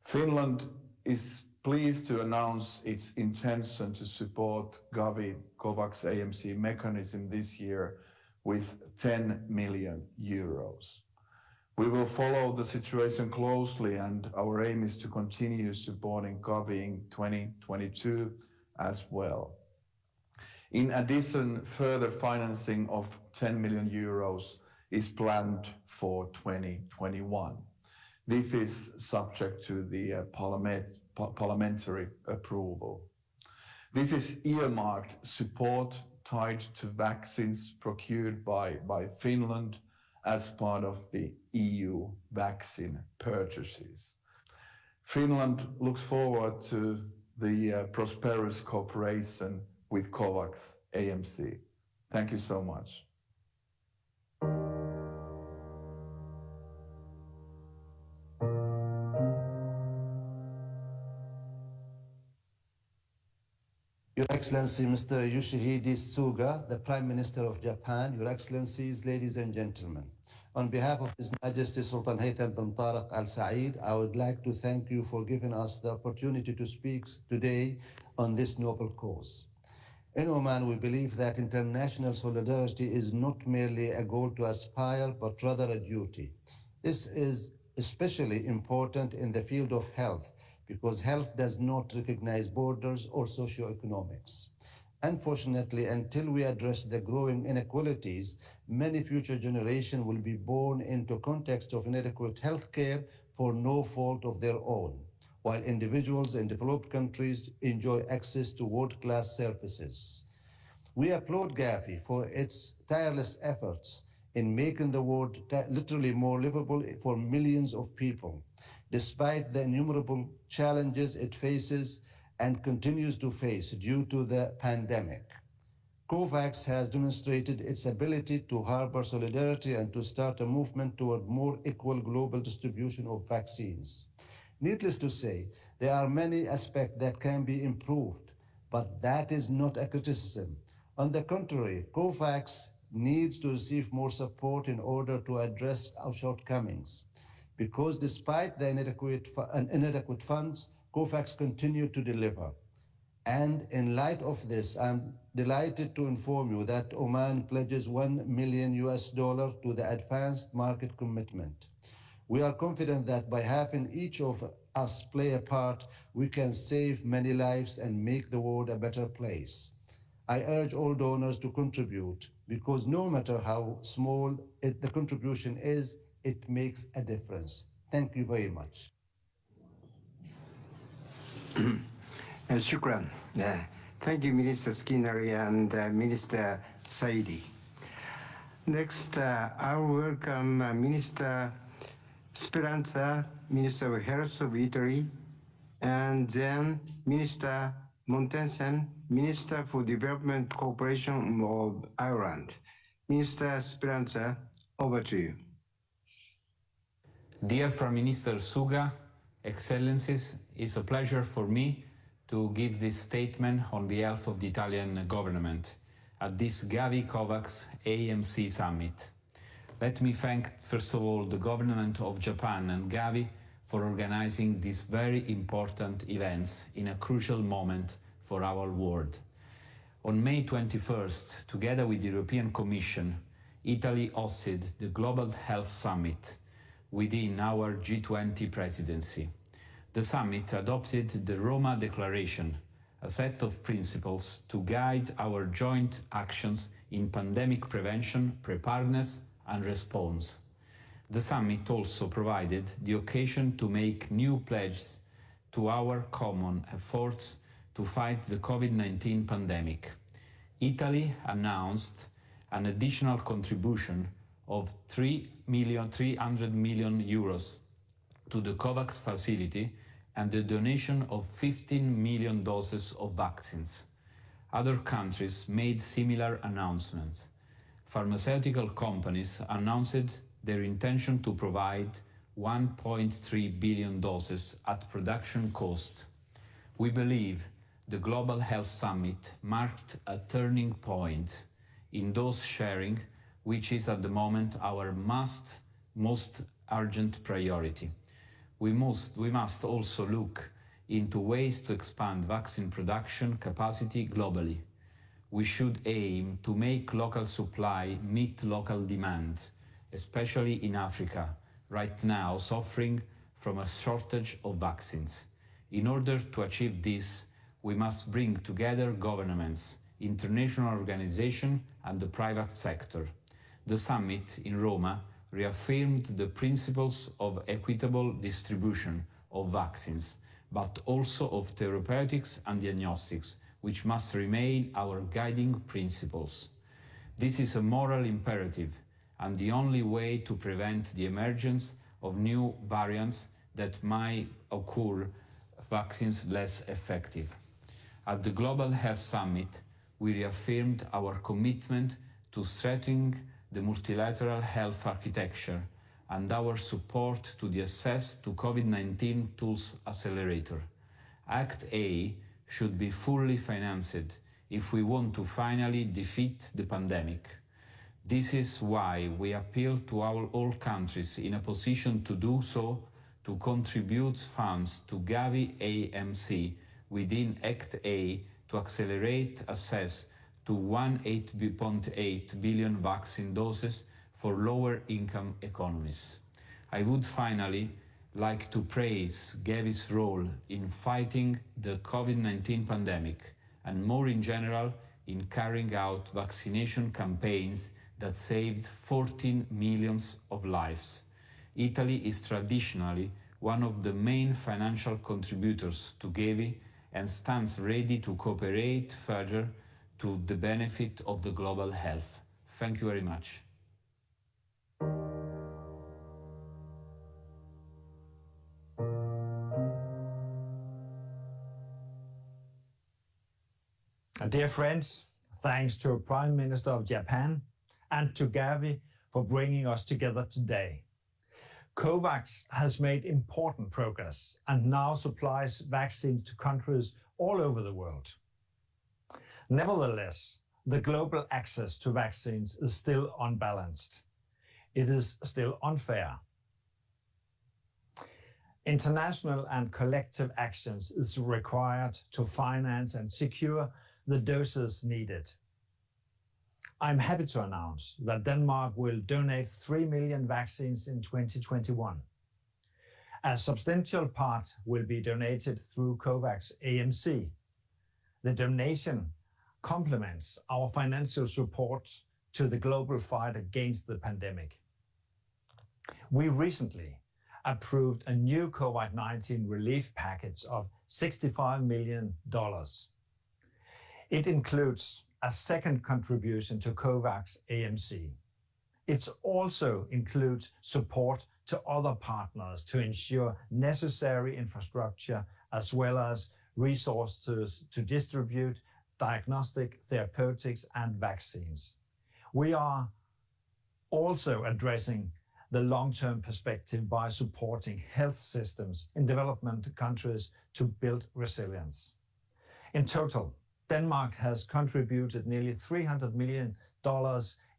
Finland is pleased to announce its intention to support Gavi COVAX AMC mechanism this year with 10 million euros. We will follow the situation closely, and our aim is to continue supporting Gavi in 2022 as well. In addition, further financing of 10 million euros is planned for 2021. This is subject to the parliamentary approval. This is earmarked support tied to vaccines procured by Finland as part of the EU vaccine purchases. Finland looks forward to the prosperous cooperation with COVAX AMC. Thank you so much. Your Excellency, Mr. Yoshihide Suga, the Prime Minister of Japan, Your Excellencies, ladies and gentlemen. On behalf of His Majesty Sultan Haytham bin Tariq Al Said, I would like to thank you for giving us the opportunity to speak today on this noble cause. In Oman, we believe that international solidarity is not merely a goal to aspire, but rather a duty. This is especially important in the field of health, because health does not recognize borders or socioeconomics. Unfortunately, until we address the growing inequalities, many future generations will be born into a context of inadequate health care for no fault of their own, while individuals in developed countries enjoy access to world-class services. We applaud Gavi for its tireless efforts in making the world literally more livable for millions of people, despite the innumerable challenges it faces and continues to face due to the pandemic. COVAX has demonstrated its ability to harbor solidarity and to start a movement toward more equal global distribution of vaccines. Needless to say, there are many aspects that can be improved, but that is not a criticism. On the contrary, COVAX needs to receive more support in order to address our shortcomings, because despite the inadequate funds, COVAX continued to deliver. And in light of this, I'm delighted to inform you that Oman pledges $1 million to the advanced market commitment. We are confident that by having each of us play a part, we can save many lives and make the world a better place. I urge all donors to contribute, because no matter how small the contribution is, it makes a difference. Thank you very much. Shukran. Thank you, Minister Skinnari and Minister Saidi. Next, I will welcome Minister Speranza, Minister of Health of Italy, and then Minister Montensen, Minister for Development Cooperation of Ireland. Minister Speranza, over to you. Dear Prime Minister Suga, Excellencies, it's a pleasure for me to give this statement on behalf of the Italian government at this Gavi COVAX AMC summit. Let me thank, first of all, the government of Japan and Gavi for organizing these very important events in a crucial moment for our world. On May 21st, together with the European Commission, Italy hosted the Global Health Summit within our G20 presidency. The summit adopted the Roma Declaration, a set of principles to guide our joint actions in pandemic prevention, preparedness and response. The summit also provided the occasion to make new pledges to our common efforts to fight the COVID-19 pandemic. Italy announced an additional contribution of 300 million euros to the COVAX facility and the donation of 15 million doses of vaccines. Other countries made similar announcements. Pharmaceutical companies announced their intention to provide 1.3 billion doses at production cost. We believe the Global Health Summit marked a turning point in dose sharing, which is at the moment our most urgent priority. We must also look into ways to expand vaccine production capacity globally. We should aim to make local supply meet local demand, especially in Africa, right now suffering from a shortage of vaccines. In order to achieve this, we must bring together governments, international organizations and the private sector. The summit in Roma reaffirmed the principles of equitable distribution of vaccines, but also of therapeutics and diagnostics, which must remain our guiding principles. This is a moral imperative and the only way to prevent the emergence of new variants that might occur vaccines less effective. At the Global Health Summit, we reaffirmed our commitment to strengthening the multilateral health architecture and our support to the Access to COVID-19 Tools Accelerator. Act A should be fully financed if we want to finally defeat the pandemic. This is why we appeal to all countries in a position to do so to contribute funds to Gavi AMC within Act A to accelerate access to 1.8 billion vaccine doses for lower-income economies. I would finally like to praise Gavi's role in fighting the COVID-19 pandemic and more in general in carrying out vaccination campaigns that saved 14 million of lives. Italy is traditionally one of the main financial contributors to Gavi and stands ready to cooperate further to the benefit of the global health. Thank you very much. Dear friends, thanks to Prime Minister of Japan and to Gavi for bringing us together today. COVAX has made important progress and now supplies vaccines to countries all over the world. Nevertheless, the global access to vaccines is still unbalanced. It is still unfair. International and collective actions is required to finance and secure the doses needed. I'm happy to announce that Denmark will donate 3 million vaccines in 2021. A substantial part will be donated through COVAX AMC. The donation complements our financial support to the global fight against the pandemic. We recently approved a new COVID-19 relief package of $65 million. It includes a second contribution to COVAX AMC. It also includes support to other partners to ensure necessary infrastructure as well as resources to distribute diagnostic, therapeutics and vaccines. We are also addressing the long-term perspective by supporting health systems in development countries to build resilience. In total, Denmark has contributed nearly $300 million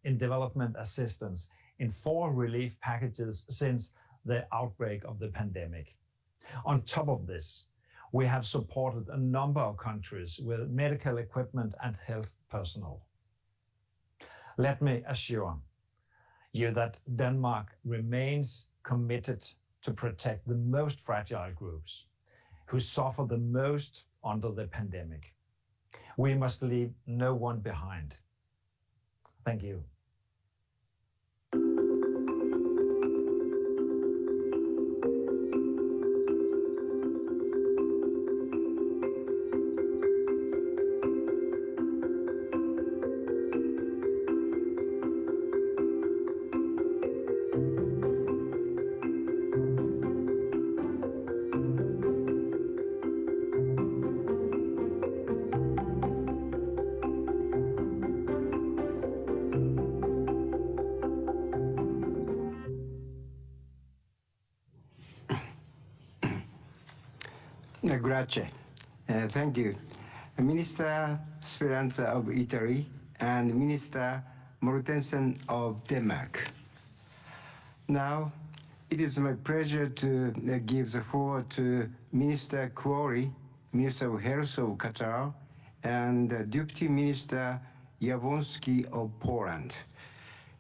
in development assistance in 4 relief packages since the outbreak of the pandemic. On top of this, we have supported a number of countries with medical equipment and health personnel. Let me assure you that Denmark remains committed to protect the most fragile groups who suffer the most under the pandemic. We must leave no one behind. Thank you. Grazie. Thank you. Minister Speranza of Italy and Minister Mortensen of Denmark. Now, it is my pleasure to give the floor to Minister Kuori, Minister of Health of Qatar, and Deputy Minister Jabłonski of Poland.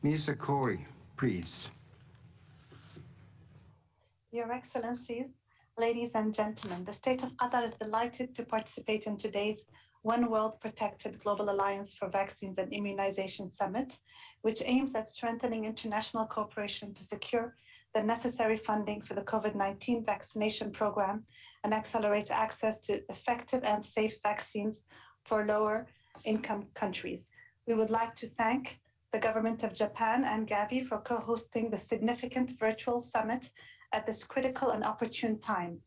Minister Kuori, please. Your Excellencies, ladies and gentlemen, the State of Qatar is delighted to participate in today's One World Protected Global Alliance for Vaccines and Immunization Summit, which aims at strengthening international cooperation to secure the necessary funding for the COVID-19 vaccination program and accelerate access to effective and safe vaccines for lower income countries. We would like to thank the government of Japan and Gavi for co-hosting the significant virtual summit at this critical and opportune time.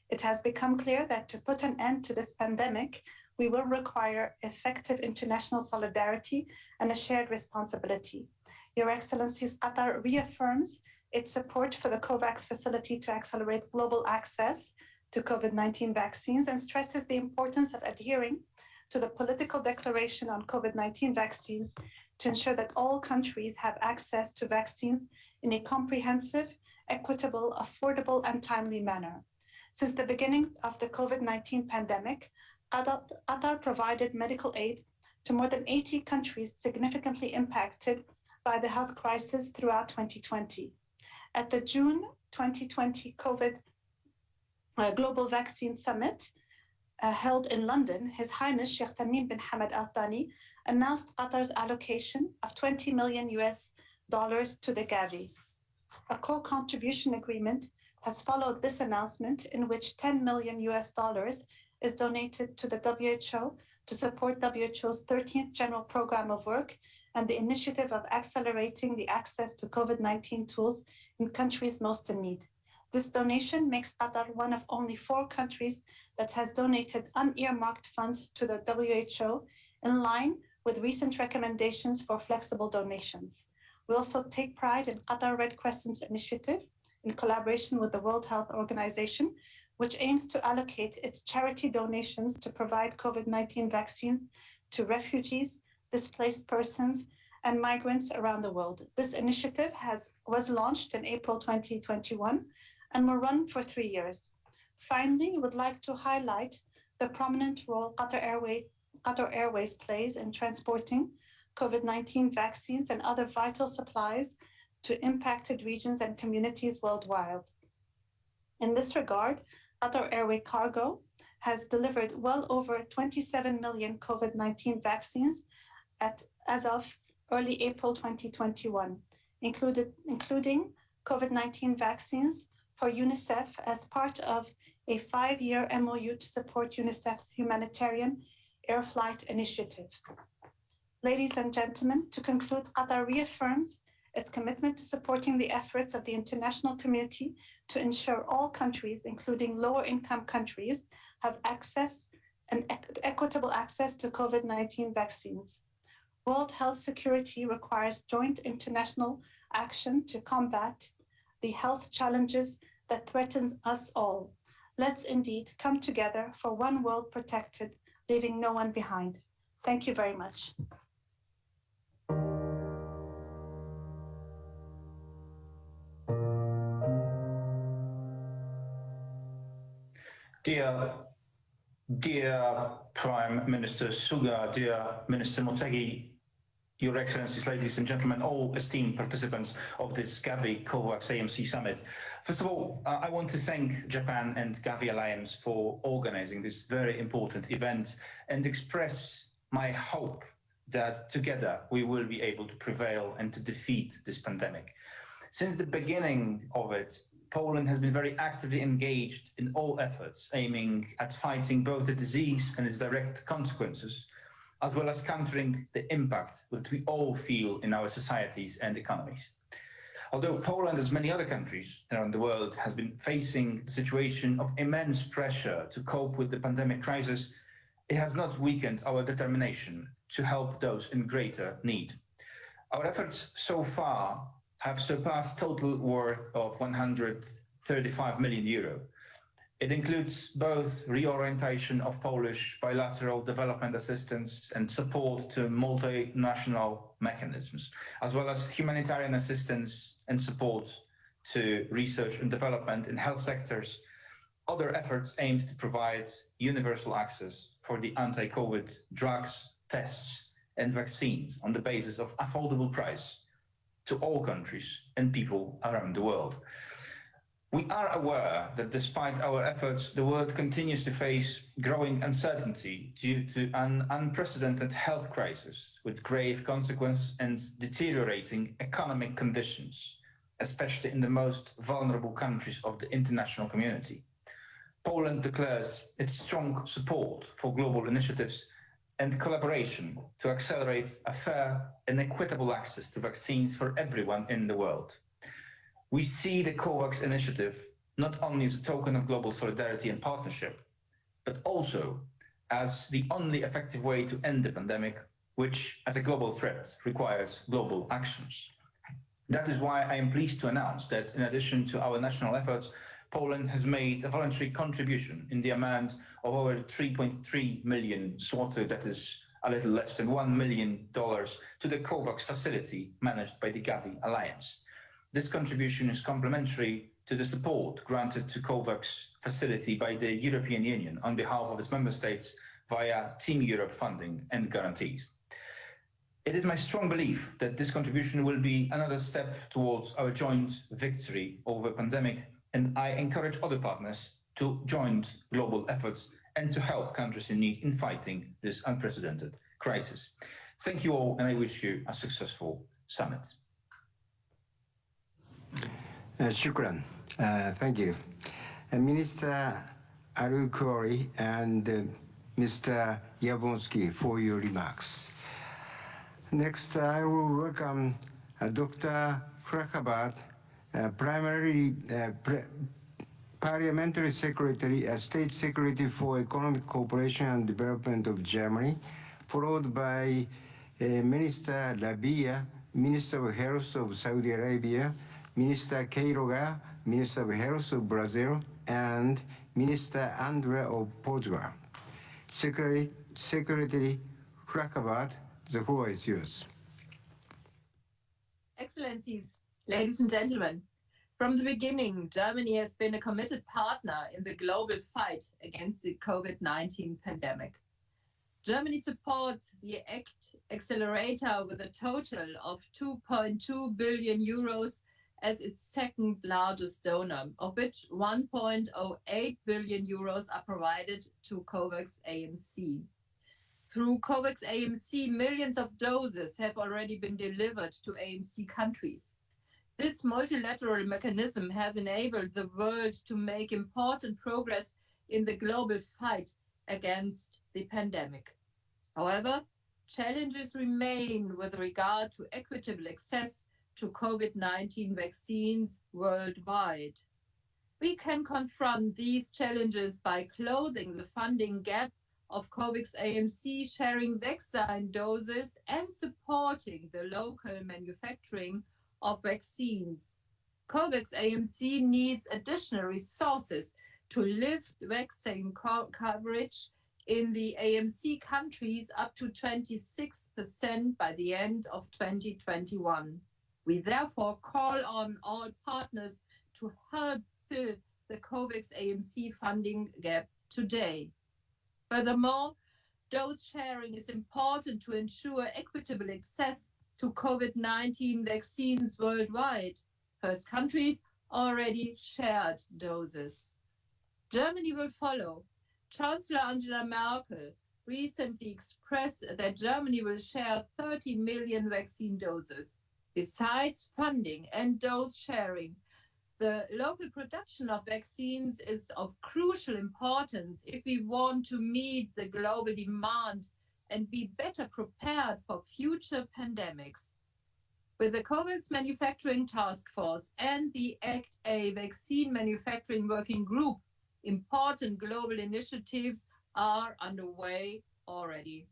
It has become clear that to put an end to this pandemic, we will require effective international solidarity and a shared responsibility. Your Excellencies, Qatar reaffirms its support for the COVAX facility to accelerate global access to COVID-19 vaccines and stresses the importance of adhering to the political declaration on COVID-19 vaccines to ensure that all countries have access to vaccines in a comprehensive, equitable, affordable, and timely manner. Since the beginning of the COVID-19 pandemic, Qatar provided medical aid to more than 80 countries significantly impacted by the health crisis throughout 2020. At the June 2020 COVID Global Vaccine Summit held in London, His Highness Sheikh Tamim bin Hamad Al Thani announced Qatar's allocation of $20 million to the Gavi. A co-contribution agreement has followed this announcement, in which $10 million is donated to the WHO to support WHO's 13th General Program of Work and the initiative of accelerating the access to COVID-19 tools in countries most in need. This donation makes Qatar one of only 4 countries that has donated unearmarked funds to the WHO, in line with recent recommendations for flexible donations. We also take pride in Qatar Red Crescent's initiative, in collaboration with the World Health Organization, which aims to allocate its charity donations to provide COVID-19 vaccines to refugees, displaced persons, and migrants around the world. This initiative was launched in April 2021 and will run for 3 years. Finally, we would like to highlight the prominent role Qatar Airways plays in transporting COVID-19 vaccines and other vital supplies to impacted regions and communities worldwide. In this regard, Qatar Airway Cargo has delivered well over 27 million COVID-19 vaccines as of early April 2021, including COVID-19 vaccines for UNICEF as part of a 5-year MOU to support UNICEF's humanitarian air flight initiatives. Ladies and gentlemen, to conclude, Qatar reaffirms its commitment to supporting the efforts of the international community to ensure all countries, including lower-income countries, have access and equitable access to COVID-19 vaccines. World health security requires joint international action to combat the health challenges that threaten us all. Let's indeed come together for one world protected, leaving no one behind. Thank you very much. Dear Prime Minister Suga, dear Minister Motegi, Your Excellencies, ladies and gentlemen, all esteemed participants of this Gavi COVAX AMC Summit. First of all, I want to thank Japan and Gavi Alliance for organizing this very important event and express my hope that together we will be able to prevail and to defeat this pandemic. Since the beginning of it, Poland has been very actively engaged in all efforts aiming at fighting both the disease and its direct consequences, as well as countering the impact that we all feel in our societies and economies. Although Poland, as many other countries around the world, has been facing the situation of immense pressure to cope with the pandemic crisis, it has not weakened our determination to help those in greater need. Our efforts so far have surpassed total worth of 135 million euro. It includes both reorientation of Polish bilateral development assistance and support to multinational mechanisms, as well as humanitarian assistance and support to research and development in health sectors. Other efforts aimed to provide universal access for the anti-COVID drugs, tests, and vaccines on the basis of affordable price to all countries and people around the world. We are aware that despite our efforts, the world continues to face growing uncertainty due to an unprecedented health crisis with grave consequences and deteriorating economic conditions, especially in the most vulnerable countries of the international community. Poland declares its strong support for global initiatives and collaboration to accelerate a fair and equitable access to vaccines for everyone in the world. We see the COVAX initiative not only as a token of global solidarity and partnership, but also as the only effective way to end the pandemic, which as a global threat requires global actions. That is why I am pleased to announce that in addition to our national efforts, Poland has made a voluntary contribution in the amount of over 3.3 million zloty, that is a little less than $1 million, to the COVAX facility managed by the Gavi Alliance. This contribution is complementary to the support granted to COVAX facility by the European Union on behalf of its member states via Team Europe funding and guarantees. It is my strong belief that this contribution will be another step towards our joint victory over the pandemic, and I encourage other partners to join global efforts and to help countries in need in fighting this unprecedented crisis. Thank you all, and I wish you a successful summit. Shukran. Thank you. Minister Alukhori and Mr. Yabonsky for your remarks. Next, I will welcome Dr. Frakabat, Parliamentary Secretary, State Secretary for Economic Cooperation and Development of Germany, followed by Minister Labia, Minister of Health of Saudi Arabia, Minister Queiroga, Minister of Health of Brazil, and Minister Andrea of Portugal. Secretary Frakabat, the floor is yours. Excellencies, ladies and gentlemen, from the beginning, Germany has been a committed partner in the global fight against the COVID-19 pandemic. Germany supports the ACT Accelerator with a total of 2.2 billion euros as its second largest donor, of which 1.08 billion euros are provided to COVAX AMC. Through COVAX AMC, millions of doses have already been delivered to AMC countries. This multilateral mechanism has enabled the world to make important progress in the global fight against the pandemic. However, challenges remain with regard to equitable access to COVID-19 vaccines worldwide. We can confront these challenges by closing the funding gap of COVAX AMC, sharing vaccine doses, and supporting the local manufacturing of vaccines. COVAX AMC needs additional resources to lift vaccine coverage in the AMC countries up to 26% by the end of 2021. We therefore call on all partners to help fill the COVAX AMC funding gap today. Furthermore, dose sharing is important to ensure equitable access to COVID-19 vaccines worldwide. First countries already shared doses. Germany will follow. Chancellor Angela Merkel recently expressed that Germany will share 30 million vaccine doses. Besides funding and dose sharing, the local production of vaccines is of crucial importance if we want to meet the global demand and be better prepared for future pandemics. With the COVAX Manufacturing Task Force and the ACT-A Vaccine Manufacturing Working Group, important global initiatives are underway already.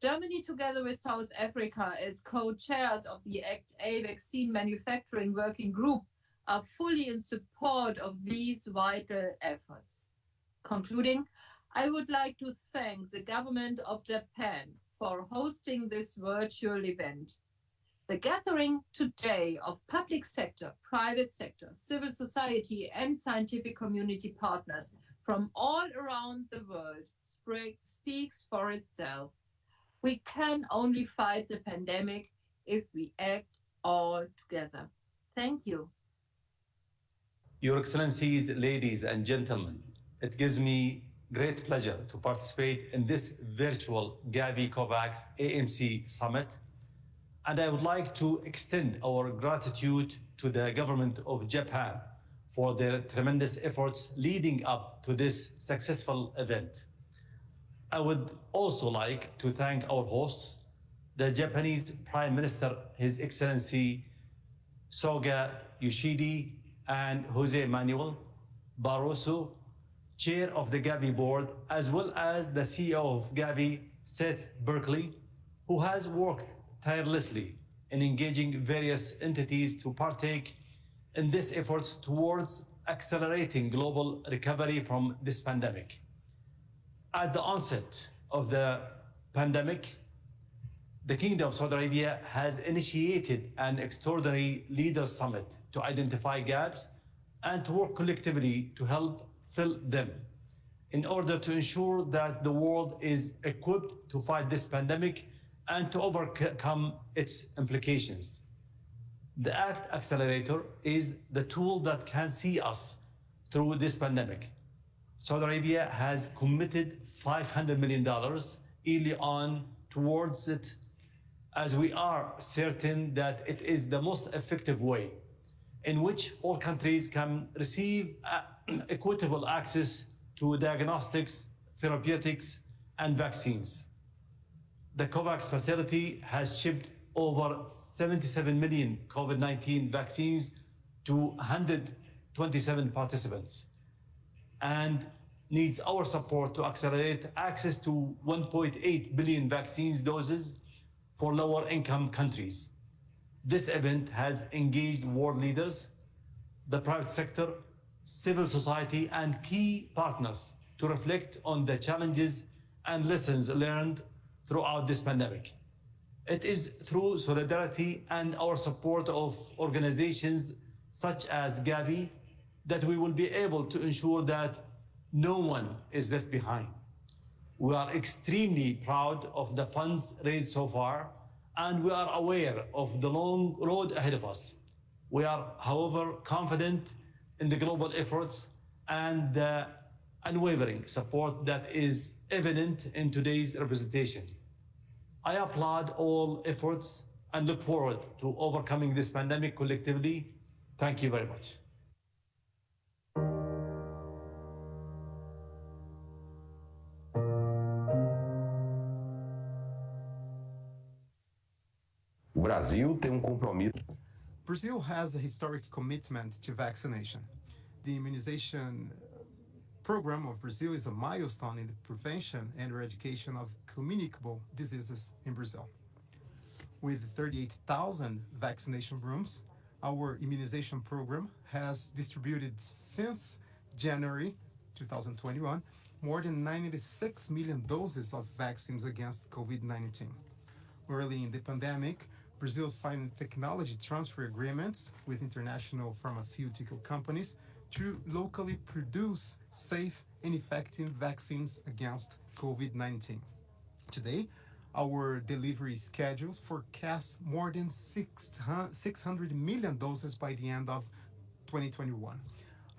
Germany, together with South Africa as co-chairs of the ACT-A Vaccine Manufacturing Working Group, are fully in support of these vital efforts. Concluding, I would like to thank the government of Japan for hosting this virtual event. The gathering today of public sector, private sector, civil society, and scientific community partners from all around the world speaks for itself. We can only fight the pandemic if we act all together. Thank you. Your Excellencies, ladies and gentlemen, it gives me great pleasure to participate in this virtual Gavi COVAX AMC Summit. And I would like to extend our gratitude to the government of Japan for their tremendous efforts leading up to this successful event. I would also like to thank our hosts, the Japanese Prime Minister, His Excellency Soga Yoshihide, and Jose Manuel Barroso, Chair of the Gavi Board, as well as the CEO of Gavi, Seth Berkley, who has worked tirelessly in engaging various entities to partake in these efforts towards accelerating global recovery from this pandemic. At the onset of the pandemic, the Kingdom of Saudi Arabia has initiated an extraordinary leaders summit to identify gaps and to work collectively to help fill them in order to ensure that the world is equipped to fight this pandemic and to overcome its implications. The ACT Accelerator is the tool that can see us through this pandemic. Saudi Arabia has committed $500 million early on towards it, as we are certain that it is the most effective way in which all countries can receive equitable access to diagnostics, therapeutics, and vaccines. The COVAX facility has shipped over 77 million COVID-19 vaccines to 127 participants and needs our support to accelerate access to 1.8 billion vaccines doses for lower income countries. This event has engaged world leaders, the private sector, civil society, and key partners to reflect on the challenges and lessons learned throughout this pandemic. It is through solidarity and our support of organizations such as Gavi that we will be able to ensure that no one is left behind. We are extremely proud of the funds raised so far, and we are aware of the long road ahead of us. We are, however, confident in the global efforts and the unwavering support that is evident in today's representation. I applaud all efforts and look forward to overcoming this pandemic collectively. Thank you very much. Brazil has a historic commitment to vaccination. The immunization program of Brazil is a milestone in the prevention and eradication of communicable diseases in Brazil. With 38,000 vaccination rooms, our immunization program has distributed since January 2021 more than 96 million doses of vaccines against COVID-19. Early in the pandemic, Brazil signed technology transfer agreements with international pharmaceutical companies to locally produce safe and effective vaccines against COVID-19. Today, our delivery schedules forecast more than 600 million doses by the end of 2021.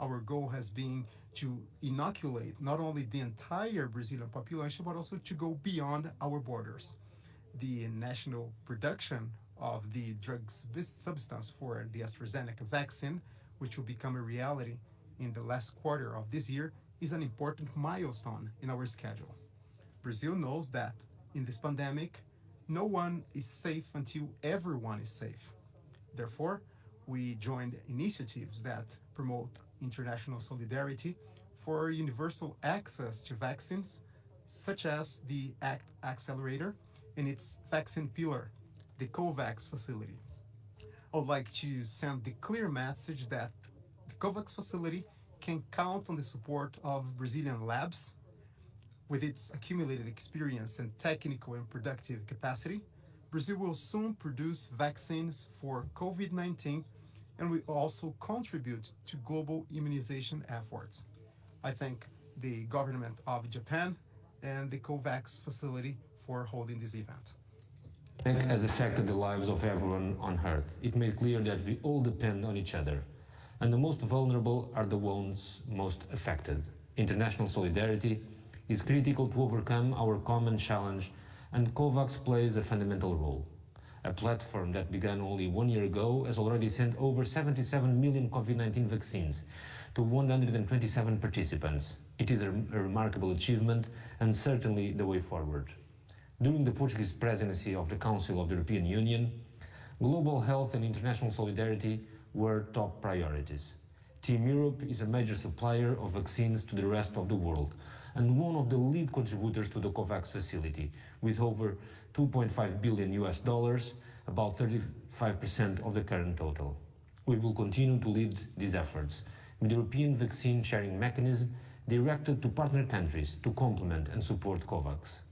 Our goal has been to inoculate not only the entire Brazilian population, but also to go beyond our borders. The national production of the drug substance for the AstraZeneca vaccine, which will become a reality in the last quarter of this year, is an important milestone in our schedule. Brazil knows that in this pandemic, no one is safe until everyone is safe. Therefore, we joined initiatives that promote international solidarity for universal access to vaccines, such as the ACT Accelerator and its vaccine pillar, the COVAX facility. I would like to send the clear message that the COVAX facility can count on the support of Brazilian labs. With its accumulated experience and technical and productive capacity, Brazil will soon produce vaccines for COVID-19 and will also contribute to global immunization efforts. I thank the government of Japan and the COVAX facility for holding this event. Pandemic has affected the lives of everyone on Earth. It made clear that we all depend on each other, and the most vulnerable are the ones most affected. International solidarity is critical to overcome our common challenge, and COVAX plays a fundamental role. A platform that began only 1 year ago has already sent over 77 million COVID-19 vaccines to 127 participants. It is a remarkable achievement and certainly the way forward. During the Portuguese presidency of the Council of the European Union, global health and international solidarity were top priorities. Team Europe is a major supplier of vaccines to the rest of the world and one of the lead contributors to the COVAX facility, with over $2.5 billion, about 35% of the current total. We will continue to lead these efforts with the European vaccine sharing mechanism directed to partner countries to complement and support COVAX.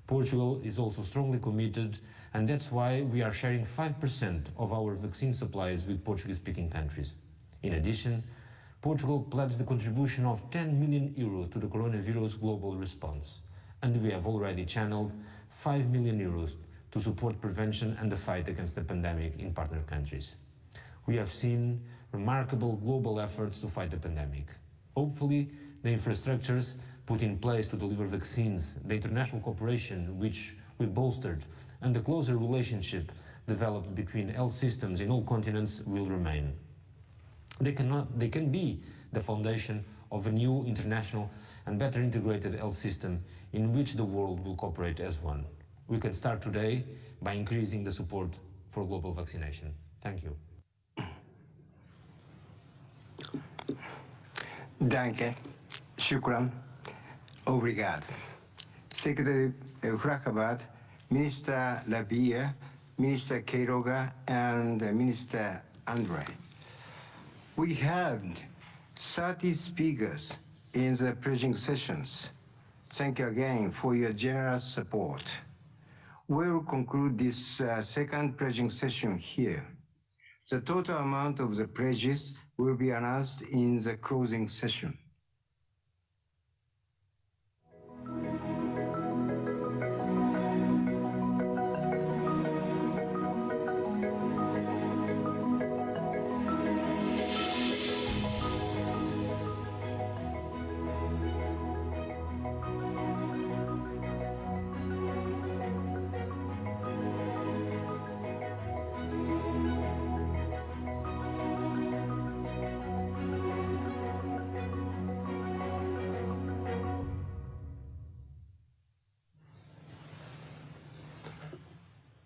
Portugal is also strongly committed, and that's why we are sharing 5% of our vaccine supplies with Portuguese-speaking countries. In addition, Portugal pledged the contribution of 10 million euros to the coronavirus global response, and we have already channeled 5 million euros to support prevention and the fight against the pandemic in partner countries. We have seen remarkable global efforts to fight the pandemic. Hopefully, the infrastructures put in place to deliver vaccines, the international cooperation which we bolstered, and the closer relationship developed between health systems in all continents will remain. They can be the foundation of a new international and better integrated health system in which the world will cooperate as one. We can start today by increasing the support for global vaccination. Thank you. Danke. Shukran. Obrigado. Secretary Huracabad, Minister Labia, Minister Queiroga, and Minister Andre. We had 30 speakers in the pledging sessions. Thank you again for your generous support. We will conclude this second pledging session here. The total amount of the pledges will be announced in the closing session.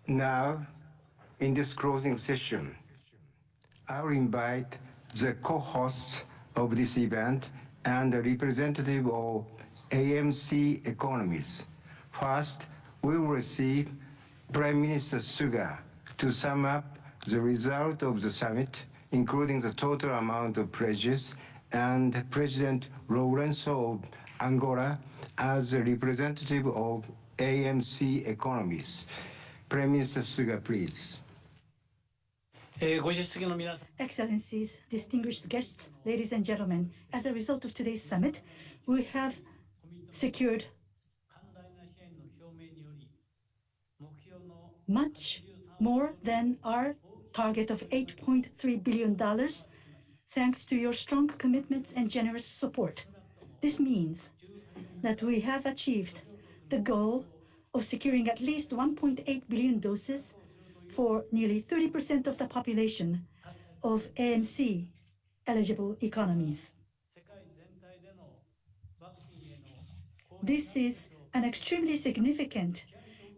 Now, in this closing session, I will invite the co-hosts of this event and the representative of AMC economies. First, we will receive Prime Minister Suga to sum up the result of the summit, including the total amount of pledges, and President Lourenço of Angola as a representative of AMC economies. Prime Minister Suga, please. Excellencies, distinguished guests, ladies and gentlemen, as a result of today's summit, we have secured much more than our target of $8.3 billion, thanks to your strong commitments and generous support. This means that we have achieved the goal of securing at least 1.8 billion doses for nearly 30% of the population of AMC eligible economies. This is an extremely significant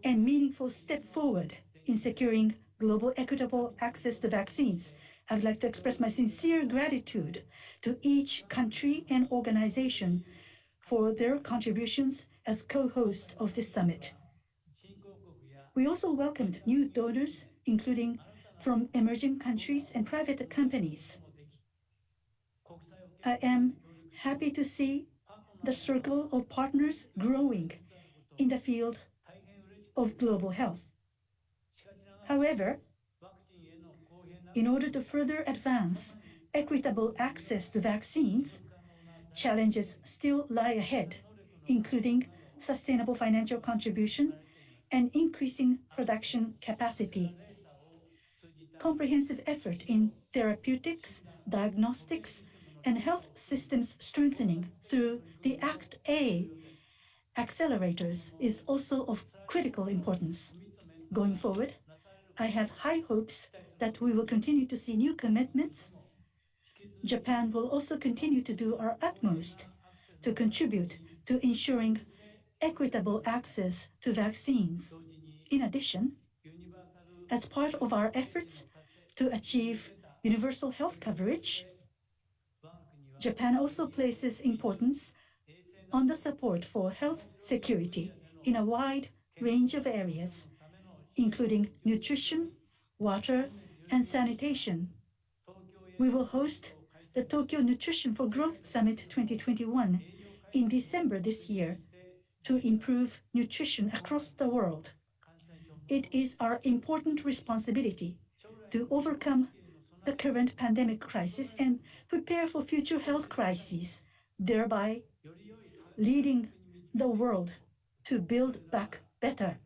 and meaningful step forward in securing global equitable access to vaccines. I would like to express my sincere gratitude to each country and organization for their contributions as co-host of this summit. We also welcomed new donors, including from emerging countries and private companies. I am happy to see the circle of partners growing in the field of global health. However, in order to further advance equitable access to vaccines, challenges still lie ahead, including sustainable financial contribution and increasing production capacity. Comprehensive effort in therapeutics, diagnostics, and health systems strengthening through the Act A accelerators is also of critical importance. Going forward, I have high hopes that we will continue to see new commitments. Japan will also continue to do our utmost to contribute to ensuring equitable access to vaccines. In addition, as part of our efforts to achieve universal health coverage, Japan also places importance on the support for health security in a wide range of areas, including nutrition, water, and sanitation. We will host the Tokyo Nutrition for Growth Summit 2021 in December this year to improve nutrition across the world. It is our important responsibility to overcome the current pandemic crisis and prepare for future health crises, thereby leading the world to build back better.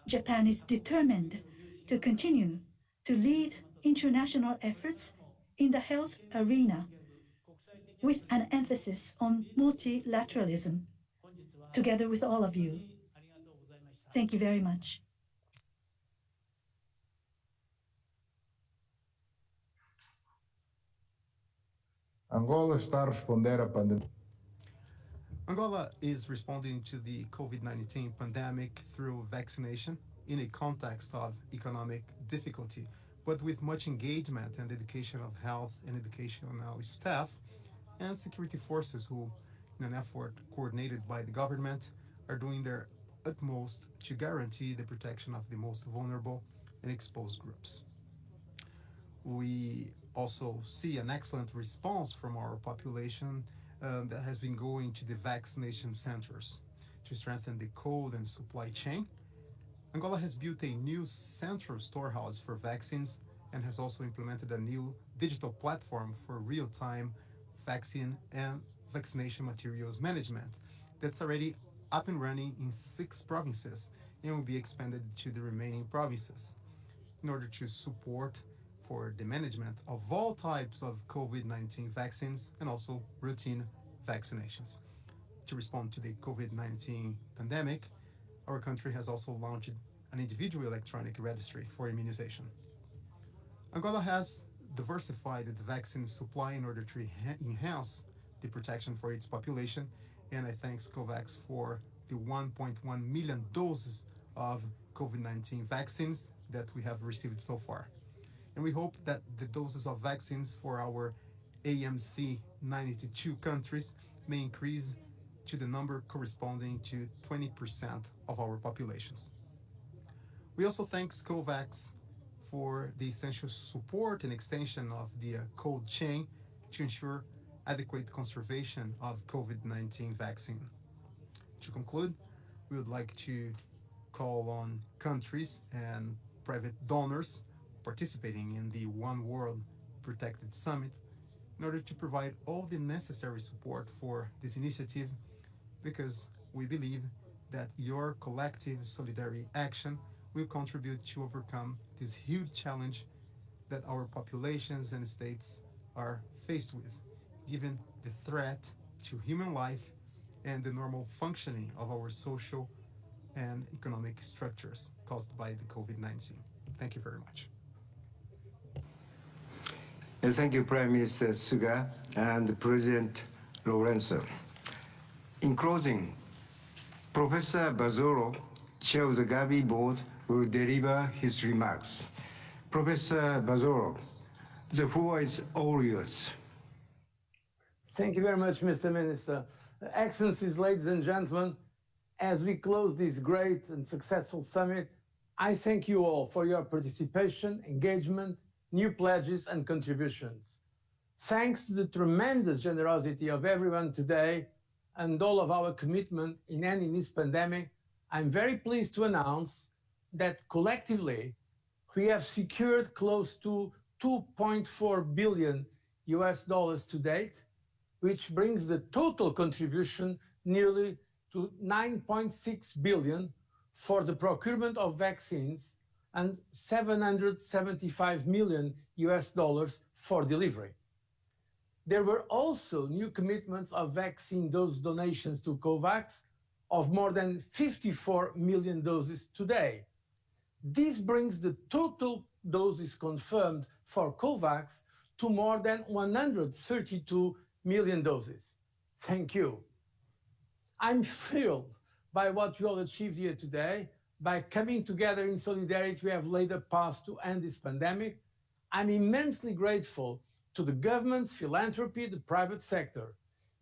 Japan is determined to continue to lead international efforts in the health arena with an emphasis on multilateralism, together with all of you. Thank you very much. Angola está a responder à pandemia. Angola is responding to the COVID-19 pandemic through vaccination in a context of economic difficulty, but with much engagement and dedication of health and educational staff and security forces who, in an effort coordinated by the government, are doing their utmost to guarantee the protection of the most vulnerable and exposed groups. We also see an excellent response from our population that has been going to the vaccination centers to strengthen the cold and supply chain. Angola has built a new central storehouse for vaccines and has also implemented a new digital platform for real-time vaccine and vaccination materials management that's already up and running in 6 provinces and will be expanded to the remaining provinces in order to support for the management of all types of COVID-19 vaccines and also routine vaccinations. To respond to the COVID-19 pandemic, our country has also launched an individual electronic registry for immunization. Angola has diversified the vaccine supply in order to enhance the protection for its population, and I thank COVAX for the 1.1 million doses of COVID-19 vaccines that we have received so far. And we hope that the doses of vaccines for our AMC 92 countries may increase to the number corresponding to 20% of our populations. We also thank COVAX for the essential support and extension of the cold chain to ensure adequate conservation of COVID-19 vaccine. To conclude, we would like to call on countries and private donors participating in the One World Protected Summit in order to provide all the necessary support for this initiative, because we believe that your collective solidarity action will contribute to overcome this huge challenge that our populations and states are faced with, given the threat to human life and the normal functioning of our social and economic structures caused by the COVID-19. Thank you very much. Thank you, Prime Minister Suga and President Lorenzo. In closing, Professor Bazzoro, Chair of the Gavi Board, will deliver his remarks. Professor Bazzoro, the floor is all yours. Thank you very much, Mr. Minister. Excellencies, ladies and gentlemen, as we close this great and successful summit, I thank you all for your participation, engagement, new pledges and contributions. Thanks to the tremendous generosity of everyone today and all of our commitment in ending this pandemic, I'm very pleased to announce that collectively we have secured close to $2.4 billion to date, which brings the total contribution nearly to $9.6 billion for the procurement of vaccines and $775 million for delivery. There were also new commitments of vaccine dose donations to COVAX of more than 54 million doses today. This brings the total doses confirmed for COVAX to more than 132 million doses. Thank you. I'm thrilled by what you all achieved here today. By coming together in solidarity, we have laid a path to end this pandemic. I'm immensely grateful to the government's philanthropy, the private sector.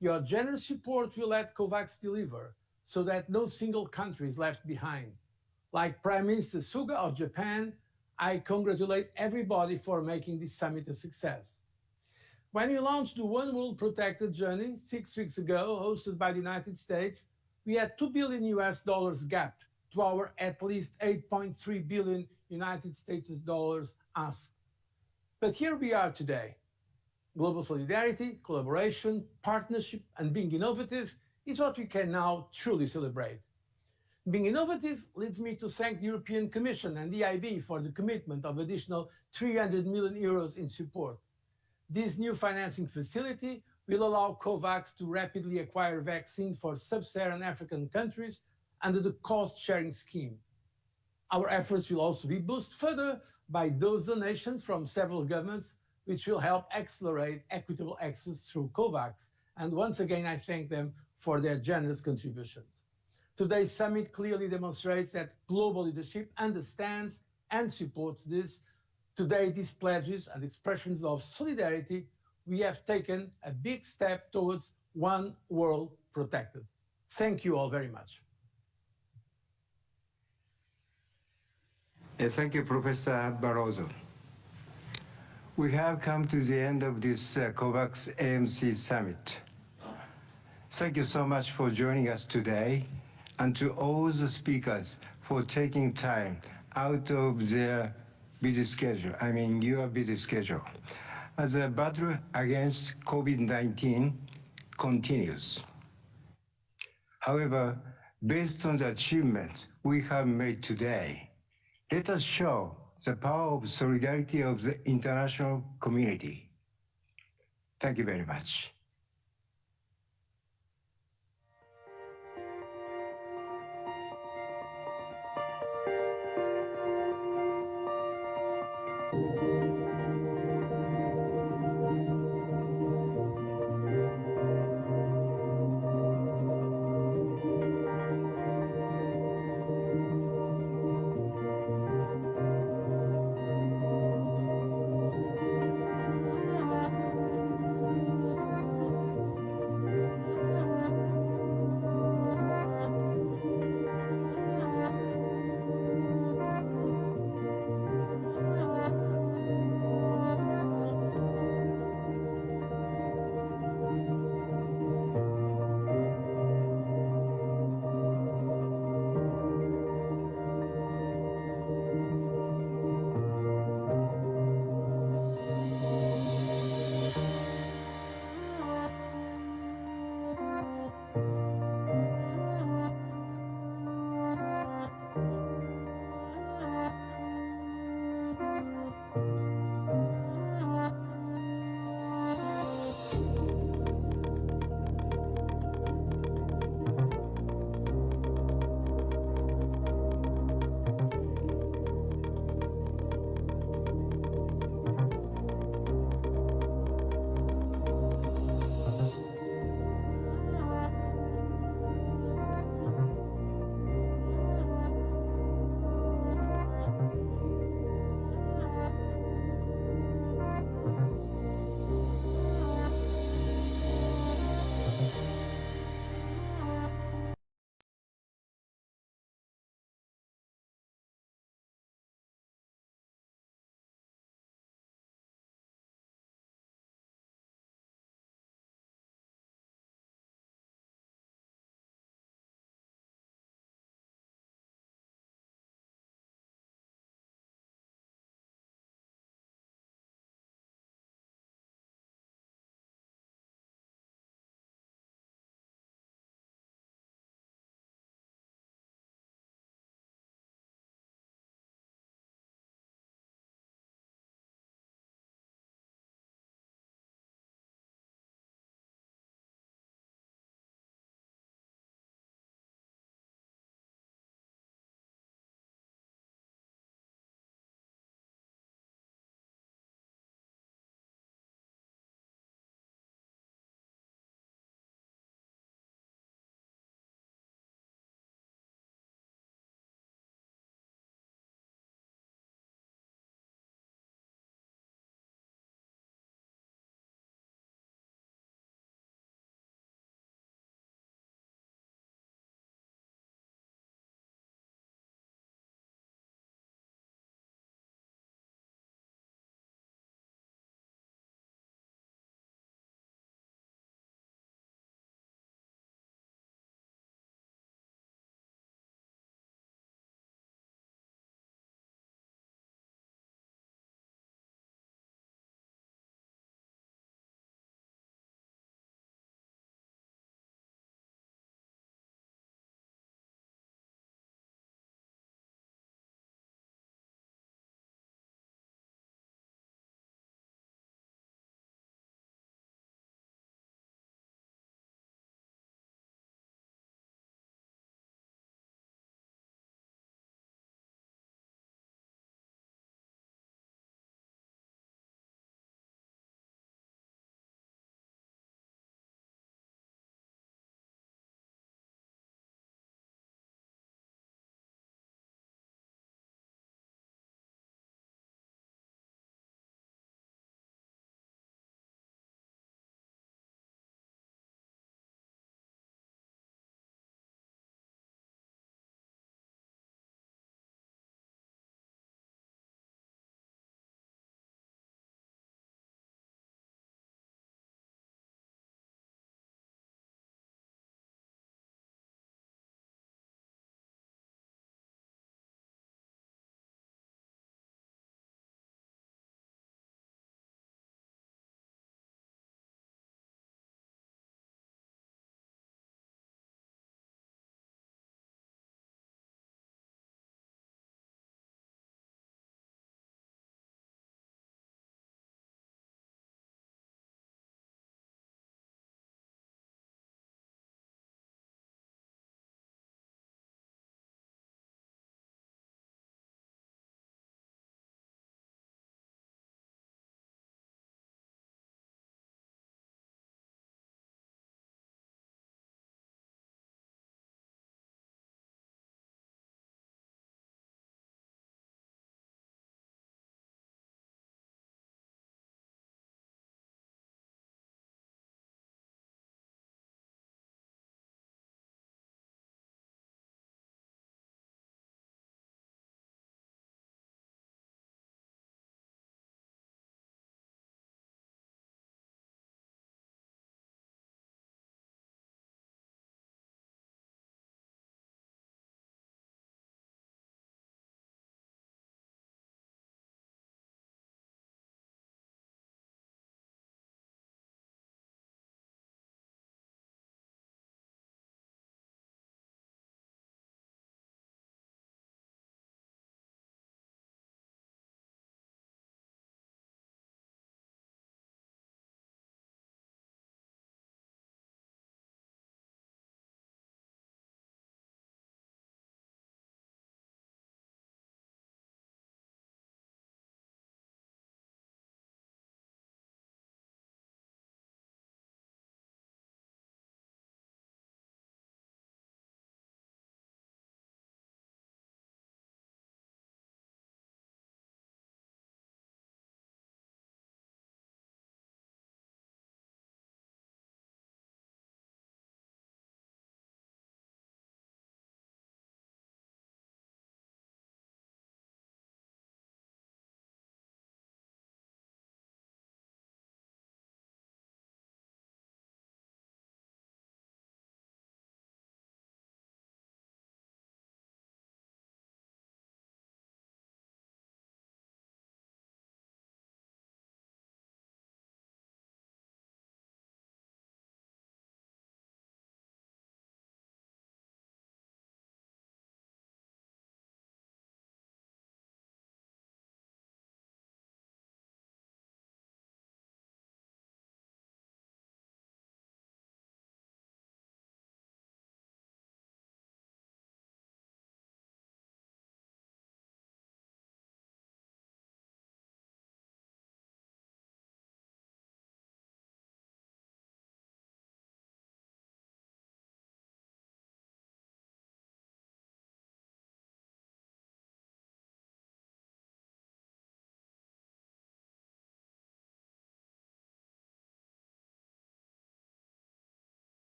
Your generous support will let COVAX deliver so that no single country is left behind. Like Prime Minister Suga of Japan, I congratulate everybody for making this summit a success. When we launched the One World Protected Journey 6 weeks ago, hosted by the United States, we had $2 billion gap to our at least $8.3 billion United States dollars asked. But here we are today. Global solidarity, collaboration, partnership, and being innovative is what we can now truly celebrate. Being innovative leads me to thank the European Commission and the EIB for the commitment of additional 300 million euros in support. This new financing facility will allow COVAX to rapidly acquire vaccines for sub-Saharan African countries under the cost-sharing scheme. Our efforts will also be boosted further by those donations from several governments, which will help accelerate equitable access through COVAX. And once again, I thank them for their generous contributions. Today's summit clearly demonstrates that global leadership understands and supports this. Today, these pledges and expressions of solidarity, we have taken a big step towards one world protected. Thank you all very much. Thank you, Professor Barroso. We have come to the end of this COVAX AMC Summit. Thank you so much for joining us today, and to all the speakers for taking time out of their busy schedule, your busy schedule. As the battle against COVID-19 continues. However, based on the achievements we have made today, let us show the power of solidarity of the international community. Thank you very much.